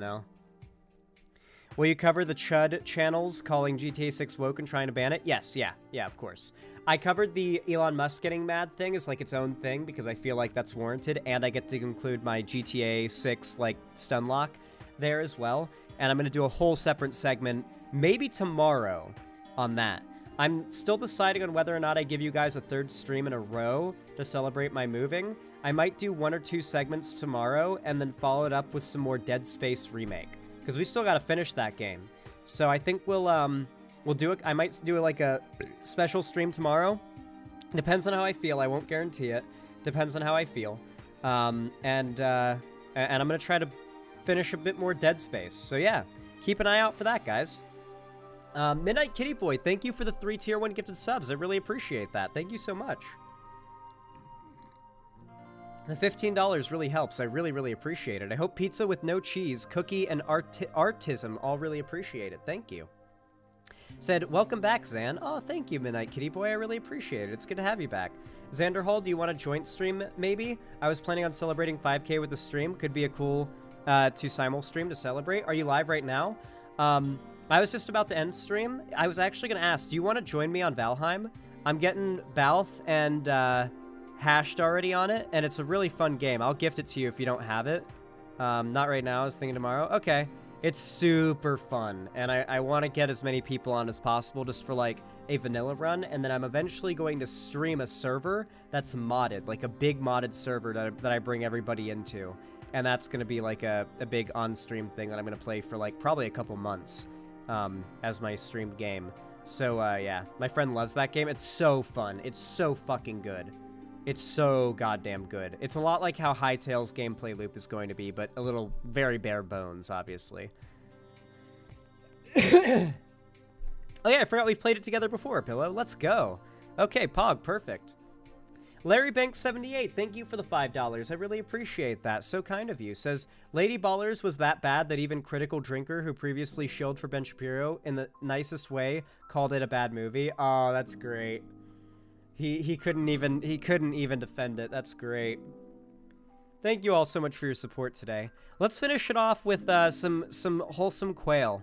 Will you cover the chud channels calling GTA 6 woke and trying to ban it? Yes, yeah, of course. I covered the Elon Musk getting mad thing as its own thing because I feel like that's warranted, and I get to include my GTA 6 stun lock there as well. And I'm going to do a whole separate segment, maybe tomorrow, on that. I'm still deciding on whether or not I give you guys a third stream in a row to celebrate my moving. I might do 1 or 2 segments tomorrow and then follow it up with some more Dead Space remake, because we still got to finish that game. So I think we'll do it. I might do like a special stream tomorrow. Depends on how I feel. I won't guarantee it. Depends on how I feel. And I'm gonna try to finish a bit more Dead Space. So yeah, keep an eye out for that, guys. Midnight Kitty Boy, thank you for the 3 tier 1 gifted subs. I really appreciate that. Thank you so much. The $15 really helps. I really, really appreciate it. I hope pizza with no cheese, cookie, and artism all really appreciate it. Thank you. Said, welcome back, Zan. Oh, thank you, Midnight Kitty Boy. I really appreciate it. It's good to have you back. Xander Hall, do you want a joint stream, maybe? I was planning on celebrating 5K with the stream. Could be a cool 2 simul stream to celebrate. Are you live right now? I was just about to end stream. I was actually going to ask, do you want to join me on Valheim? I'm getting Balth and Hashed already on it, and it's a really fun game. I'll gift it to you if you don't have it. Not right now. I was thinking tomorrow. Okay. It's super fun, and I want to get as many people on as possible just for, like, a vanilla run, and then I'm eventually going to stream a server that's modded, like a big modded server that I bring everybody into, and that's going to be, like, a big on-stream thing that I'm going to play for, like, probably a couple months as my streamed game. So, yeah, my friend loves that game. It's so fun. It's so fucking good. It's so goddamn good. It's a lot like how Hytale's gameplay loop is going to be, but a little very bare bones, obviously. Oh yeah, I forgot we played it together before, Pillow. Let's go. Okay, Pog, perfect. Larry Banks 78, thank you for the $5. I really appreciate that. So kind of you. Says, Lady Ballers was that bad that even Critical Drinker, who previously shilled for Ben Shapiro in the nicest way, called it a bad movie. Oh, that's great. He couldn't even defend it. That's great. Thank you all so much for your support today. Let's finish it off with some wholesome quail.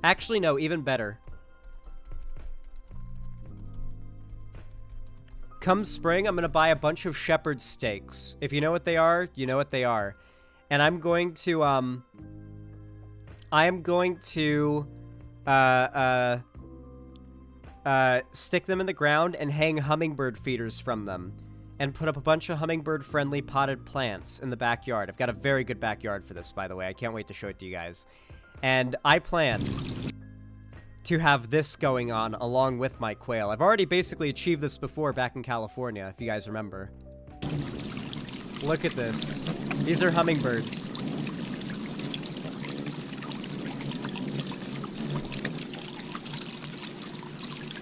Actually, no, even better. Come spring, I'm gonna buy a bunch of shepherd's steaks. If you know what they are, you know what they are. And I'm going to stick them in the ground and hang hummingbird feeders from them and put up a bunch of hummingbird-friendly potted plants in the backyard. I've got a very good backyard for this, by the way. I can't wait to show it to you guys. And I plan to have this going on along with my quail. I've already basically achieved this before back in California, if you guys remember. Look at this. These are hummingbirds.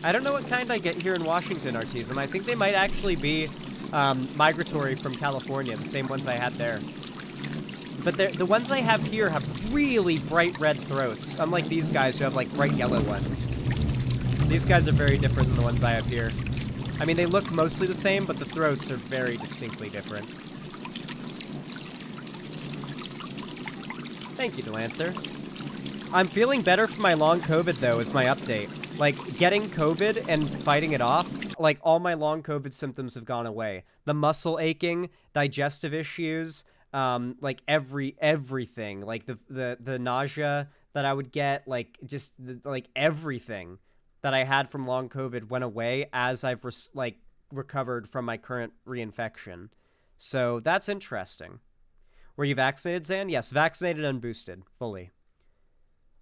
I don't know what kind I get here in Washington, Artism. I think they might actually be migratory from California, the same ones I had there. But the ones I have here have really bright red throats, unlike these guys who have, like, bright yellow ones. These guys are very different than the ones I have here. I mean, they look mostly the same, but the throats are very distinctly different. Thank you, Delancer. I'm feeling better from my long COVID, though, is my update. Like, getting COVID and fighting it off, like, all my long COVID symptoms have gone away. The muscle aching, digestive issues, like, everything. Like, the nausea that I would get, like, just, like, everything that I had from long COVID went away as I've, recovered from my current reinfection. So, that's interesting. Were you vaccinated, Zan? Yes, vaccinated and boosted, fully.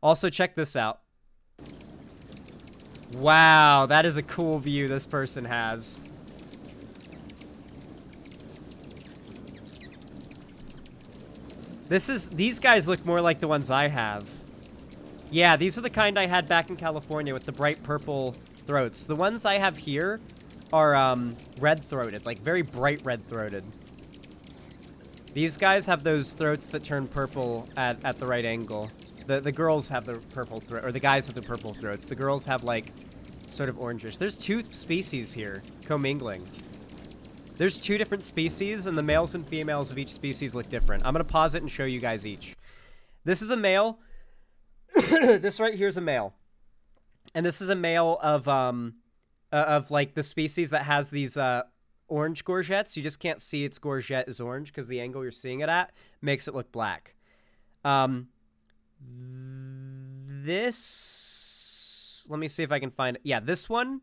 Also, check this out. Wow, that is a cool view this person has. These guys look more like the ones I have. Yeah, these are the kind I had back in California with the bright purple throats. The ones I have here are red-throated, like very bright red-throated. These guys have those throats that turn purple at the right angle. The girls have the purple throat, or the guys have the purple throats. The girls have, like, sort of orangish. There's 2 species here, commingling. There's 2 different species, and the males and females of each species look different. I'm gonna pause it and show you guys each. This is a male. This right here is a male. And this is a male of like, the species that has these, orange gorgettes. You just can't see its gorgette is orange, because the angle you're seeing it at makes it look black. this... Let me see if I can find... Yeah, this one?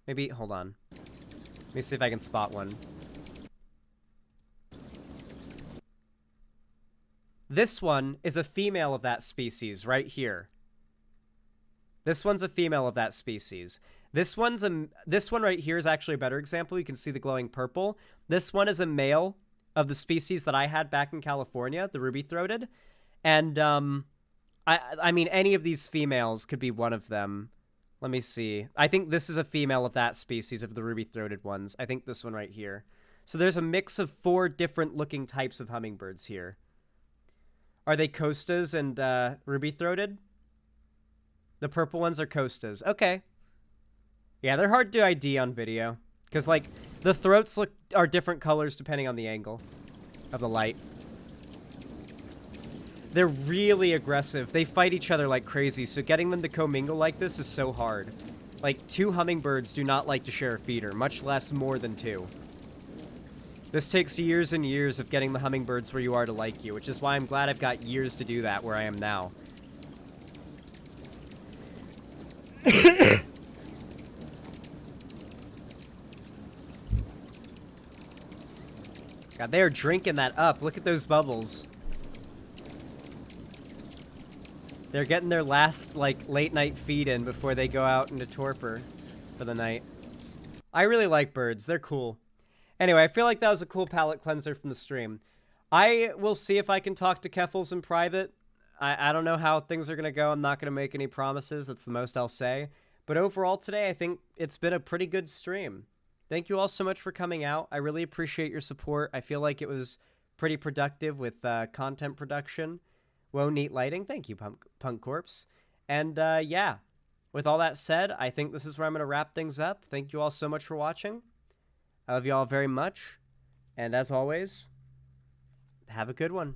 Maybe... Hold on. Let me see if I can spot one. This one is a female of that species right here. This one's a female of that species. This one right here is actually a better example. You can see the glowing purple. This one is a male of the species that I had back in California, the ruby-throated. And, I mean, any of these females could be one of them. Let me see. I think this is a female of that species, of the ruby-throated ones. I think this one right here. So there's a mix of 4 different looking types of hummingbirds here. Are they costas and ruby-throated? The purple ones are costas. Okay. Yeah, they're hard to ID on video. Because, like, the throats are different colors depending on the angle of the light. They're really aggressive. They fight each other like crazy, so getting them to commingle like this is so hard. Like, 2 hummingbirds do not like to share a feeder, much less more than 2. This takes years and years of getting the hummingbirds where you are to like you, which is why I'm glad I've got years to do that where I am now. God, they are drinking that up. Look at those bubbles. They're getting their last, like, late-night feed in before they go out into torpor for the night. I really like birds. They're cool. Anyway, I feel like that was a cool palate cleanser from the stream. I will see if I can talk to Keffels in private. I don't know how things are going to go. I'm not going to make any promises. That's the most I'll say. But overall today, I think it's been a pretty good stream. Thank you all so much for coming out. I really appreciate your support. I feel like it was pretty productive with content production. Whoa, neat lighting. Thank you, Punk Corpse. And yeah, with all that said, I think this is where I'm going to wrap things up. Thank you all so much for watching. I love you all very much. And as always, have a good one.